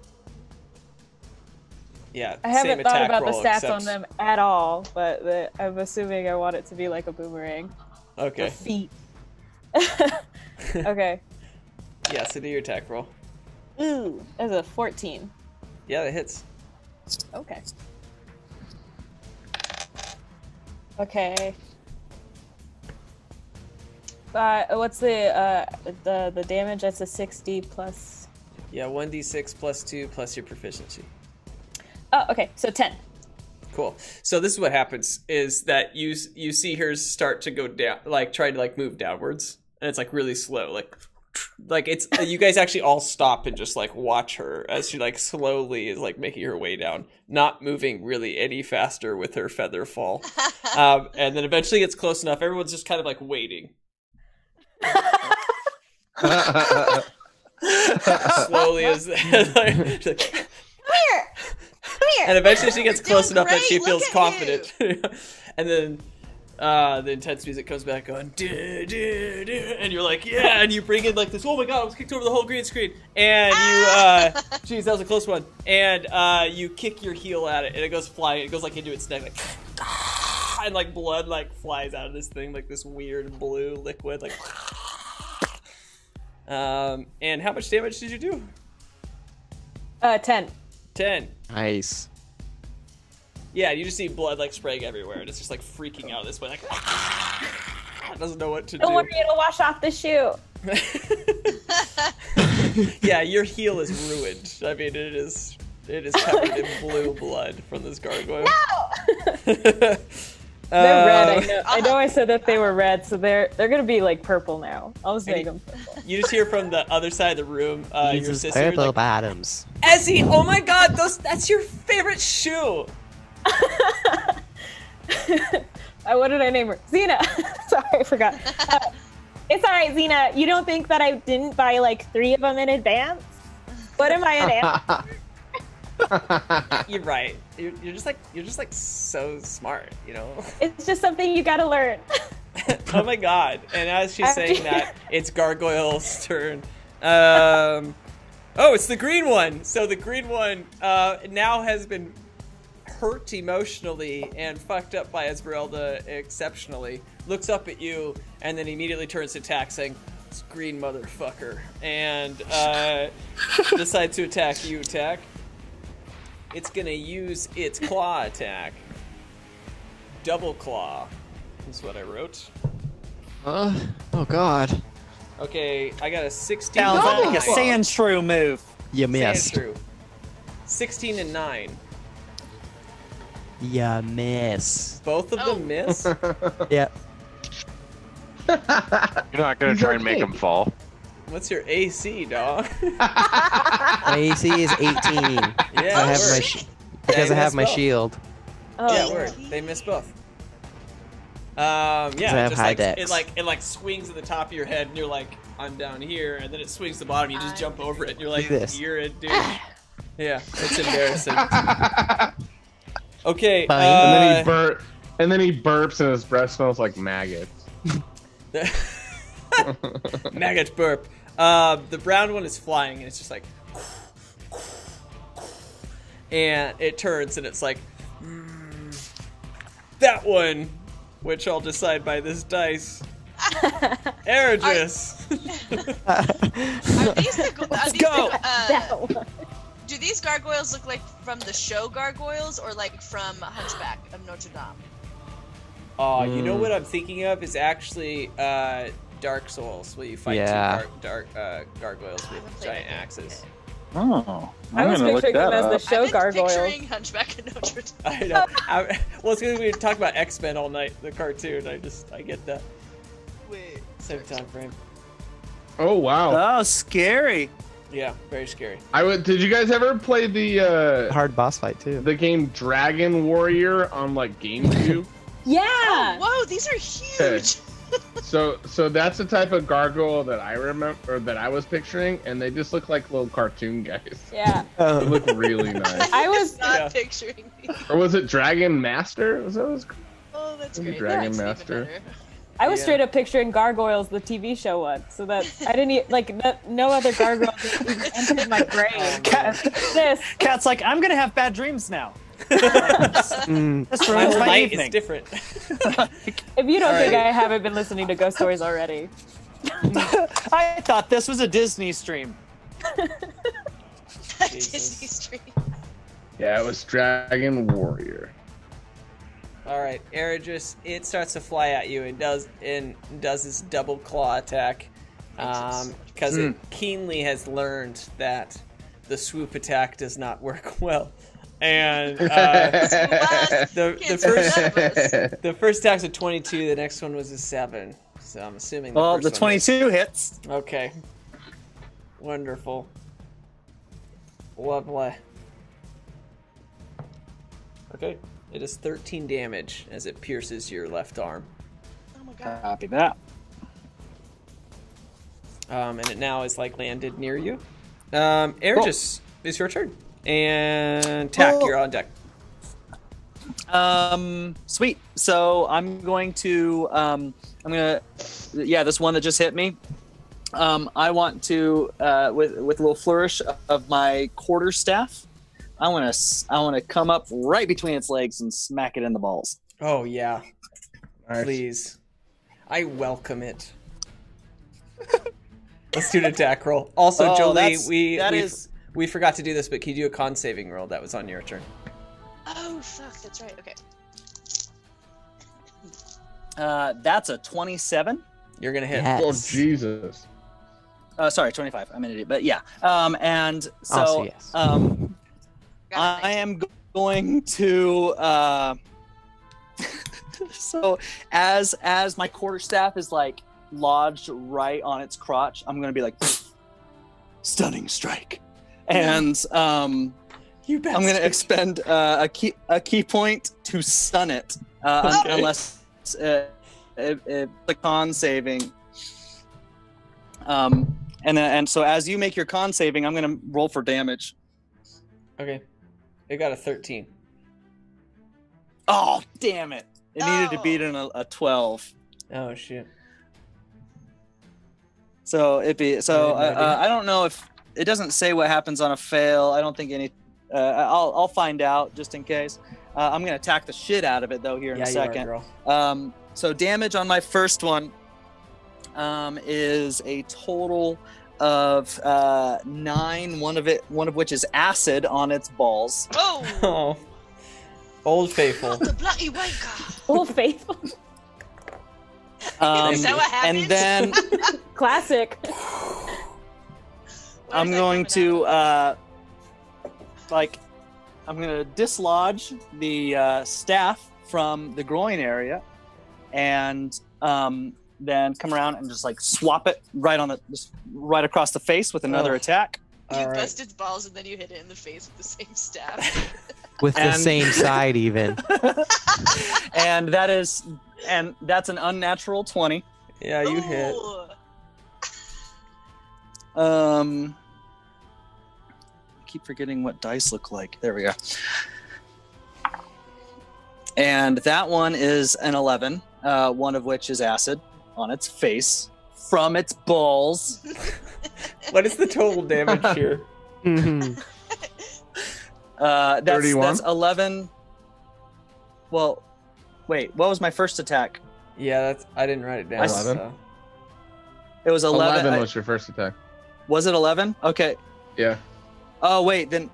Yeah. I haven't same thought attack about the roll, stats except- on them at all, but I'm assuming I want it to be like a boomerang. Okay. For feet. Okay. Yeah. So do your attack roll. Ooh, that's a 14. Yeah, that hits. Okay. Okay. What's the damage? That's a 60 plus. Yeah, 1d6 plus 2 plus your proficiency. Oh, okay. So 10. Cool. So this is what happens: is that you see her start to go down, like try to like move downwards, and it's like really slow, like it's you guys actually all stop and just like watch her as she like slowly is like making her way down, not moving really any faster with her feather fall, and then eventually gets close enough. Everyone's just kind of like waiting. Slowly as like, she's like, Come here. and eventually she gets You're close doing enough that great, she look feels at confident. And then the intense music comes back going, "Duh, duh, duh," and you're like, yeah, and you bring in like this, oh my god, I was kicked over the whole green screen. And you, geez, that was a close one. And you kick your heel at it, and it goes flying, it goes like into its neck, like, and like blood like flies out of this thing, like this weird blue liquid, like. And how much damage did you do? 10. 10. Nice. Yeah, you just see blood like spraying everywhere, and it's just like freaking out this way, like doesn't know what to Don't do. worry, it'll wash off the shoe. Yeah, your heel is ruined. I mean, it is covered in blue blood from this gargoyle. No. They're red. I know. I said that they were red, so they're gonna be like purple now. I'll just make them purple. You just hear from the other side of the room, your sister purple like, bottoms. Ezzy, oh my god, that's your favorite shoe. What did I name her? Xena. Sorry, I forgot. It's all right, Xena. You don't think that I didn't buy like 3 of them in advance? What am I, an amateur? You're right. You're just like so smart, you know. It's just something you gotta learn. Oh my god! And as she's saying that, it's Gargoyle's turn. Oh, it's the green one. So the green one now has been hurt emotionally and fucked up by Esmeralda exceptionally. Looks up at you and then immediately turns to attack, saying, "It's green motherfucker," and decides to attack you. Attack. It's gonna use its claw attack. Double claw is what I wrote. Oh God. Okay, I got a 16. Sounds like a nine. sand shrew move. You missed. Sand shrew. 16 and 9. You miss. Both of them miss. Yeah. You're not gonna try and make him fall. What's your AC, dog? AC is 18. Yeah, I have my because I have my shield. Oh, Yeah, word. They miss both. Yeah, have just high like dex. it like swings at the top of your head, and you're like, I'm down here, and then it swings to the bottom. You just jump over it, and you're like, this. you're a dude. Yeah, it's embarrassing. Okay. And then he burps, and his breath smells like maggots. Maggot burp. The brown one is flying, and it's just like, and it turns, and it's like, that one, which I'll decide by this dice. Eragis. Let's go. that one. Do these gargoyles look like from the show gargoyles or like from Hunchback of Notre Dame? Oh, you know what I'm thinking of is actually Dark Souls, where you fight two gargoyles with giant axes. Oh, I was picturing them as the show I've been gargoyles. picturing Hunchback of Notre Dame. I know. Well, it's because we talk about X-Men all night, the cartoon. I get that. Wait. Same time frame. Oh wow. Oh, scary. Yeah, very scary. Did you guys ever play the Hard boss fight too. the game Dragon Warrior on like GameCube? Yeah. Whoa, these are huge. So that's the type of gargoyle that I remember, or that I was picturing, and they just look like little cartoon guys. Yeah. They look really nice. I was not picturing these. Or was it Dragon Master? Was that what it was called? Oh, that's Maybe great. Dragon That's even Master. better. I was straight up picturing Gargoyles, the TV show one, so that I didn't no other gargoyles even entered my brain. This. Cat's like, I'm gonna have bad dreams now. This My ruins whole my night evening. is different. If you don't think I haven't been listening to ghost stories already. I thought this was a Disney stream. Disney Street. Yeah, it was Dragon Warrior. All right, Eragis, it starts to fly at you and does its double claw attack, because it keenly has learned that the swoop attack does not work well, and the first attack's a 22, the next one was a 7, so I'm assuming the Well, first the one 22 hits. Okay, wonderful, lovely. Okay. It is 13 damage as it pierces your left arm. Oh my god. Copy that. And it now is like landed near you. Eragis, it's your turn. And Tack, you're on deck. Sweet. So I'm going to, this one that just hit me. I want to, with a little flourish of my quarterstaff, I want to come up right between its legs and smack it in the balls. Oh yeah, Nice. please. I welcome it. Let's do an attack roll. Also, Jolie, we forgot to do this, but can you do a con saving roll? That was on your turn. Oh fuck, that's right. Okay. That's a 27. You're gonna hit. Yes. Oh Jesus. Sorry, 25. I'm an idiot, but yeah. And so, Also yes. Got it, I am going to. So as my quarterstaff is like lodged right on its crotch, I'm gonna be like, stunning strike, and You bastard. I'm gonna expend a key point to stun it, unless it's a con saving. And so as you make your con saving, I'm gonna roll for damage. Okay. It got a 13. Oh, damn it! It needed to beat a 12. Oh shit. So I don't know if it doesn't say what happens on a fail. I don't think any. I'll find out just in case. I'm gonna attack the shit out of it though here in a second. You are, girl. So damage on my first one is a total of 9. One of which is acid on its balls. Oh, Old Faithful. the bloody wanker. Old Faithful. Is that what happens? And then Classic. I'm going to I'm gonna dislodge the staff from the groin area, and then come around and just like swap it just right across the face with another attack. You bust its balls and then you hit it in the face with the same staff. With the same side, even. And that's an unnatural 20. Yeah, you hit. I keep forgetting what dice look like. There we go. And that one is an 11, one of which is acid on its face from its balls. What is the total damage here? That's 31? That's 11. Well, wait, what was my first attack? Yeah, I didn't write it down. 11. So. It was 11. 11 was your first attack. Was it 11? Okay. Yeah. Oh, wait, then...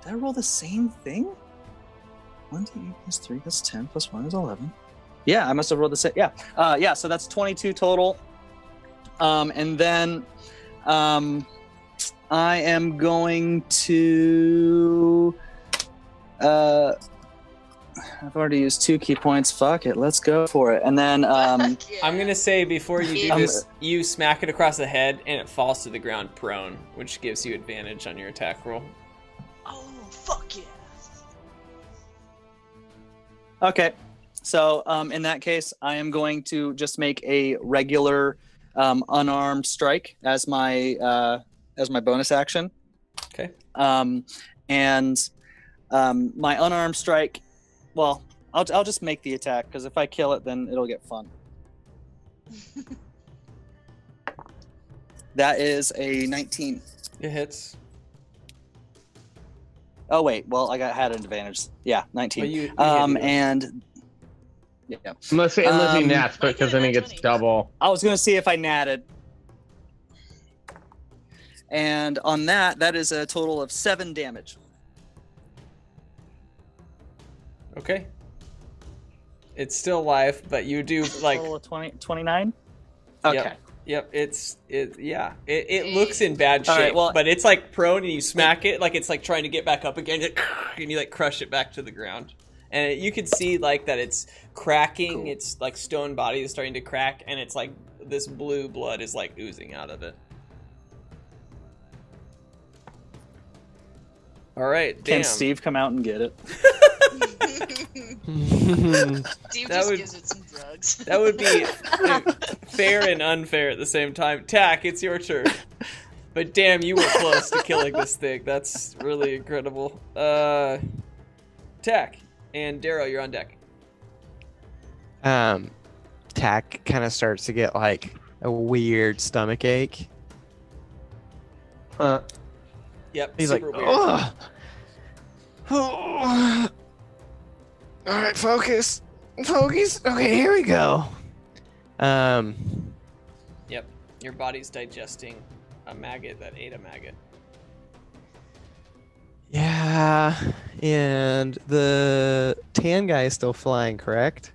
Did I roll the same thing? 1d8 plus 3, that's 10, plus 1 is 11. Yeah, I must have rolled the same. Yeah. Yeah, so that's 22 total. And then I am going to... I've already used 2 key points. Fuck it, let's go for it. And then I'm gonna say before you do this, you smack it across the head and it falls to the ground prone, which gives you advantage on your attack roll. Oh, fuck yeah. Okay, so in that case, I am going to just make a regular unarmed strike as my bonus action. Okay. And my unarmed strike. Well, I'll just make the attack because if I kill it, then it'll get fun. That is a 19. It hits. Oh wait, well I had an advantage. Yeah, 19. Well, you and yeah. Unless he nats, because then he gets double. I was gonna see if I natted. And on that is a total of 7 damage. Okay. It's still alive, but you do like Total of 29? Okay. Yep, it looks in bad shape, right, well, but it's like prone and you smack it like it's like trying to get back up again and you like crush it back to the ground. And you can see like that it's cracking, cool. It's like stone body is starting to crack and it's like this blue blood is like oozing out of it. All right, damn. Can Steve come out and get it? Steve just gives it some drugs. That would be fair and unfair at the same time. Tack, it's your turn. But damn, you were close to killing this thing. That's really incredible. Tack and Darrow, you're on deck. Tack kind of starts to get like a weird stomach ache. Yep, he's super like, weird. oh. All right, focus. Okay, here we go. Yep, your body's digesting a maggot that ate a maggot. Yeah, and the tan guy is still flying, correct?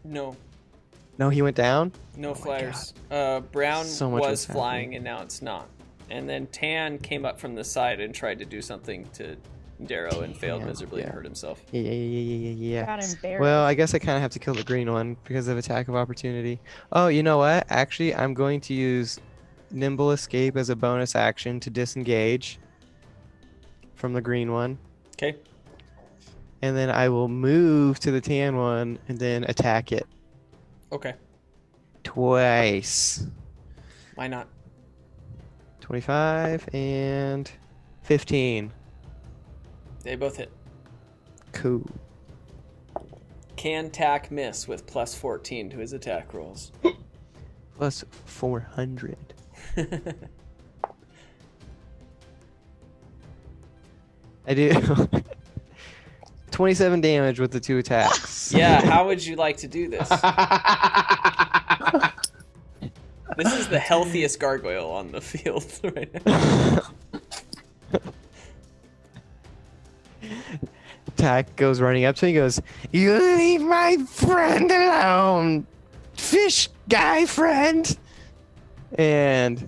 No, he went down. no flyers. Brown So much was was flying, happening. and now it's not. And then Tan came up from the side and tried to do something to Darrow and failed miserably and hurt himself. Yeah. Got embarrassed. Well, I guess I kind of have to kill the green one because of attack of opportunity. Oh, you know what? Actually, I'm going to use Nimble Escape as a bonus action to disengage from the green one. Okay. And then I will move to the tan one and then attack it Okay. twice. Why not? 25 and 15. They both hit. Cool. Can Tack miss with plus 14 to his attack rolls? plus 400. I do 27 damage with the 2 attacks. Yeah, how would you like to do this? This is the healthiest gargoyle on the field right now. Tack goes running up to him. He goes, "You leave my friend alone, fish guy friend." And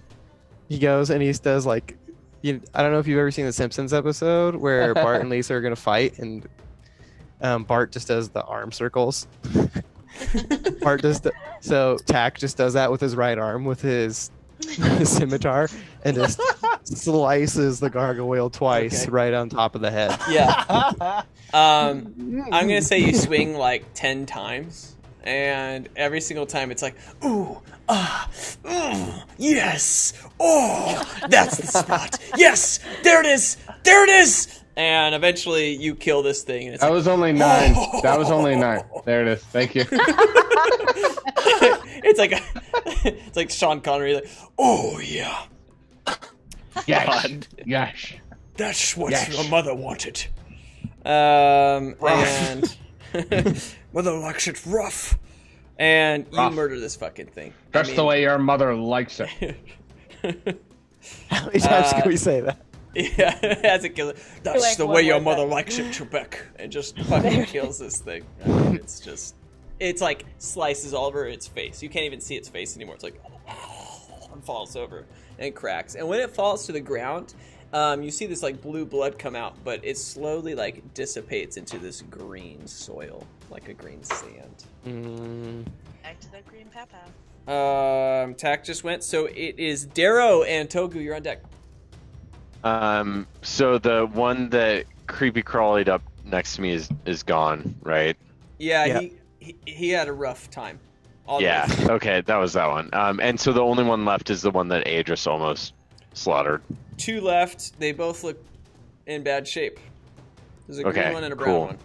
he goes and he does like, I don't know if you've ever seen the Simpsons episode where Bart and Lisa are gonna fight, and Bart just does the arm circles. So Tack just does that with his right arm with his scimitar and just slices the gargoyle twice right on top of the head. Yeah. I'm gonna say you swing like 10 times, and every single time it's like, ooh, yes, oh, that's the spot. Yes, there it is, there it is. And eventually you kill this thing. And it's that was only 9. Oh. That was only 9. There it is. Thank you. It's like Sean Connery, like, oh yeah. Yes. Yes. That's what your mother wanted. And mother likes it rough. And you murder this fucking thing. That's the way your mother likes it. How many times can we say that? Yeah, as a killer. That's like the way your mother likes it, Trebek. And just fucking kills this thing. It's like slices all over its face. You can't even see its face anymore. It's like, and falls over and cracks. And when it falls to the ground, you see this like blue blood come out, but it slowly like dissipates into this green soil, like a green sand. Back to that green papa. Tack just went, so it is Darrow and Togu. You're on deck. So the one that creepy crawled up next to me is gone, right? Yeah. He had a rough time. Okay, that was that one. And so the only one left is the one that Adris almost slaughtered. 2 left. They both look in bad shape. There's a green one and a brown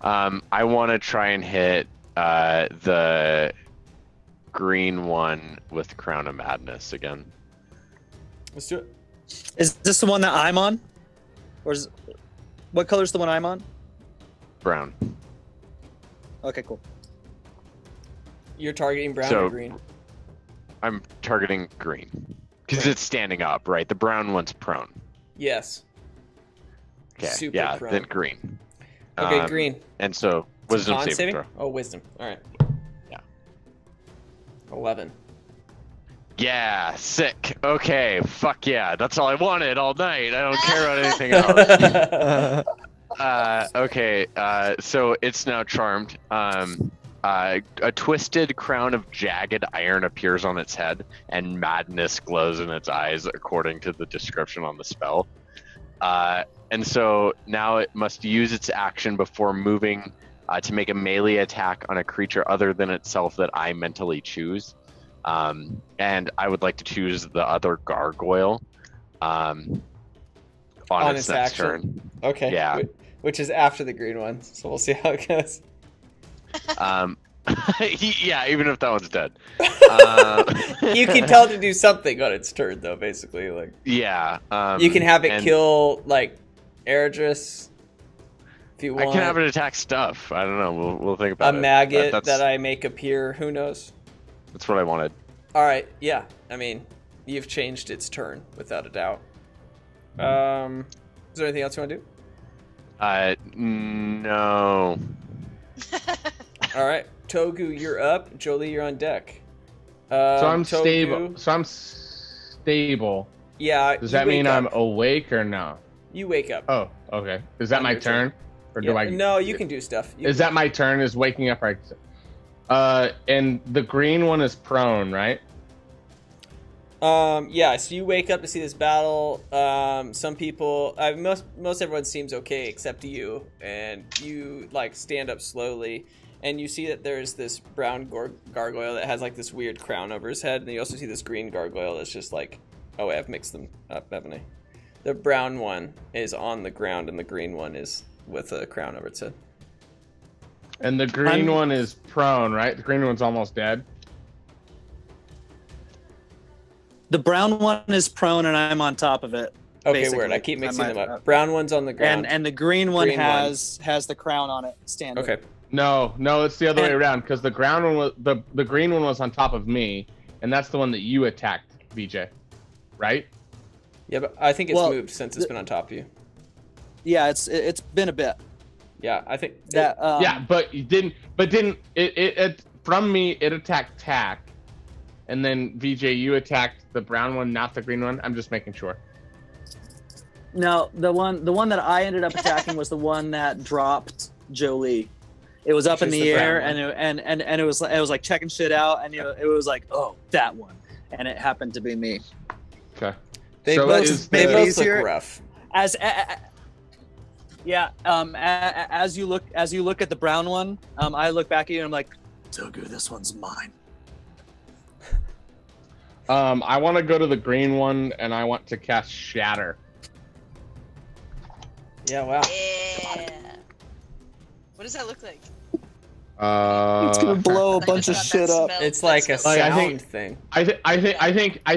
one. I want to try and hit the green one with Crown of Madness again. Let's do it. Is this the one that I'm on? Or what color's the one I'm on? Brown. Okay, cool. You're targeting brown or green? I'm targeting green. Because it's standing up, right? The brown one's prone. Yes. Okay, Super prone. Then green. Okay, green. And so, wisdom saving throw. Oh, wisdom. All right. Yeah. 11. Yeah, sick. Okay, fuck yeah. That's all I wanted all night. I don't care about anything else. Okay, so it's now charmed. A twisted crown of jagged iron appears on its head, and madness glows in its eyes, according to the description on the spell. And so now it must use its action before moving to make a melee attack on a creature other than itself that I mentally choose. And I would like to choose the other gargoyle on its next turn. Okay. Yeah. Which is after the green one, so we'll see how it goes. Yeah, even if that one's dead. You can tell it to do something on its turn, though, basically. Like, yeah. You can have it kill, like, Eredris, if you want. I can have it attack stuff. I don't know. We'll think about it. A maggot that I make appear. Who knows? That's what I wanted. All right. Yeah. I mean, you've changed its turn, without a doubt. Is there anything else you want to do? No. All right, Togu, you're up. Jolie, you're on deck. So I'm stable. Yeah. Does that mean I'm awake or no? You wake up. Oh, okay. Is that my turn? Or do I? No, you can do stuff. Is that my turn? Is waking up right? And the green one is prone, right? Yeah, so you wake up to see this battle. Some people, most everyone seems okay except you, and you like stand up slowly, and you see that there's this brown gargoyle that has like this weird crown over his head, and you also see this green gargoyle that's just like, oh, I've mixed them up, haven't I? The brown one is on the ground, and the green one is with a crown over its head. And the green one is prone, right? The green one's almost dead. The brown one is prone, and I'm on top of it. Okay, basically. word. I keep mixing them up. Brown one's on the ground. And the green one has the crown on it, standing. Okay. No, it's the other way around because the ground one was the green one was on top of me, and that's the one that you attacked, VJ, right? Yeah, but I think it's moved since it's been on top of you. Yeah, it's been a bit. Yeah, I think that. Yeah, but you didn't. But didn't it from me? It attacked Tack, and then VJ, you attacked the brown one, not the green one. I'm just making sure. No, the one that I ended up attacking was the one that dropped Jolie. It was up in the air, and it was like checking shit out, and it was like, oh, that one, and it happened to be me. Okay. They both look rough. As you look at the brown one, I look back at you and I'm like, Togu, this one's mine. I want to go to the green one, and I want to cast Shatter. Yeah, wow. Yeah. What does that look like? It's gonna blow a bunch of shit up. It's like a sound thing. I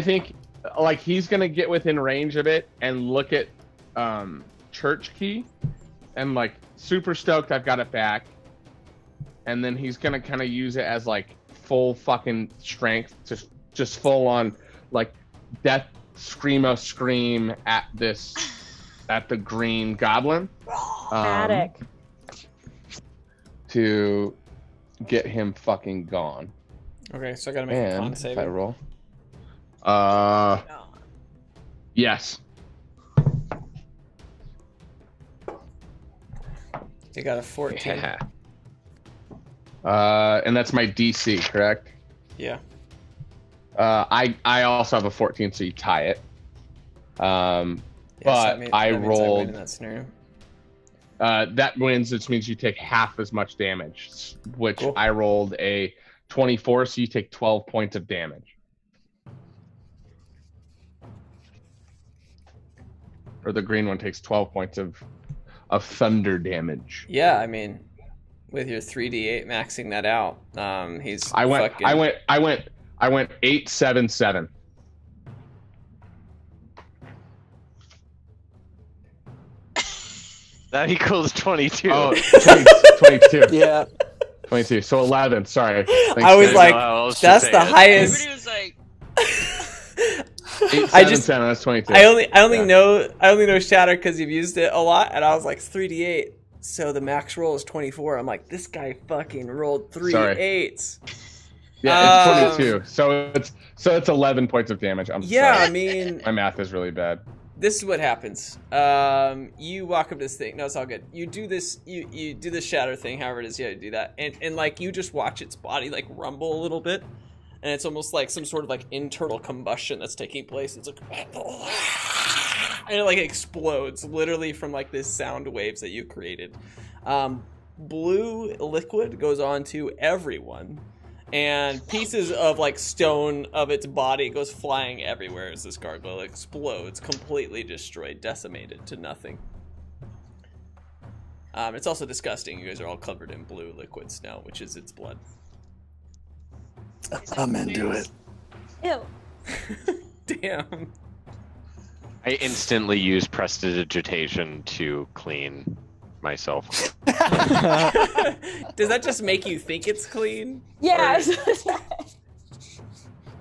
think like he's gonna get within range of it and look at Church Key, and like super stoked I've got it back, and then he's gonna kind of use it as like full fucking strength to just full on like death screamo scream at the green goblin. Attic. To get him fucking gone. Okay, so I gotta make a con save. I roll. Yes. You got a 14. Yeah. And that's my DC, correct? Yeah. I also have a 14, so you tie it. But I rolled. In that scenario. That wins, which means you take half as much damage, which cool. I rolled a 24, so you take 12 points of damage. Or the green one takes 12 points of thunder damage. Yeah, I mean, with your 3d8 maxing that out, he's. I went 8, 7, 7. That equals 22. Oh, 22. Yeah. 22. So 11. Sorry. Thanks, I was guys. like, that's the highest. Everybody was like, 8, 7, 7. That's 22. I only know Shatter because you've used it a lot, and I was like 3d8. So the max roll is 24. I'm like, this guy fucking rolled 3 8s. Yeah, it's 22. So it's 11 points of damage. I'm sorry. I mean, my math is really bad. This is what happens. You walk up to this thing. No, it's all good. You do this. You do the shatter thing. However it is, you do that, and like you just watch its body like rumble a little bit, and it's almost like some sort of like internal combustion that's taking place. It's like, and it like explodes literally from like this sound waves that you created. Blue liquid goes on to everyone. And pieces of like stone of its body goes flying everywhere as this gargoyle explodes, completely destroyed, decimated to nothing. It's also disgusting. You guys are all covered in blue liquids now, which is its blood. I'm into it. Ew. Damn. I instantly use prestidigitation to clean myself. Does that just make you think it's clean? Yeah.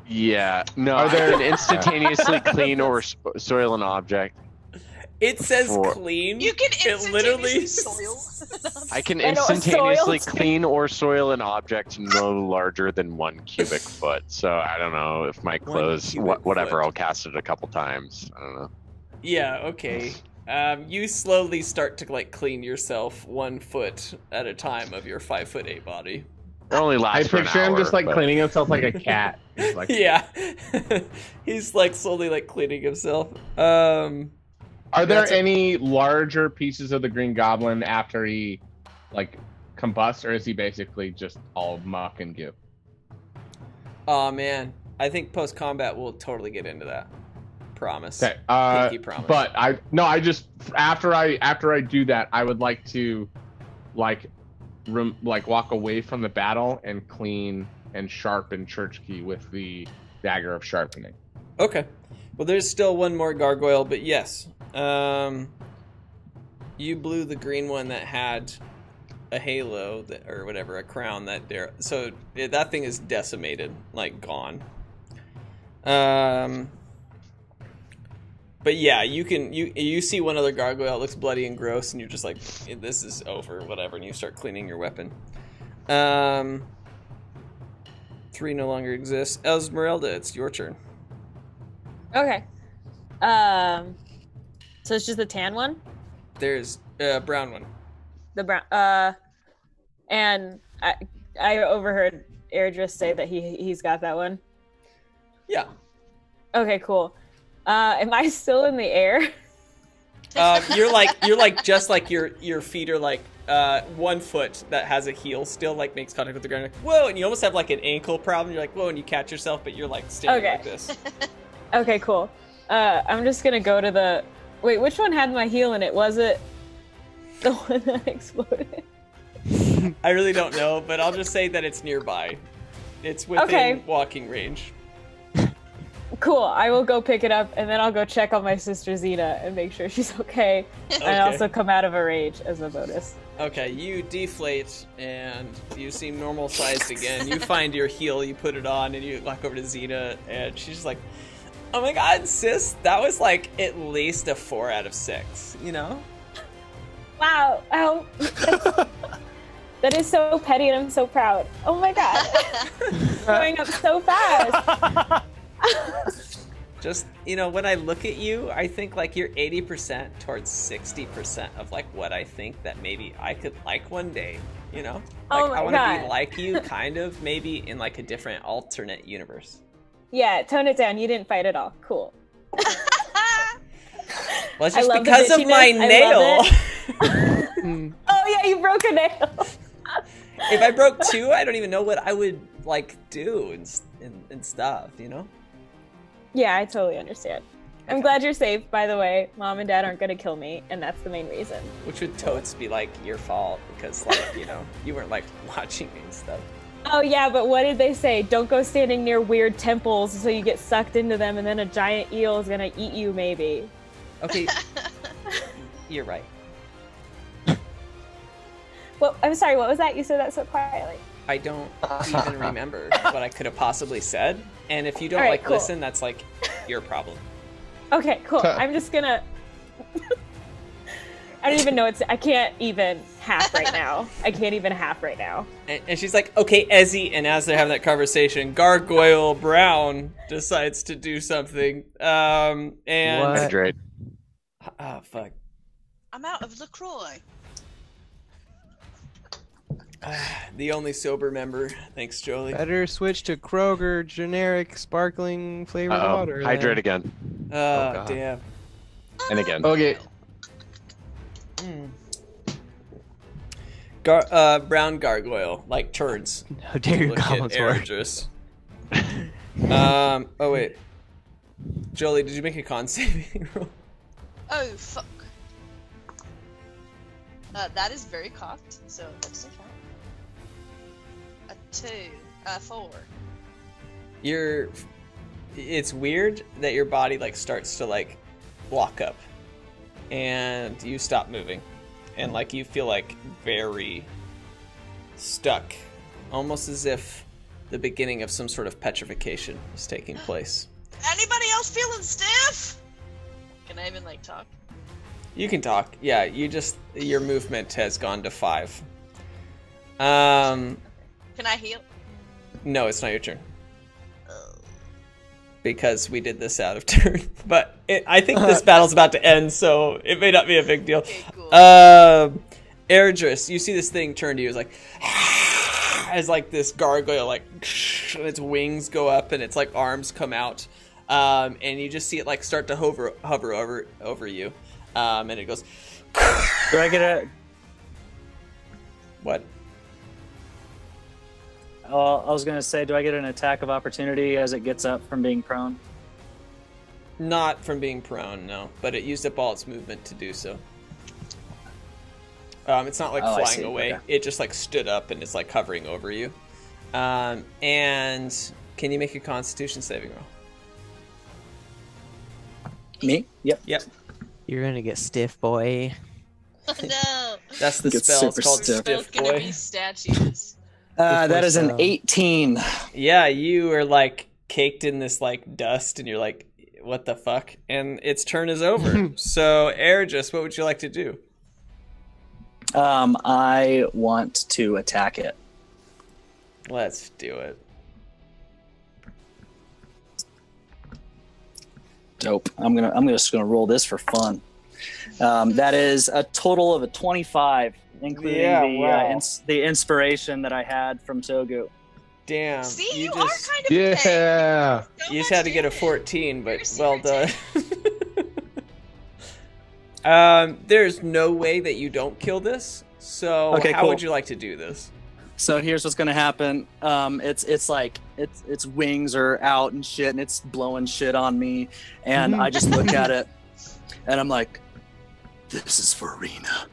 Yeah. No, I can instantaneously clean or soil an object. It says clean. You can literally soil. I can instantaneously clean or soil an object no larger than 1 cubic foot. So I don't know if my clothes, whatever, I'll cast it a couple times. I don't know. Yeah. Okay. You slowly start to like clean yourself 1 foot at a time of your 5'8" body. It only lasts for an picture him hour, just like cleaning himself like a cat. Like... Yeah. He's like slowly like cleaning himself. Are there any larger pieces of the Green Goblin after he like combusts, or is he basically just all muck and goo? Oh man, I think post combat we'll totally get into that. Promise. Okay. Pinky promise. But I just after I do that, I would like to like walk away from the battle and clean and sharpen Church Key with the dagger of sharpening. Okay. Well, there's still one more gargoyle, but yes. You blew the green one that had a halo or whatever, a crown that there. So that thing is decimated, like gone. But yeah, you see one other gargoyle, it looks bloody and gross, and you're just like, this is over, whatever, and you start cleaning your weapon. 3 no longer exists. Esmeralda, it's your turn. Okay. So it's just the tan one? There's a brown one. The brown and I overheard Airdris say that he's got that one. Yeah. Okay, cool. Am I still in the air? You're like just like your feet are like 1 foot that has a heel still like makes contact with the ground. Like, whoa, and you almost have like an ankle problem. You're like, whoa, and you catch yourself, but you're like standing like this. Okay, cool. I'm just gonna go to the. Wait, which one had my heel in it? Was it the one that exploded? I really don't know, but I'll just say that it's nearby. It's within walking range. Cool. I will go pick it up, and then I'll go check on my sister Xena and make sure she's okay. And also come out of a rage as a bonus. Okay, you deflate, and you seem normal sized again. You find your heel, you put it on, and you walk over to Xena, and she's just like, oh my god, sis, that was like at least a 4 out of 6, you know? Wow. Oh, that is so petty, and I'm so proud. Oh my god. Growing up so fast. Just, you know, when I look at you, I think like you're 80% towards 60% of like what I think that maybe I could like one day, you know? Like, I want to be like you, kind of, maybe in like a different alternate universe. Yeah, tone it down. You didn't fight at all. Cool. Well, it's just because of my nail. Oh yeah, you broke a nail. If I broke 2, I don't even know what I would like do and stuff, you know? Yeah, I totally understand. I'm glad you're safe, by the way. Mom and Dad aren't gonna kill me, and that's the main reason. Which would totes be like your fault because, like, you know, you weren't like watching me and stuff. Oh yeah, but what did they say? Don't go standing near weird temples so you get sucked into them, and then a giant eel is gonna eat you, maybe. Okay, you're right. Well, I'm sorry. What was that? You said that so quietly. I don't even remember what I could have possibly said, and if you don't cool. listen, that's like your problem. Okay, cool. I'm just gonna. I don't even know I can't even half right now. And she's like, okay, Ezzy, and as they're having that conversation, Gargoyle Brown decides to do something. And Hydrate. Oh fuck. I'm out of LaCroix. The only sober member. Thanks, Jolie. Better switch to Kroger generic sparkling flavored water. Hydrate again. Oh, damn. And again. Okay. Brown gargoyle, like turns. How dare you, Goblin Sword. Oh, wait. Jolie, did you make a con saving roll? Oh, fuck. That is very cocked, so let's count. A 4. It's weird that your body like starts to like lock up and you stop moving and like you feel like very stuck, almost as if the beginning of some sort of petrification is taking place. Anybody else feeling stiff? Can I even like talk? You can talk. Yeah, your movement has gone to 5. Can I heal? No, it's not your turn. Because we did this out of turn. But I think this battle's about to end, so it may not be a big deal. Okay, cool. Airdris, you see this thing turn to you. It's like, as like this gargoyle, like, its wings go up and its like arms come out. And you just see it like start to hover over you. And it goes. Do I get a... What? I was going to say, do I get an attack of opportunity as it gets up from being prone? Not from being prone, no. But it used up all its movement to do so. It's not like flying away. Okay. It just like stood up and is like hovering over you. And can you make a Constitution saving roll? Me? Yep. Yep. You're gonna get stiff, boy. Oh no. That's the Gets spell. It's super called stiff. We're both Stiff gonna Boy. be statues. That is an so. 18. Yeah, you are like caked in this like dust, and you're like, what the fuck? And its turn is over. So, Ergis, what would you like to do? I want to attack it. Let's do it. Dope. I'm just gonna roll this for fun. That is a total of a 25, including the inspiration that I had from Togu. Damn. See, you you are just, kind of a thing. Yeah. So you just much had to get a damage. 14, but You're well done. super There's no way that you don't kill this. So Okay, how cool. would you like to do this? So here's what's gonna happen. It's like its wings are out and shit, and it's blowing shit on me, and I just look at it, and I'm like, "This is for Arena,"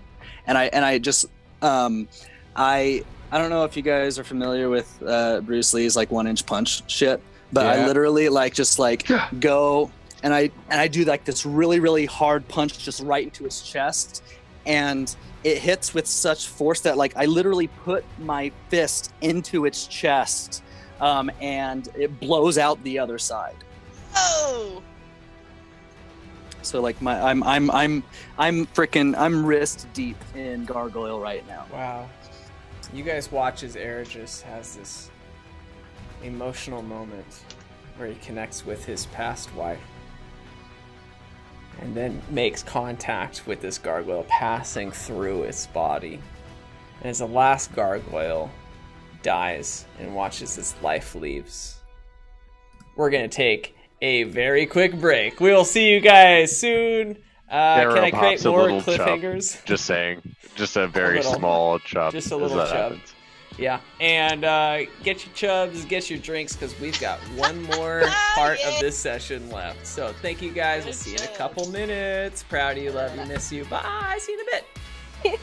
and I just I don't know if you guys are familiar with Bruce Lee's like 1-inch punch shit, but I Yeah. literally like just like go and I do like this really really hard punch just right into its chest, and it hits with such force that like I literally put my fist into its chest, and it blows out the other side. Oh. So like I'm wrist deep in gargoyle right now. Wow. You guys watch as Ergis has this emotional moment where he connects with his past wife and then makes contact with this gargoyle passing through its body. And as the last gargoyle dies and watches its life leaves, we're going to take a very quick break. We will see you guys soon. Can I create pops a more little cliffhangers? Chub. Just saying. Just a very little. small chub. Just a as little that chub. happens. Yeah, and get your chubs, get your drinks, because we've got one more part of this session left. So thank you guys. We'll see you in a couple minutes. Proud of you, love you, miss you. Bye. See you in a bit.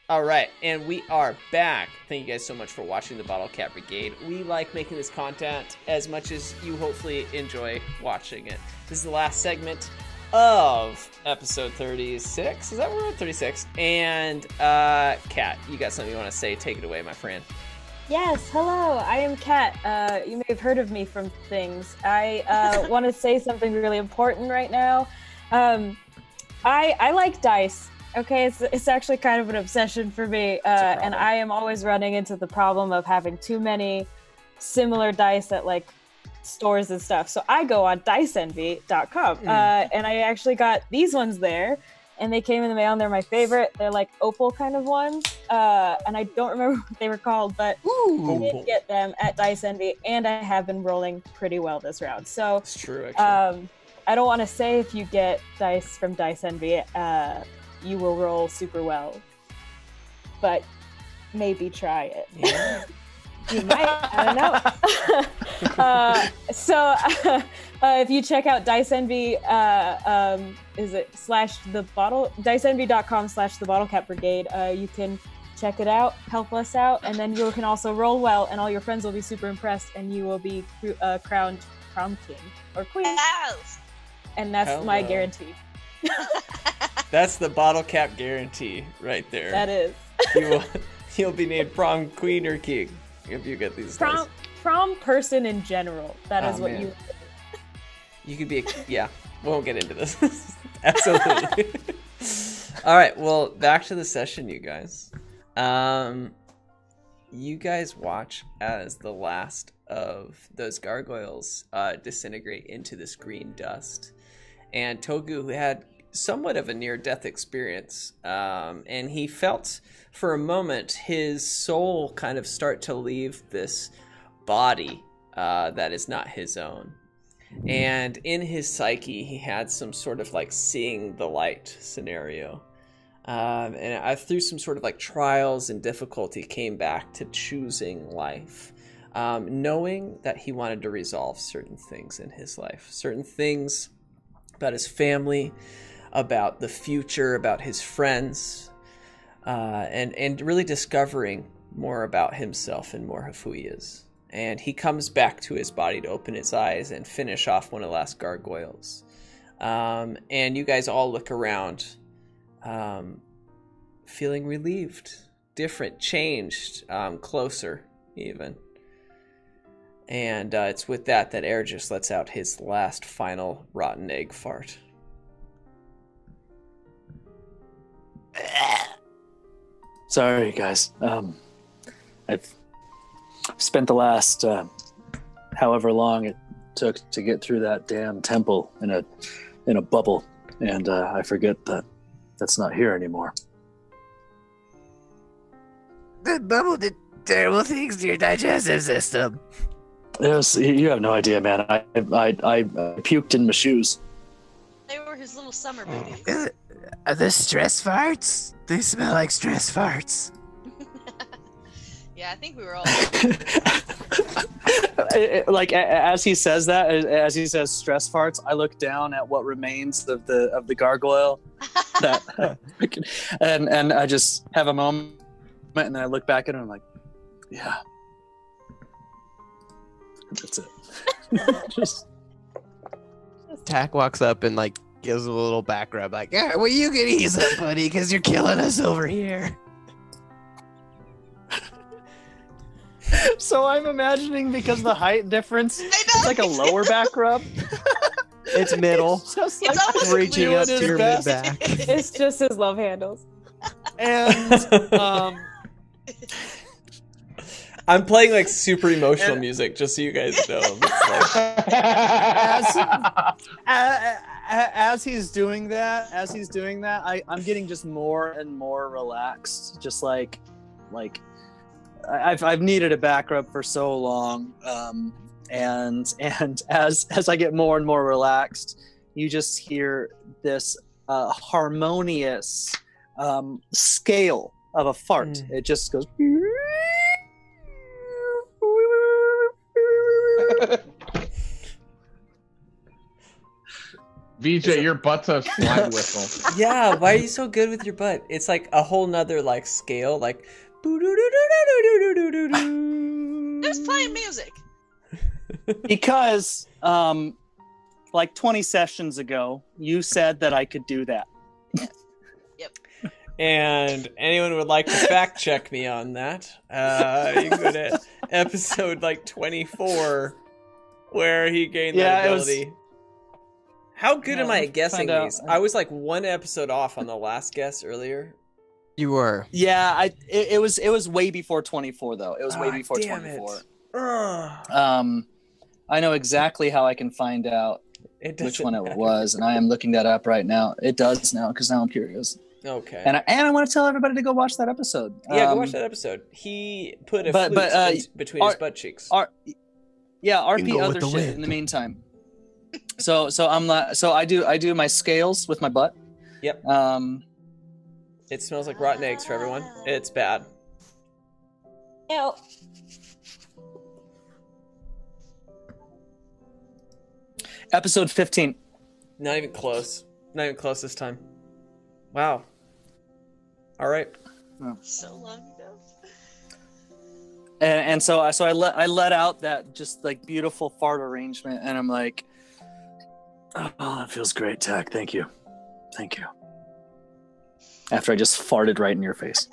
All right, and we are back. Thank you guys so much for watching the Bottlecap Brigade. We like making this content as much as you hopefully enjoy watching it. This is the last segment of episode 36. Is that where we're at? 36. And Kat, you got something you want to say? Take it away, my friend. Yes, hello, I am Kat. You may have heard of me from things. I want to say something really important right now. I like dice. Okay, it's actually kind of an obsession for me, and I am always running into the problem of having too many similar dice at like stores and stuff. So I go on diceenvy.com, and I actually got these ones there, and they came in the mail, and they're my favorite. They're like opal kind of ones, and I don't remember what they were called, but I did get them at Dice Envy, and I have been rolling pretty well this round. So it's true, actually. I don't want to say if you get dice from Dice Envy, you will roll super well, but maybe try it. Yeah. You might, I don't know. So if you check out Dice Envy, is it diceenvy.com/the Bottlecap Brigade, you can check it out, help us out, and then you can also roll well, and all your friends will be super impressed, and you will be crowned prom king or queen. Yes. And that's my guarantee. That's the Bottlecap guarantee right there. That is. You'll be named prom queen or king if you get these dice. Prom person in general. That is what man. you could be we won't get into this. Absolutely. All right, well, back to the session, you guys. You guys watch as the last of those gargoyles disintegrate into this green dust. And Togu had somewhat of a near-death experience, and he felt for a moment his soul kind of start to leave this body that is not his own. And in his psyche, he had some sort of like seeing the light scenario. And through some sort of like trials and difficulty, came back to choosing life, knowing that he wanted to resolve certain things in his life, certain things about his family, about the future, about his friends, and really discovering more about himself and more of who he is. And he comes back to his body to open his eyes and finish off one of the last gargoyles. And you guys all look around, feeling relieved, different, changed, closer even. And it's with that Air just lets out his last final rotten egg fart. Sorry, guys. I've spent the last however long it took to get through that damn temple in a bubble, and I forget that that's not here anymore. The bubble did terrible things to your digestive system. You have no idea, man. I puked in my shoes. They were his little summer booties. Are the stress farts? They smell like stress farts. Yeah, I think we were all. Like as he says that, as he says stress farts, I look down at what remains of the gargoyle, and I just have a moment, and then I look back at him and I'm like, yeah, that's it. Just Tack walks up and like gives a little back rub, like, yeah, well, you can ease up, buddy, because you're killing us over here. So I'm imagining, because of the height difference, it's like a lower back rub. It's middle. It's just It's like almost reaching doing up to his your best. mid back. It's just his love handles. And I'm playing like super emotional music, just so you guys know. It's like... as he's doing that, I'm getting just more and more relaxed. Just like I've needed a back rub for so long, and as I get more and more relaxed, you just hear this harmonious scale of a fart. It just goes. VJ, your butt's a slide whistle. Yeah, why are you so good with your butt? It's like a whole nother like scale, like. Who's playing music? Because like 20 sessions ago, you said that I could do that. Yep. And anyone would like to fact check me on that, you can go to episode like 24, where he gained that ability. How good am I at guessing these? I was like one episode off on the last guess earlier. You were. Yeah, it was way before 24 though. It was way before 24. I know exactly how I can find out which one it was, and I am looking that up right now. It does now, because now I'm curious. Okay. And I want to tell everybody to go watch that episode. Yeah, go watch that episode. He put a flute between his butt cheeks. RP other shit in the meantime. So I do my scales with my butt. Yep. It smells like rotten eggs for everyone. It's bad. Ew. Episode 15. Not even close. Not even close this time. Wow. All right. So long ago. And so I let out that just like beautiful fart arrangement, and I'm like, oh, that feels great, Tack. Thank you. After I just farted right in your face.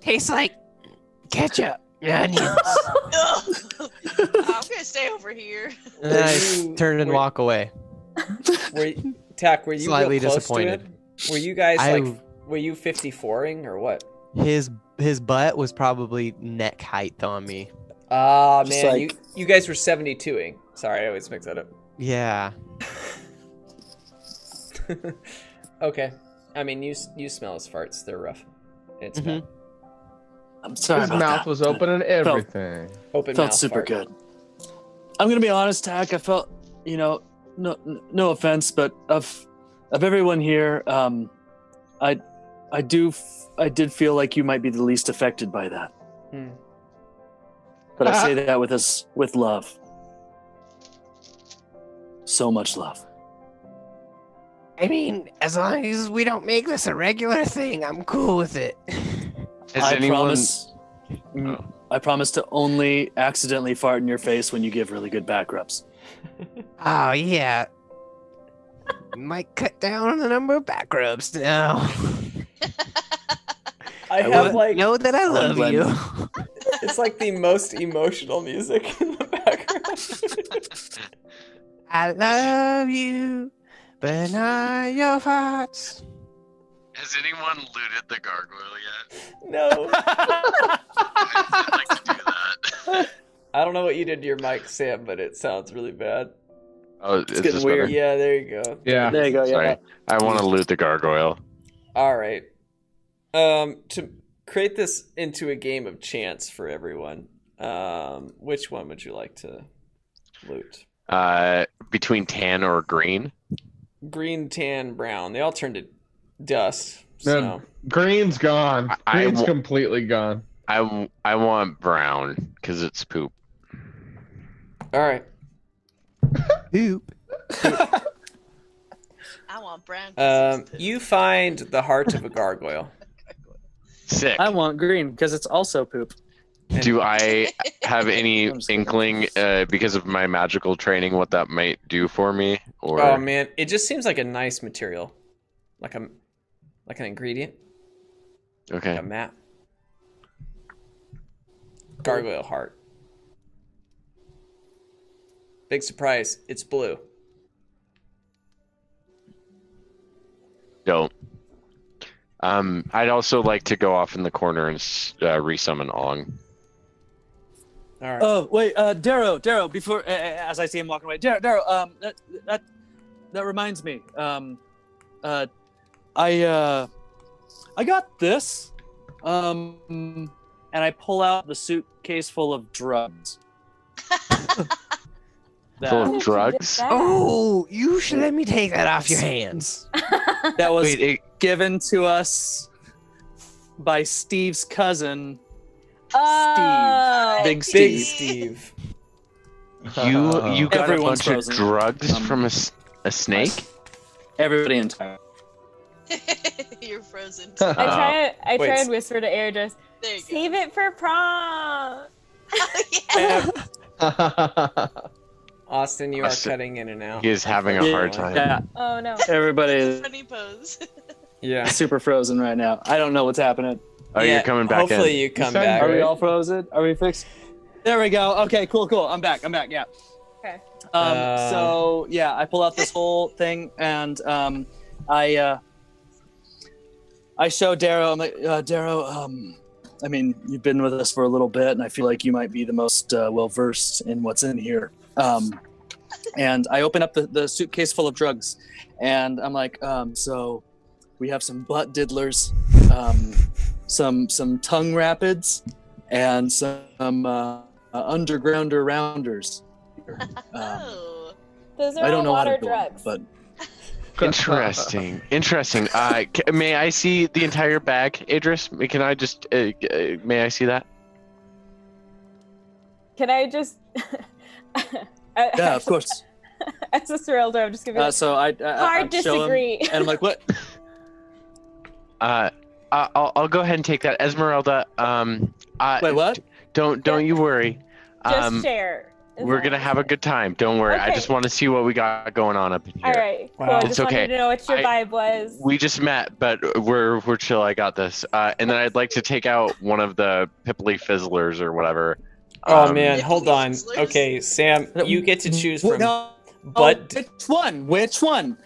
Tastes like ketchup. Onions. I'm gonna stay over here. And then I turn and walk away. Were you Slightly real close disappointed. to it? Were you guys were you 54ing or what? His his butt was probably neck height on me. Ah, Just man, like- you guys were 72ing. Sorry, I always mix that up. Yeah. Okay. I mean, you smell his farts. They're rough. It's bad. I'm sorry His about mouth that. was open and everything. Open Felt mouth super fart. good. I'm gonna be honest, Tack. I felt, no offense, but of everyone here, I did feel like you might be the least affected by that. Hmm. But I say that with love. So much love. I mean, as long as we don't make this a regular thing, I'm cool with it. Has anyone? I promise to only accidentally fart in your face when you give really good back rubs. Oh, yeah. Might cut down on the number of back rubs now. I have like know that I love Glenn. you. it's like the most emotional music in the background. I love you, but not your farts. Has anyone looted the gargoyle yet? No. I'd like to do that. I don't know what you did to your mic, Sam, but it sounds really bad. Oh, It's getting weird. Yeah, there you go. Yeah. There you go. Sorry, Yeah. I want to loot the gargoyle. All right. To create this into a game of chance for everyone, which one would you like to loot? Between tan or green. Green, tan, brown. They all turn to dust. So. No, green's gone. I Green's wa- completely gone. I want brown because it's poop. All right. Poop. I want brown. 'cause it's You find the heart of a gargoyle. Sick. I want green because it's also poop. Do I have any I'm just kidding. inkling, because of my magical training, what that might do for me? Or Oh man, it just seems like a nice material, like an ingredient, okay, like a map. Gargoyle heart. Big surprise, it's blue. don't. I'd also like to go off in the corner and resummon Ong. All right. Oh wait, Darrow. Before, as I see him walking away, Darrow. That reminds me. I got this. And I pull out the suitcase full of drugs. Full of drugs? Oh, you should let me take that off your hands. That was Wait, given to us by Steve's cousin, Oh, Big Big Steve. Steve. you got Everyone's a bunch frozen. of drugs from a snake? Everybody in town. You're frozen. I try Wait. and whisper to Airdress, There you go. save it for prom. Yeah. Austin, you are Austin. cutting in and out. He is having a hard time. Yeah, Oh no. everybody is Funny pose. Yeah. super frozen right now. I don't know what's happening. Oh, Yeah, you're coming back hopefully in. you come sound back. Are we Right. all frozen? Are we fixed? There we go. Okay, cool. I'm back. Yeah. Okay. So yeah, I pull out this whole thing and I show Darrow. I'm like, Darrow. I mean, you've been with us for a little bit, and I feel like you might be the most well versed in what's in here. And I open up the suitcase full of drugs, and I'm like, so we have some butt diddlers, some tongue rapids, and some undergrounder rounders. Oh. Those are I don't all know how water to do 'em, drugs. but Interesting. May I see the entire bag, Idris? Can I just? May I see that? Can I just? yeah, of course. As a realtor, I'm just gonna be like, So I hard show him, disagree. and I'm like, what? I'll go ahead and take that, Esmeralda. Wait, what? Don't you worry. Just share. is We're all gonna I'm have a saying. good time. Don't worry. I Okay. just want to see what we got going on up in here. All right. Cool. Wow. I It's just okay. wanted to know what your vibe was. We just met, but we're chill. I got this. And then I'd like to take out one of the Pipply Fizzlers or whatever. Oh man, hold on. Slurs? Okay, Sam, you get to choose from. No, But which one?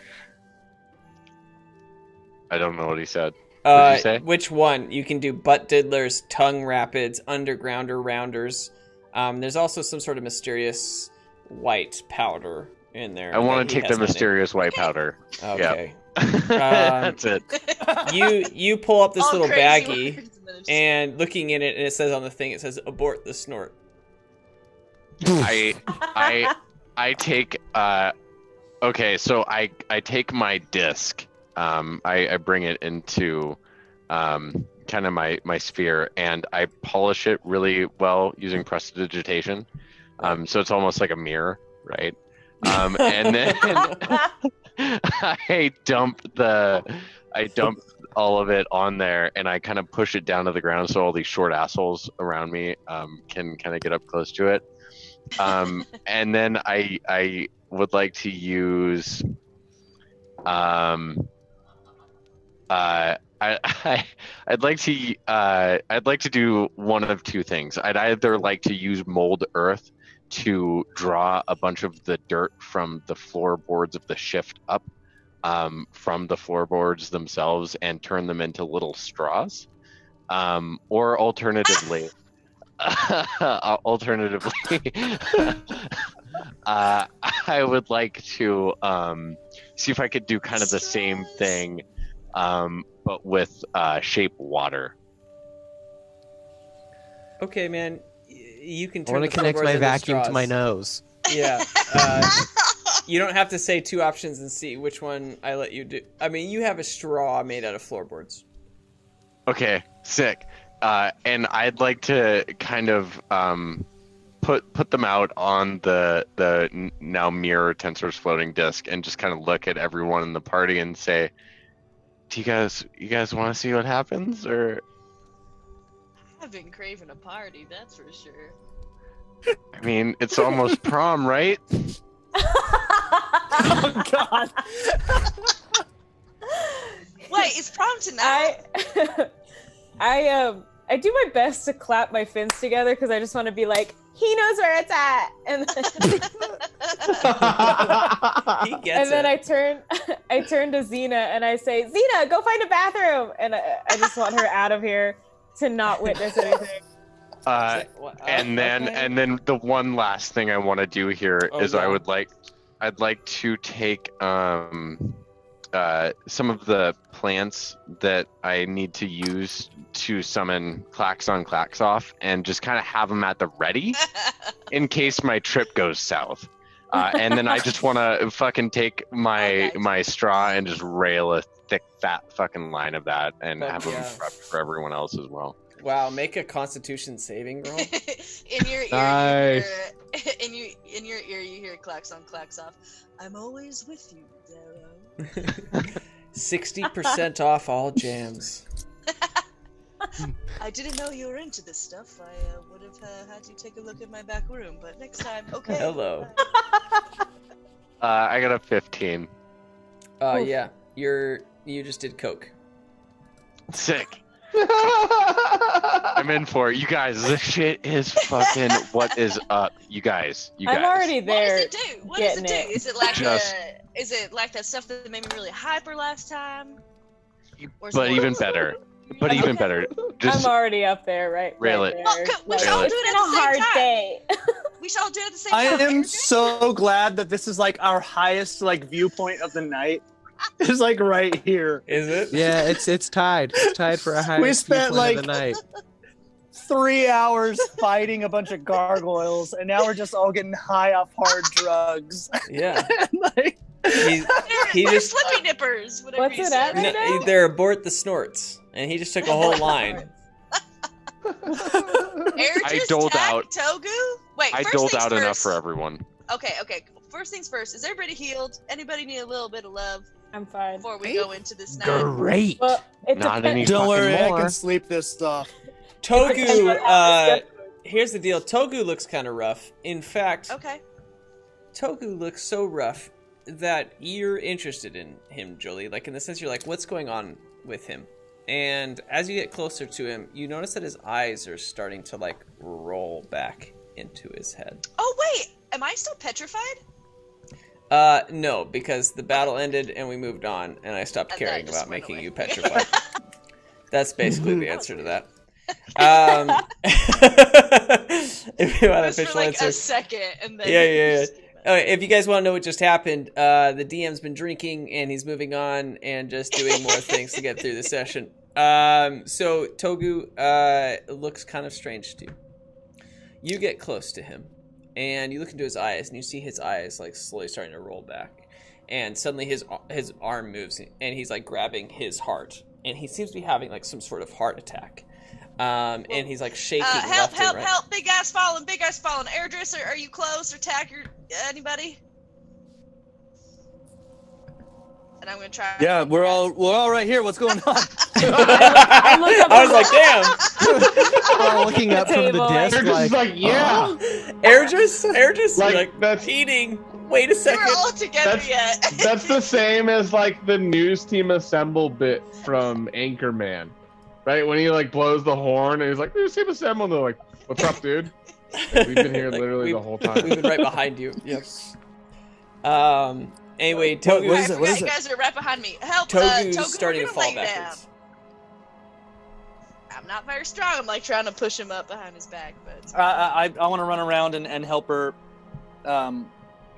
I don't know what he said. What'd you say? Which one? You can do butt diddlers, tongue rapids, undergrounder rounders. There's also some sort of mysterious white powder in there. I want to take the mysterious white powder. Okay. Yep. That's it. You pull up this All little crazy baggie, words, and then it's- and looking in it, and it says on the thing, it says abort the snort. I take okay, so I take my disc. I bring it into kind of my sphere, and I polish it really well using prestidigitation. So it's almost like a mirror, right? And then I dump all of it on there, and I kind of push it down to the ground so all these short assholes around me can kind of get up close to it. And then I would like to use I'd like to do one of two things. I'd either like to use mold earth to draw a bunch of the dirt from the floorboards of the shift up from the floorboards themselves and turn them into little straws, or alternatively I would like to see if I could do kind of the same thing, but with shape water. Okay, man. You can I turn want the to connect floorboards my into vacuum to straws. my nose. Yeah. You don't have to say two options and see which one I let you do. I mean, you have a straw made out of floorboards. Okay, sick. And I'd like to kind of put them out on the now mirror Tensor's floating disk and just kind of look at everyone in the party and say, "Do you guys want to see what happens?" Or I've been craving a party, that's for sure. I mean, it's almost prom, right? Oh God. Wait, it's prom tonight. I do my best to clap my fins together because I just want to be like, he knows where it's at, and He gets then it. I turn to Xena and I say, Xena, go find a bathroom, and I just want her out of here to not witness anything. And then the one last thing I want to do here is yeah. I'd like to take some of the plants that I need to use to summon Klaxon Klaxoff and just kind of have them at the ready in case my trip goes south. And then I just want to fucking take my straw and just rail a thick, fat fucking line of that and have them prepped for everyone else as well. Wow, make a Constitution saving roll. In your ear, Nice. in your ear, you hear Klaxon Klaxoff. I'm always with you, Darrow. 60% off all jams. I didn't know you were into this stuff. I would have had you take a look at my back room, but next time, okay. Hello. I got a 15. Yeah, you just did coke. Sick. I'm in for it. You guys, this shit is fucking what is up. You guys. I'm already there. What does it do? What does it do? getting it. Is it like that stuff that made me really hyper last time? Or is But it even more- better. But even better. Just I'm already up there, right? rail right it. there. Well, we should all Really? do It's it been at a the same hard time. day. We should all do it at the same I time. am so glad that this is like our highest like viewpoint of the night. It's like right here. Is it? Yeah, it's tied. It's tied for a highest spent, viewpoint of like- the night. 3 hours fighting a bunch of gargoyles, and now we're just all getting high off hard drugs. Yeah. Like, He They're just slippy nippers. Whatever What's you it said. at right now? they're abort the snorts, and he just took a whole line. I doled out. Togu? Wait, I first doled things out first. enough for everyone. Okay. First things first. Is everybody healed? Anybody need a little bit of love I'm fine. before we go into this night? Great. Well, it Not depends. any don't fucking worry, more. I can sleep this stuff. Togu, here's the deal. Togu looks kind of rough. In fact, Okay. Togu looks so rough that you're interested in him, Julie. Like, in the sense you're like, what's going on with him? And as you get closer to him, you notice that his eyes are starting to, like, roll back into his head. Oh wait, am I still petrified? No, because the battle ended and we moved on, and I stopped And then I caring just about went making away. you petrified. That's basically the answer to that. If you want an Just for official like answer. a second, and then Yeah. Okay, if you gugu want to know what just happened, the DM's been drinking and he's moving on and just doing more things to get through the session. So Togu looks kind of strange to you. You get close to him and you look into his eyes and you see his eyes like slowly starting to roll back. And suddenly his arm moves and he's like grabbing his heart. And he seems to be having like some sort of heart attack. And he's like shaking left and right. Help! Big guy's falling! Airdress, are you close? Or Tacker, anybody? And I'm gonna try. Yeah, we're all right here. What's going on? I was like, damn. We're all looking up from the desk. They're just like, yeah. Airdress, Like, that's eating. Wait a second. We're all together yet. that's the same as like the news team assemble bit from Anchorman, right? When he like blows the horn and he's like, "News team assemble," and they're like, "What's up, dude?" Like, we've been here literally the whole time. We've been right behind you. Yep. Anyway, Togu. What is it? You guys are right behind me. Help! Togu's Togu, starting to we're fall gonna lay backwards. down. I'm not very strong. I'm like trying to push him up behind his back, but I want to run around and help her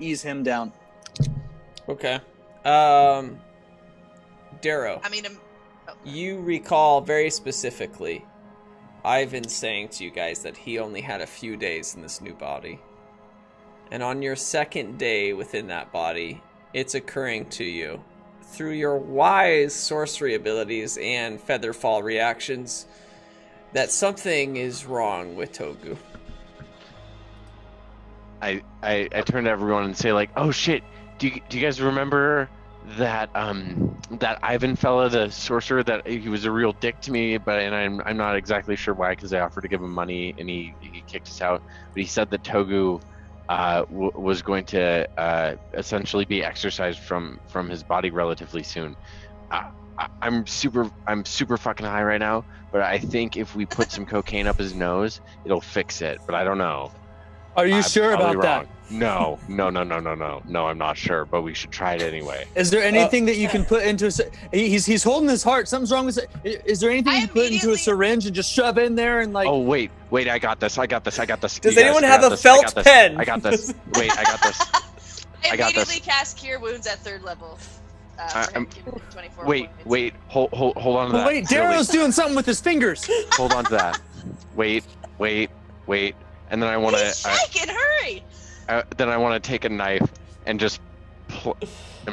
ease him down. Okay. Darrow. I mean, You recall very specifically Ivan saying to you guys that he only had a few days in this new body. And on your second day within that body, it's occurring to you, through your wise sorcery abilities and featherfall reactions, that something is wrong with Togu. I turn to everyone and say like, "Oh shit! Do you guys remember that that Ivan fella, the sorcerer? That he was a real dick to me, and I'm not exactly sure why, because I offered to give him money and he kicked us out. But he said that Togu was going to essentially be exorcised from his body relatively soon. I'm super fucking high right now, but I think if we put some cocaine up his nose, it'll fix it. But I don't know." Are you sure about that? No, I'm not sure, but we should try it anyway. Is there anything that you can put into he's holding his heart, something's wrong with it. Is there anything you can put into a syringe and just shove in there and like... Oh wait, I got this. Does anyone have a felt pen? I got this. Wait, I got this. I immediately cast Cure Wounds at 3rd level. Wait, hold on to that. Wait, Darrow's doing something with his fingers. Hold on to that. Wait. And then I want to. He's shaking. Hurry! Then I want to take a knife and just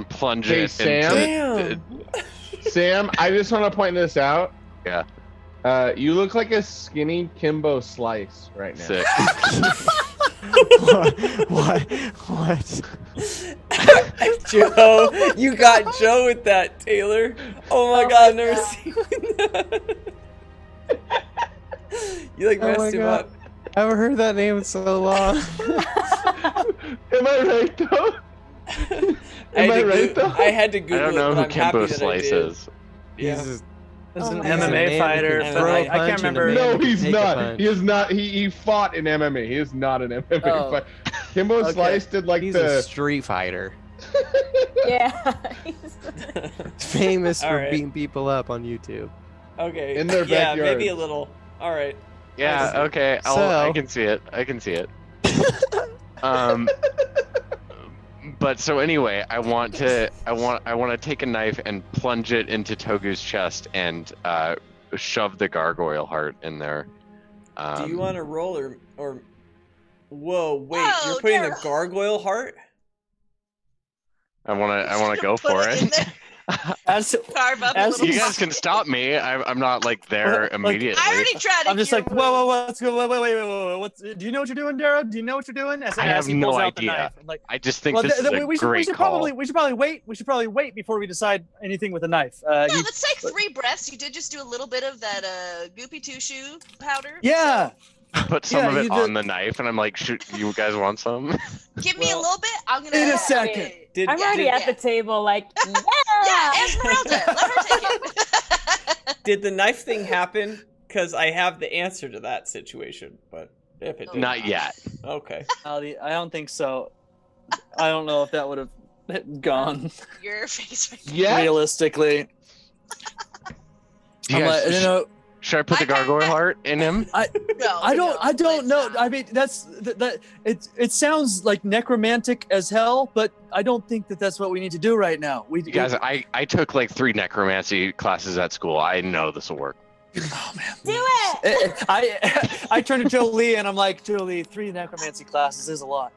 plunge Hey, it Sam? into. Sam, I just want to point this out. Yeah. You look like a skinny Kimbo Slice right now. Sick. What? Joe, you got Joe with that, Taylor. Oh my god, I've never seen that. You like messed him up. I haven't heard that name in so long. Am I right though? I had to Google I don't know it, who but I'm happy Kimbo that I Slice did. is. Yeah. He's Oh, an he's a MMA man fighter. who can but throw a I can't punch and a remember. man No, who can he's take a not. punch. He is not. He fought in MMA. He is not an MMA Oh. fighter. Kimbo Okay. Slice did like He's a the. street fighter. Yeah. Famous All for right. beating people up on YouTube. Okay. In their yeah, backyard. maybe a little. All right. Yeah. Okay. I So- can see it. But so anyway, I want to take a knife and plunge it into Togu's chest and shove the gargoyle heart in there. Do you want to roll or? Whoa! Wait, Whoa, you're putting Darryl. the gargoyle heart? I want to go Put for in it. there, As, Carve up a As little. You guys can stop me. I'm not like there Like, immediately. I already tried. I'm just like, whoa, let's go, wait. What's? Do you know what you're doing, Darrow? Do you know what you're doing? As I have he no pulls out the idea. knife. I'm like, I just think well, this is a we great should call. probably wait. We should probably wait before we decide anything with a knife. No, let's take 3 breaths. You did just do a little bit of that goopy two shoe powder. Yeah. Put some of you it did- on the knife, and I'm like, shoot, you guys want some? Give me a little bit. I'm gonna. In a second. I'm already at the table, like, Yeah, Esmeralda, let her take it. Did the knife thing happen? Because I have the answer to that situation, but if it did Not yet. Okay. I don't think so. I don't know if that would have gone Your face. Yeah. realistically. Do you guys, should I put the gargoyle heart in him? I don't know. I mean, it sounds like necromantic as hell, but I don't think that's what we need to do right now. Guys, I took like 3 necromancy classes at school. I know this will work. Oh man, Do it! I turned to Jolie and I'm like, Jolie, 3 necromancy classes is a lot.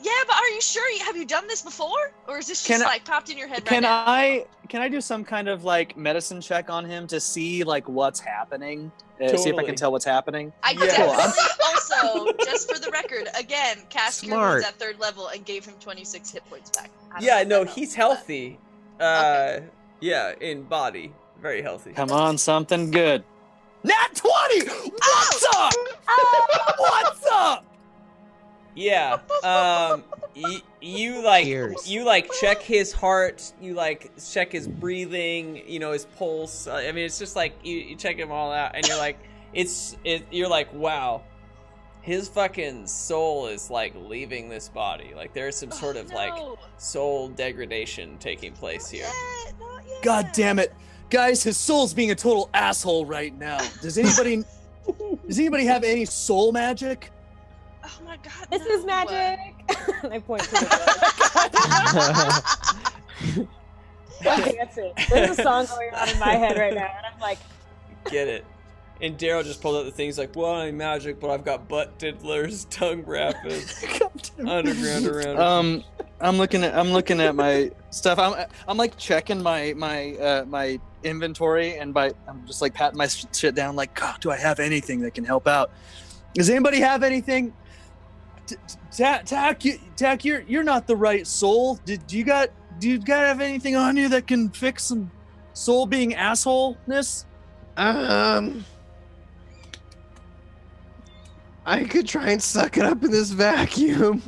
Yeah, but are you sure? Have you done this before, or is this just like popped in your head right now? Can I do some kind of like medicine check on him to see like what's happening? See if I can tell what's happening. I definitely also, just for the record, again, cast Cure Wounds at 3rd level and gave him 26 hit points back. Yeah, no, he's healthy. Okay. Yeah, in body, very healthy. Come on, something good. Nat 20. What's up? What's up? Yeah, you like check his heart, you like check his breathing, you know, his pulse. I mean, it's just like you check him all out, and you're like, you're like, wow, his fucking soul is like leaving this body. Like there's some sort of like soul degradation taking place here. God damn it, guys, his soul's being a total asshole right now. Does anybody have any soul magic? Oh my god, this is magic. I point to it. Okay, that's it. There's a song going on in my head right now, and I'm like, get it. And Daryl just pulled out the things like, well, I'm magic, but I've got butt diddlers, tongue rappers, underground around. I'm looking at my stuff. I'm like checking my inventory, and I'm just like patting my shit down, like, God, do I have anything that can help out? Does anybody have anything? Tack, you're not the right soul. Do you got have anything on you that can fix some soul being assholeness? I could try and suck it up in this vacuum.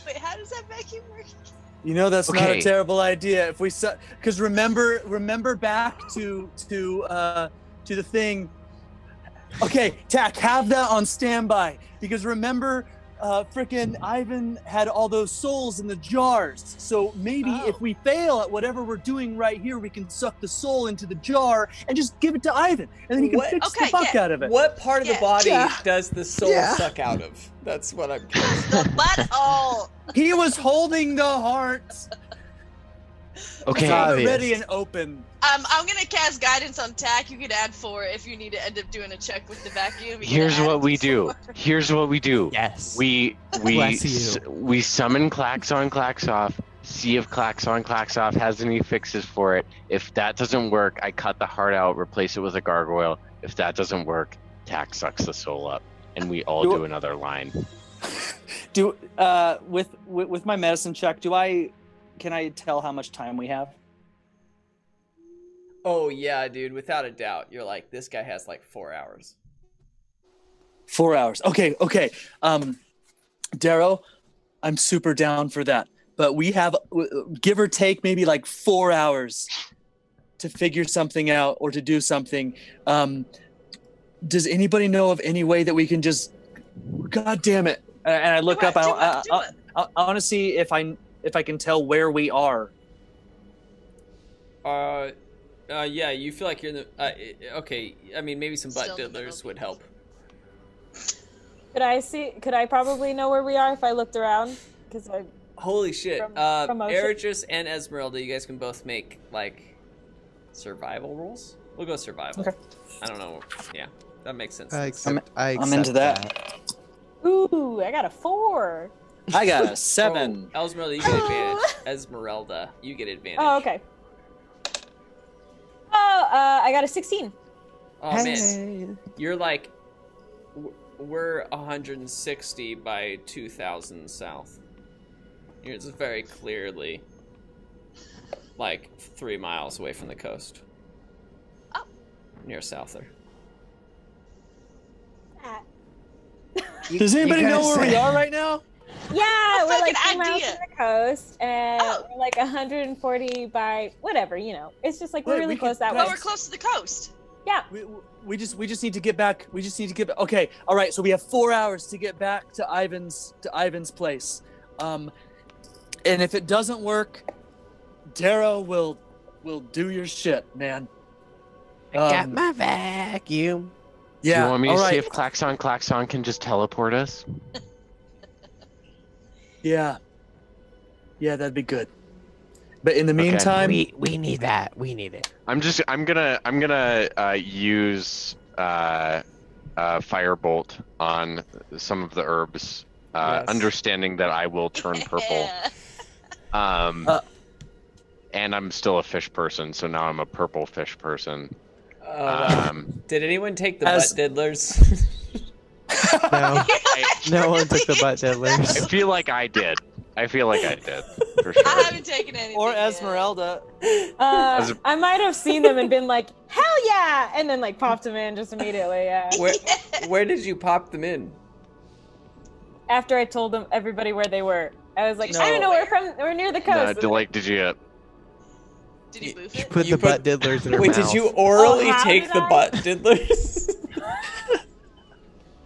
Wait, how does that vacuum work? You know, that's not a terrible idea. If we because remember back to the thing. Okay, Tack, have that on standby, because remember, frickin' Ivan had all those souls in the jars. So maybe if we fail at whatever we're doing right here, we can suck the soul into the jar and just give it to Ivan, and then he can fix the fuck out of it. What part of the body does the soul suck out of? That's what I'm curious. The butthole. He was holding the heart. Okay. Ready and open. I'm gonna cast guidance on Tack. You can add 4 if you need to end up doing a check with the vacuum. Here's what we do. Yes. We summon Klaxon Klaxoff, see if Klaxon Klaxoff has any fixes for it. If that doesn't work, I cut the heart out, replace it with a gargoyle. If that doesn't work, Tack sucks the soul up, and we all do another line. With my medicine check, can I tell how much time we have? Oh yeah, dude, without a doubt. You're like, this guy has like 4 hours. 4 hours. Okay. Darrow, I'm super down for that. But we have, give or take, maybe like 4 hours to figure something out or to do something. Does anybody know of any way that we can just, God damn it. And I look up, I want to see if I can tell where we are. Yeah, you feel like you're in the. Okay, I mean, maybe some butt diddlers would help. Could I probably know where we are if I looked around? Because I. Holy shit! Eritris and Esmeralda, you guys can both make like survival rolls. We'll go survival. Okay. I don't know. Yeah, that makes sense. I'm into that. Ooh, I got a 4. I got a 7. Oh, Esmeralda, you get advantage. Esmeralda, you get advantage. Oh, okay. Oh, I got a 16. Oh man, you're like, we're 160 by 2,000 south. You're just very clearly like 3 miles away from the coast. Oh. Near Souther. Does anybody know where we are right now? Yeah, we're like 2 miles from the coast, and we're like 140 by whatever, you know. It's just like we're really close that way. Oh, we're close to the coast. Yeah. We just need to get back. We just need to get back. Okay, all right. So we have 4 hours to get back to Ivan's place. And if it doesn't work, Darrow will do your shit, man. I got my vacuum. Yeah. Do you want me to all see right. if Klaxon can just teleport us? Yeah. Yeah, that'd be good. But in the meantime, We need that. We need it. I'm gonna use firebolt on some of the herbs, Yes. understanding that I will turn purple. And I'm still a fish person, so now I'm a purple fish person. Did anyone take the as- butt diddlers? No, no one took the butt diddlers. I feel like I did. For sure. I haven't taken anything. or yet. Esmeralda. I might have seen them and been like, hell yeah! And then like popped them in just immediately, yeah. Where did you pop them in? After I told them everybody where they were. I was like, No. I don't know, we're near the coast. Did you? Did you boof You it? put You the put- butt diddlers in her Wait, mouth. did you orally how take did the I? butt diddlers?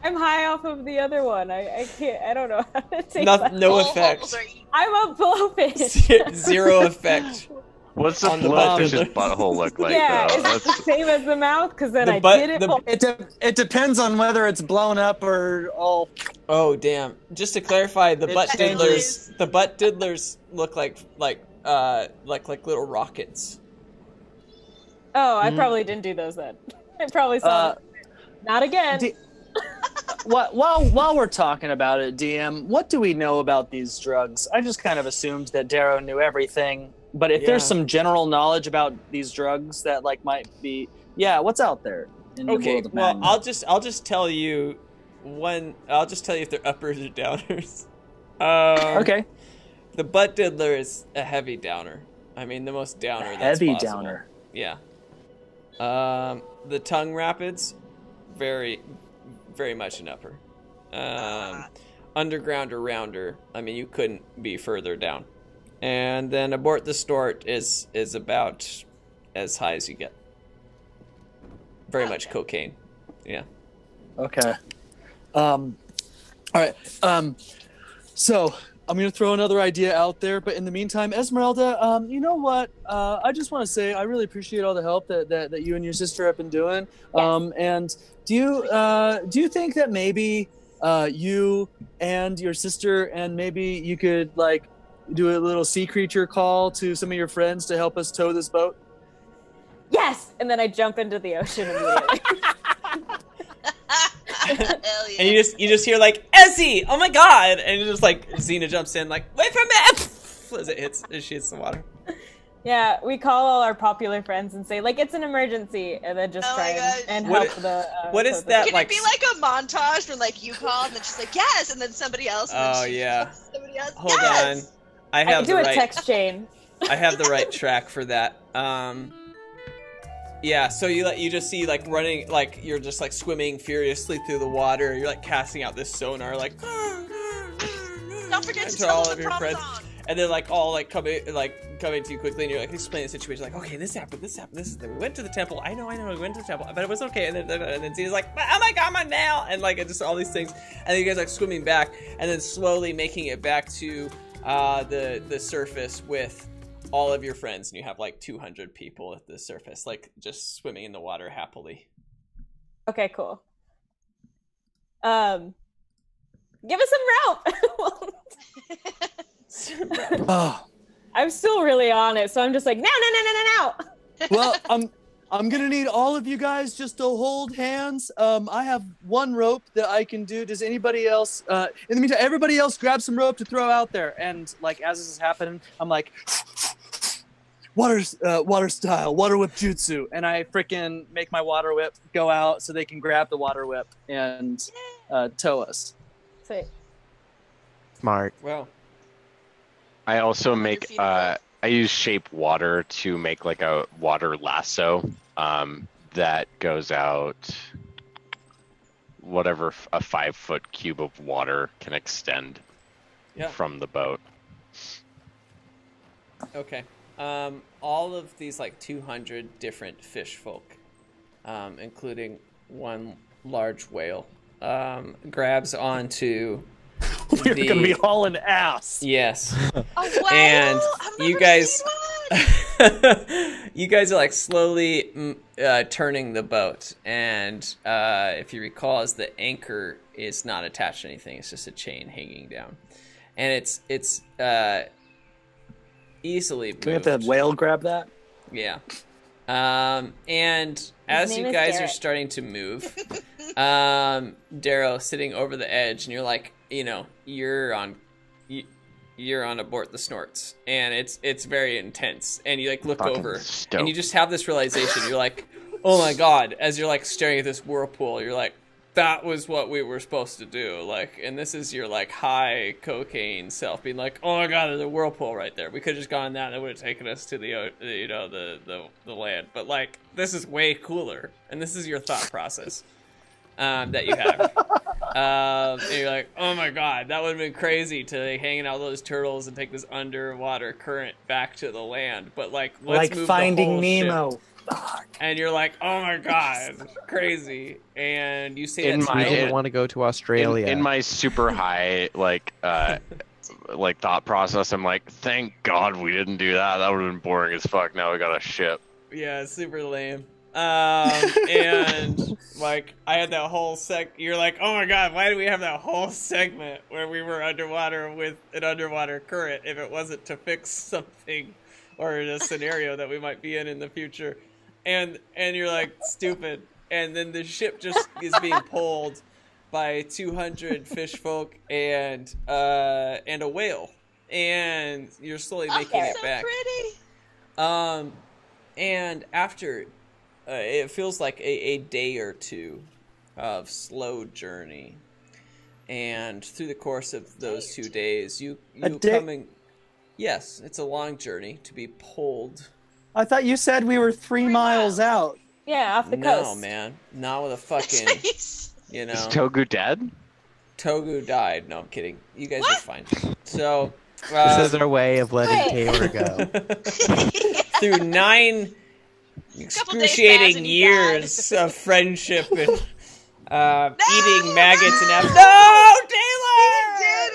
I'm high off of the other one. I can't, I don't know how to take no that. no All effect. holes are eaten. I'm a blowfish. Zero effect. What's the On the butt blowfish's diddler. butthole look like? Yeah, though? is it the same as the mouth? Because then The I butt- did it. the- It depends on whether it's blown up or all. Oh damn! Just to clarify, the It butt changes. diddlers look like little rockets. Oh, I probably didn't do those then. I probably saw them. Not again. While we're talking about it, DM, what do we know about these drugs? I just kind of assumed that Darrow knew everything, but if there's Yeah. some general knowledge about these drugs that like might be, what's out there in the Okay, world of well, Magna? I'll just tell you I'll just tell you if they're uppers or downers. Okay, The butt diddler is a heavy downer. I mean, the most downer that's heavy possible. downer. Yeah. The tongue rapids, very, very much an upper. Underground or rounder. I mean, you couldn't be further down. And then abort the snort is about as high as you get. Very much cocaine. Yeah. Okay. All right. So I'm gonna throw another idea out there, but in the meantime, Esmeralda, you know what? I just want to say I really appreciate all the help that you and your sister have been doing. Yes. And do you think that maybe you and your sister and maybe you could like do a little sea creature call to some of your friends to help us tow this boat? Yes! And then I jump into the ocean immediately. Hell yeah. And you just hear like, Essie! Oh my god! And just like Xena jumps in like, wait for me! As she hits the water. Yeah, we call all our popular friends and say, like, it's an emergency, and then just Oh try my gosh. and What help the... what is tow the that boat. Can like- it be like a montage where like you call and then she's like yes, and then somebody else? And then Oh, she yeah. calls somebody else. Hold yes! on. I I have do the a right text chain. I have the right track for that. Yeah, so you just see like running, like you're just like swimming furiously through the water. You're like casting out this sonar, like Don't forget to to tell all them of the your prom friends, song. and they're like all like coming to you quickly, and you're like explaining the situation, like okay, this happened, we went to the temple. I know, we went to the temple, but it was okay. And then Zena's like, oh my god, my nail, and like just all these things, and then you guys like swimming back, and then slowly making it back to the surface with all of your friends, and you have like 200 people at the surface, like just swimming in the water happily. Okay, cool. Give us some rope! Oh, I'm still really on it, so I'm just like, no. well, I'm gonna need all of you guys just to hold hands. I have one rope that I can do. Does anybody else? In the meantime, everybody else grab some rope to throw out there. And like as this is happening, I'm like, water style, water whip jutsu, and I freaking make my water whip go out so they can grab the water whip and tow us. Sweet. Smart. Wow. I also make feet above. I use shape water to make like a water lasso that goes out whatever a 5-foot cube of water can extend Yeah. from the boat. Okay. All of these like 200 different fish folk, including one large whale, grabs onto We're gonna be hauling ass. yes. Oh wow! And I've you never guys- seen one. You guys are like slowly turning the boat, and if you recall, as the anchor is not attached to anything, it's just a chain hanging down, and it's easily moved. Can we have the whale grab that? Yeah. And as you guys are starting to move, Darrow sitting over the edge, and you're like, you're on Abort the Snorts, and it's very intense, and you like look over, and you just have this realization. You're like, oh my god, as you're like staring at this whirlpool, you're like, that was what we were supposed to do, like, and this is your like high cocaine self being like, oh my god, there's a whirlpool right there. We could have just gone that, and it would have taken us to the land, but like, this is way cooler, and this is your thought process that you have. And you're like, oh my god, that would have been crazy to like, hanging out with those turtles and take this underwater current back to the land, but like, let's move Finding the whole Nemo. ship. And you're like, oh my god, crazy. And you say we don't want to go to Australia. In my super high like thought process, I'm like, thank god we didn't do that. That would have been boring as fuck. Now we got a ship. Yeah, it's super lame. And like, I had that whole you're like, oh my god, why do we have that whole segment where we were underwater with an underwater current if it wasn't to fix something or a scenario that we might be in the future? And you're like, stupid. And then the ship just is being pulled by 200 fish folk and a whale, and you're slowly making it back. Pretty. And after it feels like a day or two of slow journey, and through the course of those 2 days, you coming. Yes, it's a long journey to be pulled. I thought you said we were 3 miles out. Yeah, off the coast. No, man, not with a fucking. Is Togu dead? Togu died. No, I'm kidding. You guys are fine. So this is our way of letting Taylor go. Through 9 excruciating years of friendship and eating maggots and apples. No, Taylor! He did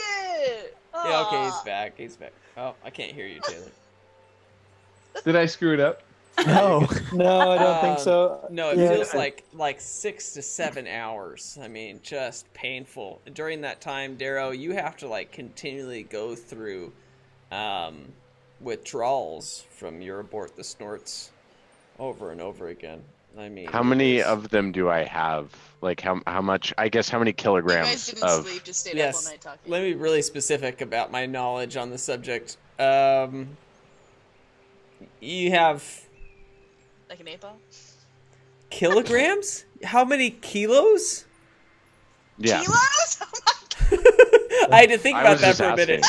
it! Yeah, okay, he's back. He's back. Oh, I can't hear you, Taylor. Did I screw it up? No. No, I don't think so. No, it feels like 6 to 7 hours. I mean, just painful. During that time, Darrow, you have to like continually go through withdrawals from your Abort the Snorts over and over again. I mean, how many of them do I have? Like how much? I guess how many kilograms you guys didn't of? sleep, just stayed up all night talking. Let me be really specific about my knowledge on the subject. You have like an 8-ball? Kilograms? How many kilos? Yeah. Kilos? Oh my I had to think about that for a minute.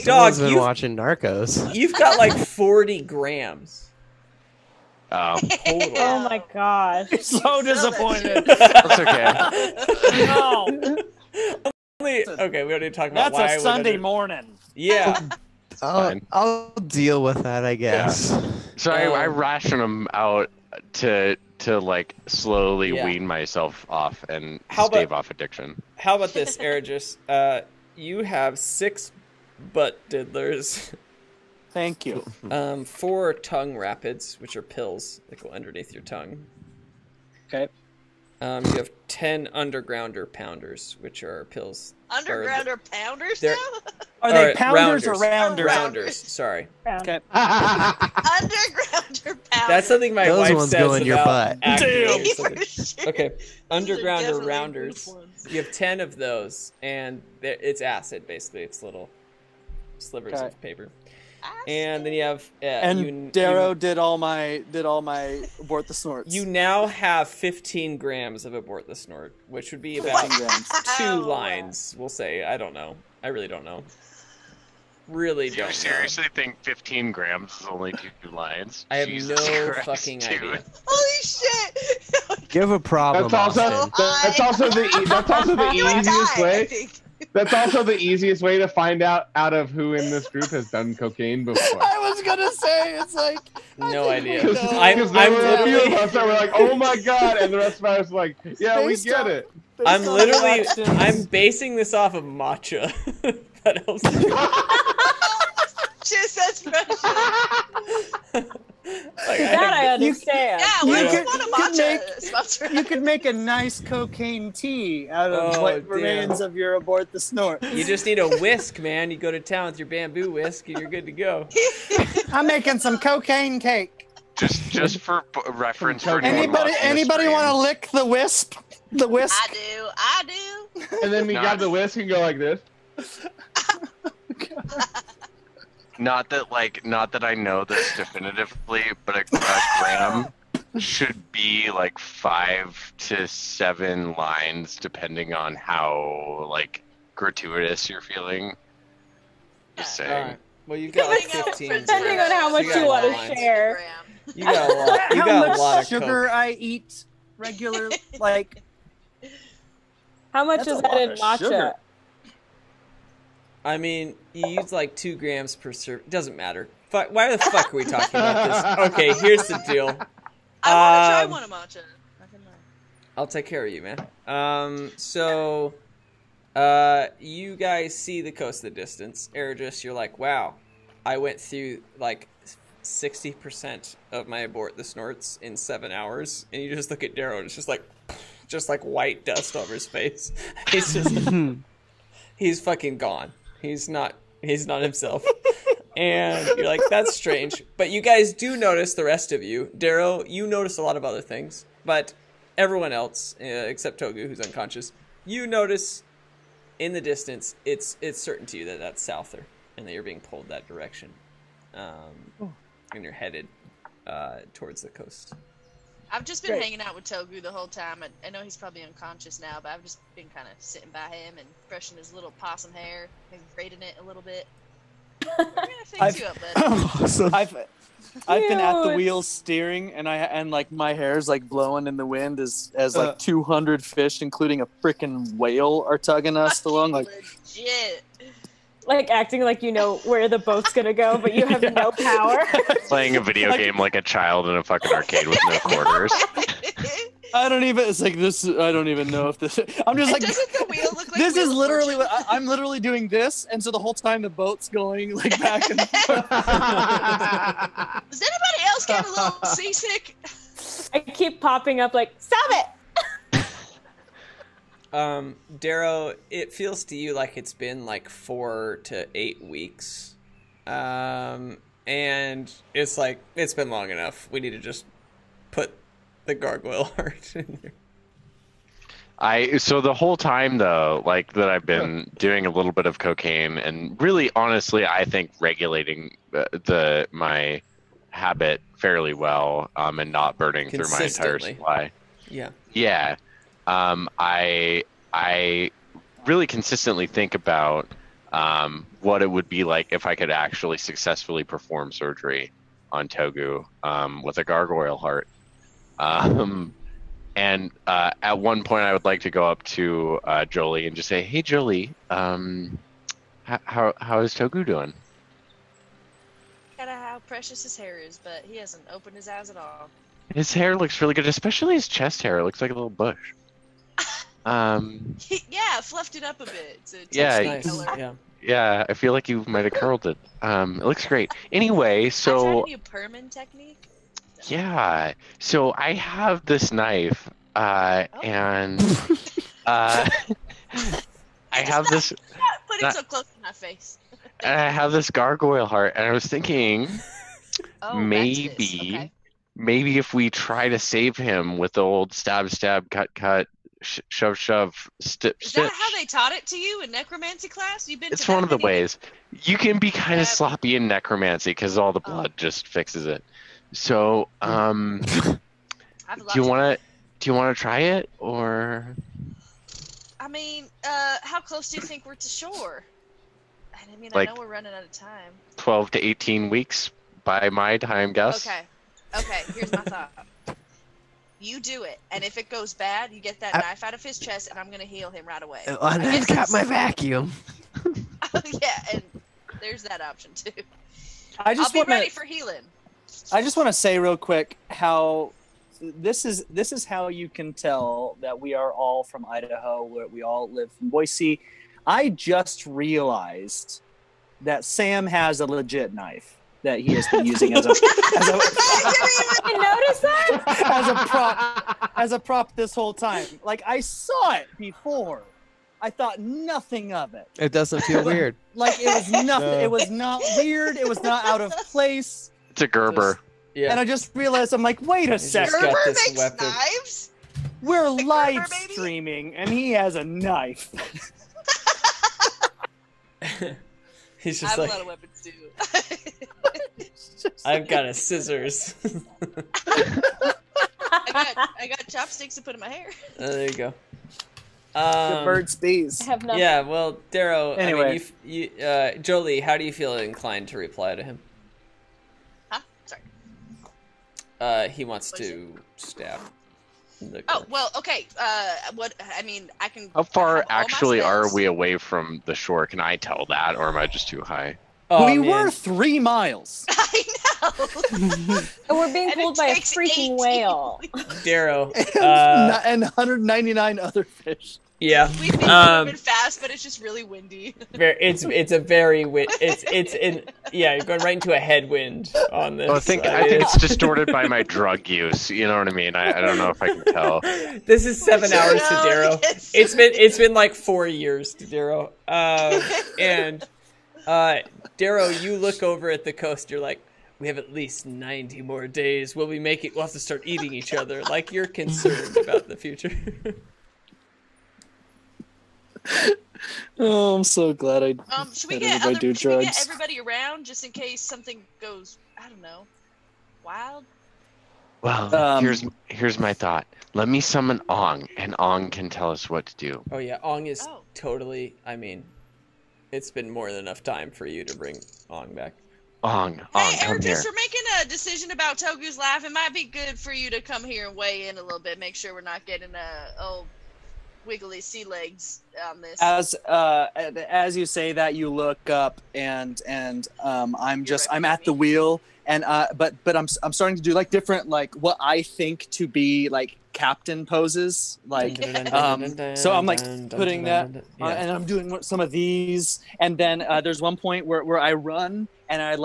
Dog, been watching Narcos. You've got like 40 grams. Total. Oh my gosh. So disappointed. That's okay. No. Okay, we don't need to talk about why That's a Sunday morning. Yeah. I'll deal with that, I guess. Yeah. So I ration them out to like slowly wean myself off and stave off addiction. How about this, Erigis? You have 6 butt diddlers. Thank you. 4 tongue rapids, which are pills that go underneath your tongue. Okay. You have 10 undergrounder pounders, which are pills. Undergrounder pounders now? Are they pounders or rounders? Rounders, sorry. Okay. Undergrounder pounders. That's something my Those wife ones says go in your butt. activating For something. sure. Okay, undergrounder definitely rounders. good ones. You have 10 of those, and it's acid, basically. It's little slivers of paper. And then you have Darrow did all my Abort the Snorts. You now have 15 grams of Abort the Snort, which would be about 2 lines, we'll say. I don't know. I really don't know. Really don't know. You seriously think 15 grams is only 2 lines? I have Jesus no Christ, fucking dude. idea. Holy shit! You have a problem, That's also the easiest way. That's also the easiest way to find out of who in this group has done cocaine before. I was gonna say it's like no idea. Because there were a few of us that were like, "Oh my god," and the rest of us were like, "Yeah, we get it." I'm basing this off of matcha. That helps. Just that's precious. That I understand. Yeah, we just want a matcha sponsor. You could make a nice cocaine tea out of what remains of your abort the snort. You just need a whisk, man. You go to town with your bamboo whisk, and you're good to go. I'm making some cocaine cake. Just for reference. For anybody want to lick the wisp? The whisk. I do. And then we grab the whisk and go like this. Not that I know this definitively, but a gram should be like 5 to 7 lines, depending on how like gratuitous you're feeling. Just saying. Right. Well, you've got like 15. Depending on how much you want to share. You got a lot. You How got much a lot of sugar coke. I eat regular, like. How much is that in matcha? Sugar. I mean, you use like 2 grams per serve. Doesn't matter. Why the fuck are we talking about this? Okay, here's the deal. I want to try one of matcha. I'll take care of you, man. So, you guys see the coast in the distance. Eridris, you're like, wow, I went through like 60% of my abort the snorts in 7 hours. And you just look at Darrow and it's just like white dust over his face. He's just, he's fucking gone. He's not himself. And you're like, that's strange. But you guys do notice, the rest of you. Darrow, you notice a lot of other things. But everyone else, except Togu, who's unconscious, you notice in the distance, it's certain to you that that's Souther. And that you're being pulled that direction. And you're headed towards the coast. I've just been hanging out with Togu the whole time. I know he's probably unconscious now, but I've just been kind of sitting by him and brushing his little possum hair, maybe braiding it a little bit. We're gonna fix you up, bud. I've been at the wheels steering, and like my hair's like blowing in the wind as like 200 fish, including a freaking whale, are tugging us along. Like legit. Like acting like you know where the boat's gonna go, but you have no power. Playing a video game like a child in a fucking arcade with no quarters. I don't even. It's like this. I don't even know if this. I'm just like. Doesn't the wheel look like this is literally. I'm literally doing this, and so the whole time the boat's going like back and forth. Does anybody else get a little seasick? I keep popping up like, stop it. Darrow, it feels to you like it's been like 4 to 8 weeks. And it's like, it's been long enough. We need to just put the gargoyle heart in there. So the whole time though, like that I've been doing a little bit of cocaine and really honestly, I think regulating my habit fairly well, and not burning through my entire supply. Yeah. Yeah. I really consistently think about what it would be like if I could actually successfully perform surgery on Togu with a gargoyle heart. And at one point, I would like to go up to Jolie and just say, "Hey, Jolie, how is Togu doing?" Gotta how precious his hair is, but he hasn't opened his eyes at all. His hair looks really good, especially his chest hair. It looks like a little bush. Yeah, fluffed it up a bit. Yeah, nice. Yeah, I feel like you might have curled it. It looks great. Anyway, so I tried to do a permin technique. Yeah, so I have this knife, and I have this. Put it so close to my face. And I have this gargoyle heart, and I was thinking, okay. maybe if we try to save him with the old stab, cut, shove, stitch. Is that how they taught it to you in necromancy class? You've been. It's one of the ways. You can be kind of sloppy in necromancy because all the blood just fixes it. So, do you want to try it, or? I mean, how close do you think we're to shore? I mean, like, I know we're running out of time. 12 to 18 weeks by my time guess. Okay, here's my thought. You do it, and if it goes bad, you get that knife out of his chest, and I'm gonna heal him right away. I've got my vacuum. Yeah, and there's that option too. I'll be ready for healing. I just want to say real quick how this is how you can tell that we are all from Idaho, where we all live in Boise. I just realized that Sam has a legit knife that he has been using as a I didn't notice that. as a prop this whole time. Like, I saw it before. I thought nothing of it. It doesn't feel weird. Like, it was nothing. No. It was not weird. It was not out of place. It's a Gerber. Yeah. And I just realized, I'm like, wait a He's second. just got Gerber this makes weapon. knives? We're Like live Gerber, baby? streaming, and he has a knife. He's I just have a like, lot of weapons too. I've got a scissors. I got chopsticks to put in my hair. There you go. The bird's bees. I have nothing. Yeah, well, Darrow, Anyway. I mean, Jolie, how do you feel inclined to reply to him? Huh? Sorry. He wants to stab the Oh corpse. well, okay. What I mean, I can. How far have all my actually are spells. we away from the shore? Can I tell that, or am I just too high? Oh, we man. were 3 miles. I know. And we're being And pulled it by a takes freaking 18 whale. Darrow. And 199 other fish. Yeah. We've been moving fast, but it's just really windy. It's a very you're going right into a headwind on this. Well, I think it's distorted by my drug use. You know what I mean? I don't know if I can tell. This is 7 hours to No, Darrow. yes. It's been like 4 years to Darrow. And Darrow, you look over at the coast. You're like, we have at least 90 more days. We'll have to start eating each other. Like, you're concerned about the future. Oh, I'm so glad I Should we had get everybody do should we get drugs. everybody around just in case something goes? I don't know. Wild. Well, here's my thought. Let me summon Ong, and Ong can tell us what to do. Oh yeah, Ong is totally. I mean, it's been more than enough time for you to bring Ong back. Ong, Hey, come here. Erdris, we're making a decision about Togu's laugh. It might be good for you to come here and weigh in a little bit. Make sure we're not getting wiggly sea legs on this. As you say that, you look up and I'm at the wheel, and but I'm starting to do like different, like what I think to be like captain poses, like so I'm like putting that and I'm doing some of these, and then there's one point where I run and I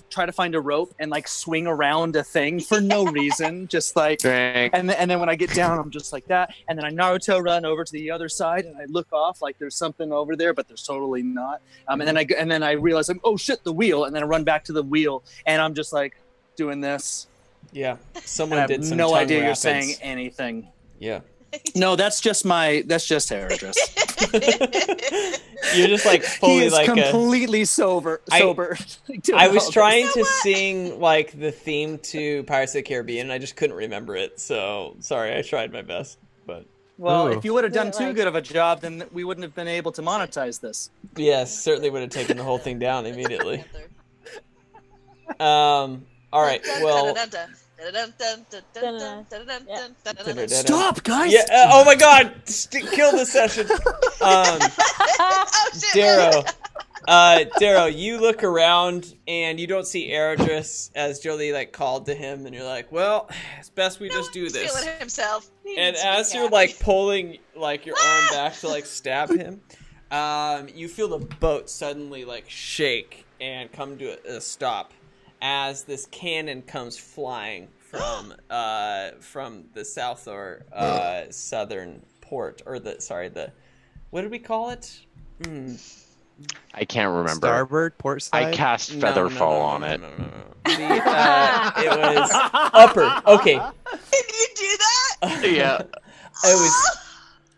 try to find a rope and like swing around a thing for no reason, just like and then when I get down I'm just like that, and then I Naruto run over to the other side and I look off like there's something over there, but there's totally not, and then I realize oh shit, the wheel, and then I run back to the wheel and I'm just like doing this. Yeah, someone I have did some no tongue idea rapids. you're saying anything. Yeah. No, that's just Erdris. You're just like fully he is like completely sober. I was trying to sing like the theme to Pirates of the Caribbean, and I just couldn't remember it. So sorry, I tried my best, but well, if you would have done too good of a job, then we wouldn't have been able to monetize this. yes, certainly would have taken the whole thing down immediately. All right, well. Stop, guys! Yeah. Oh my God! Kill the session. Darrow, you look around and you don't see Erdris as Jolie like called to him, and you're like, "Well, it's best we just do this." Feeling himself. And as you're like pulling like your arm back to like stab him, you feel the boat suddenly like shake and come to a stop as this cannon comes flying from the south or southern port, or the what did we call it? I can't remember. Starboard, port side? I cast Featherfall on it. No. It was upper. Okay. Can you do that? Yeah.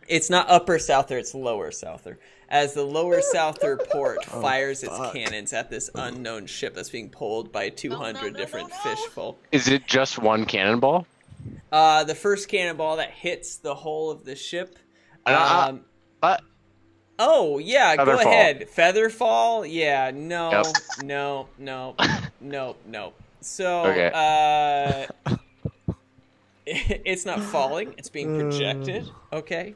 It's not upper souther, it's lower souther. As the lower souther port fires its cannons at this unknown ship that's being pulled by 200 different fish folk. Is it just one cannonball? The first cannonball that hits the hull of the ship. Oh yeah, go Featherfall. ahead. Featherfall? Yeah, no. So Okay. it's not falling, it's being projected, okay?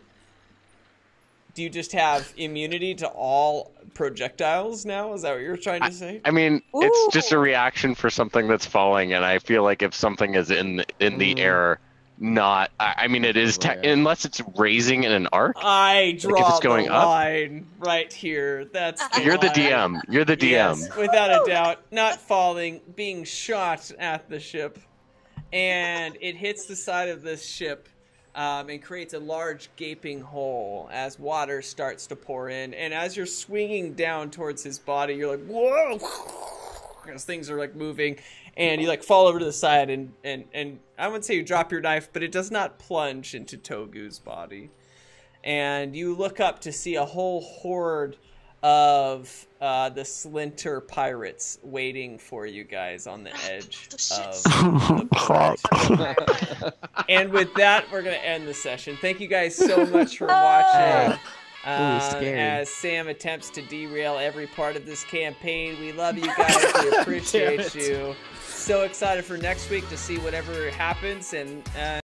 Do you just have immunity to all projectiles now? Is that what you're trying to say? I mean, it's just a reaction for something that's falling, and I feel like if something is in the air, not. I mean, it is unless it's raising in an arc. I draw if it's going the up? line right here. That's You're the line. DM. You're the DM. Yes, without a doubt. Not falling, being shot at the ship. And it hits the side of this ship and creates a large gaping hole as water starts to pour in. And as you're swinging down towards his body, you're like, whoa! As things are like moving. And you like fall over to the side and I wouldn't say you drop your knife, but it does not plunge into Togu's body. And you look up to see a whole horde of the Splinter pirates waiting for you guys on the edge of the port. And with that, we're going to end the session. Thank you guys so much for watching. As Sam attempts to derail every part of this campaign. We love you guys. We appreciate you. So excited for next week to see whatever happens. And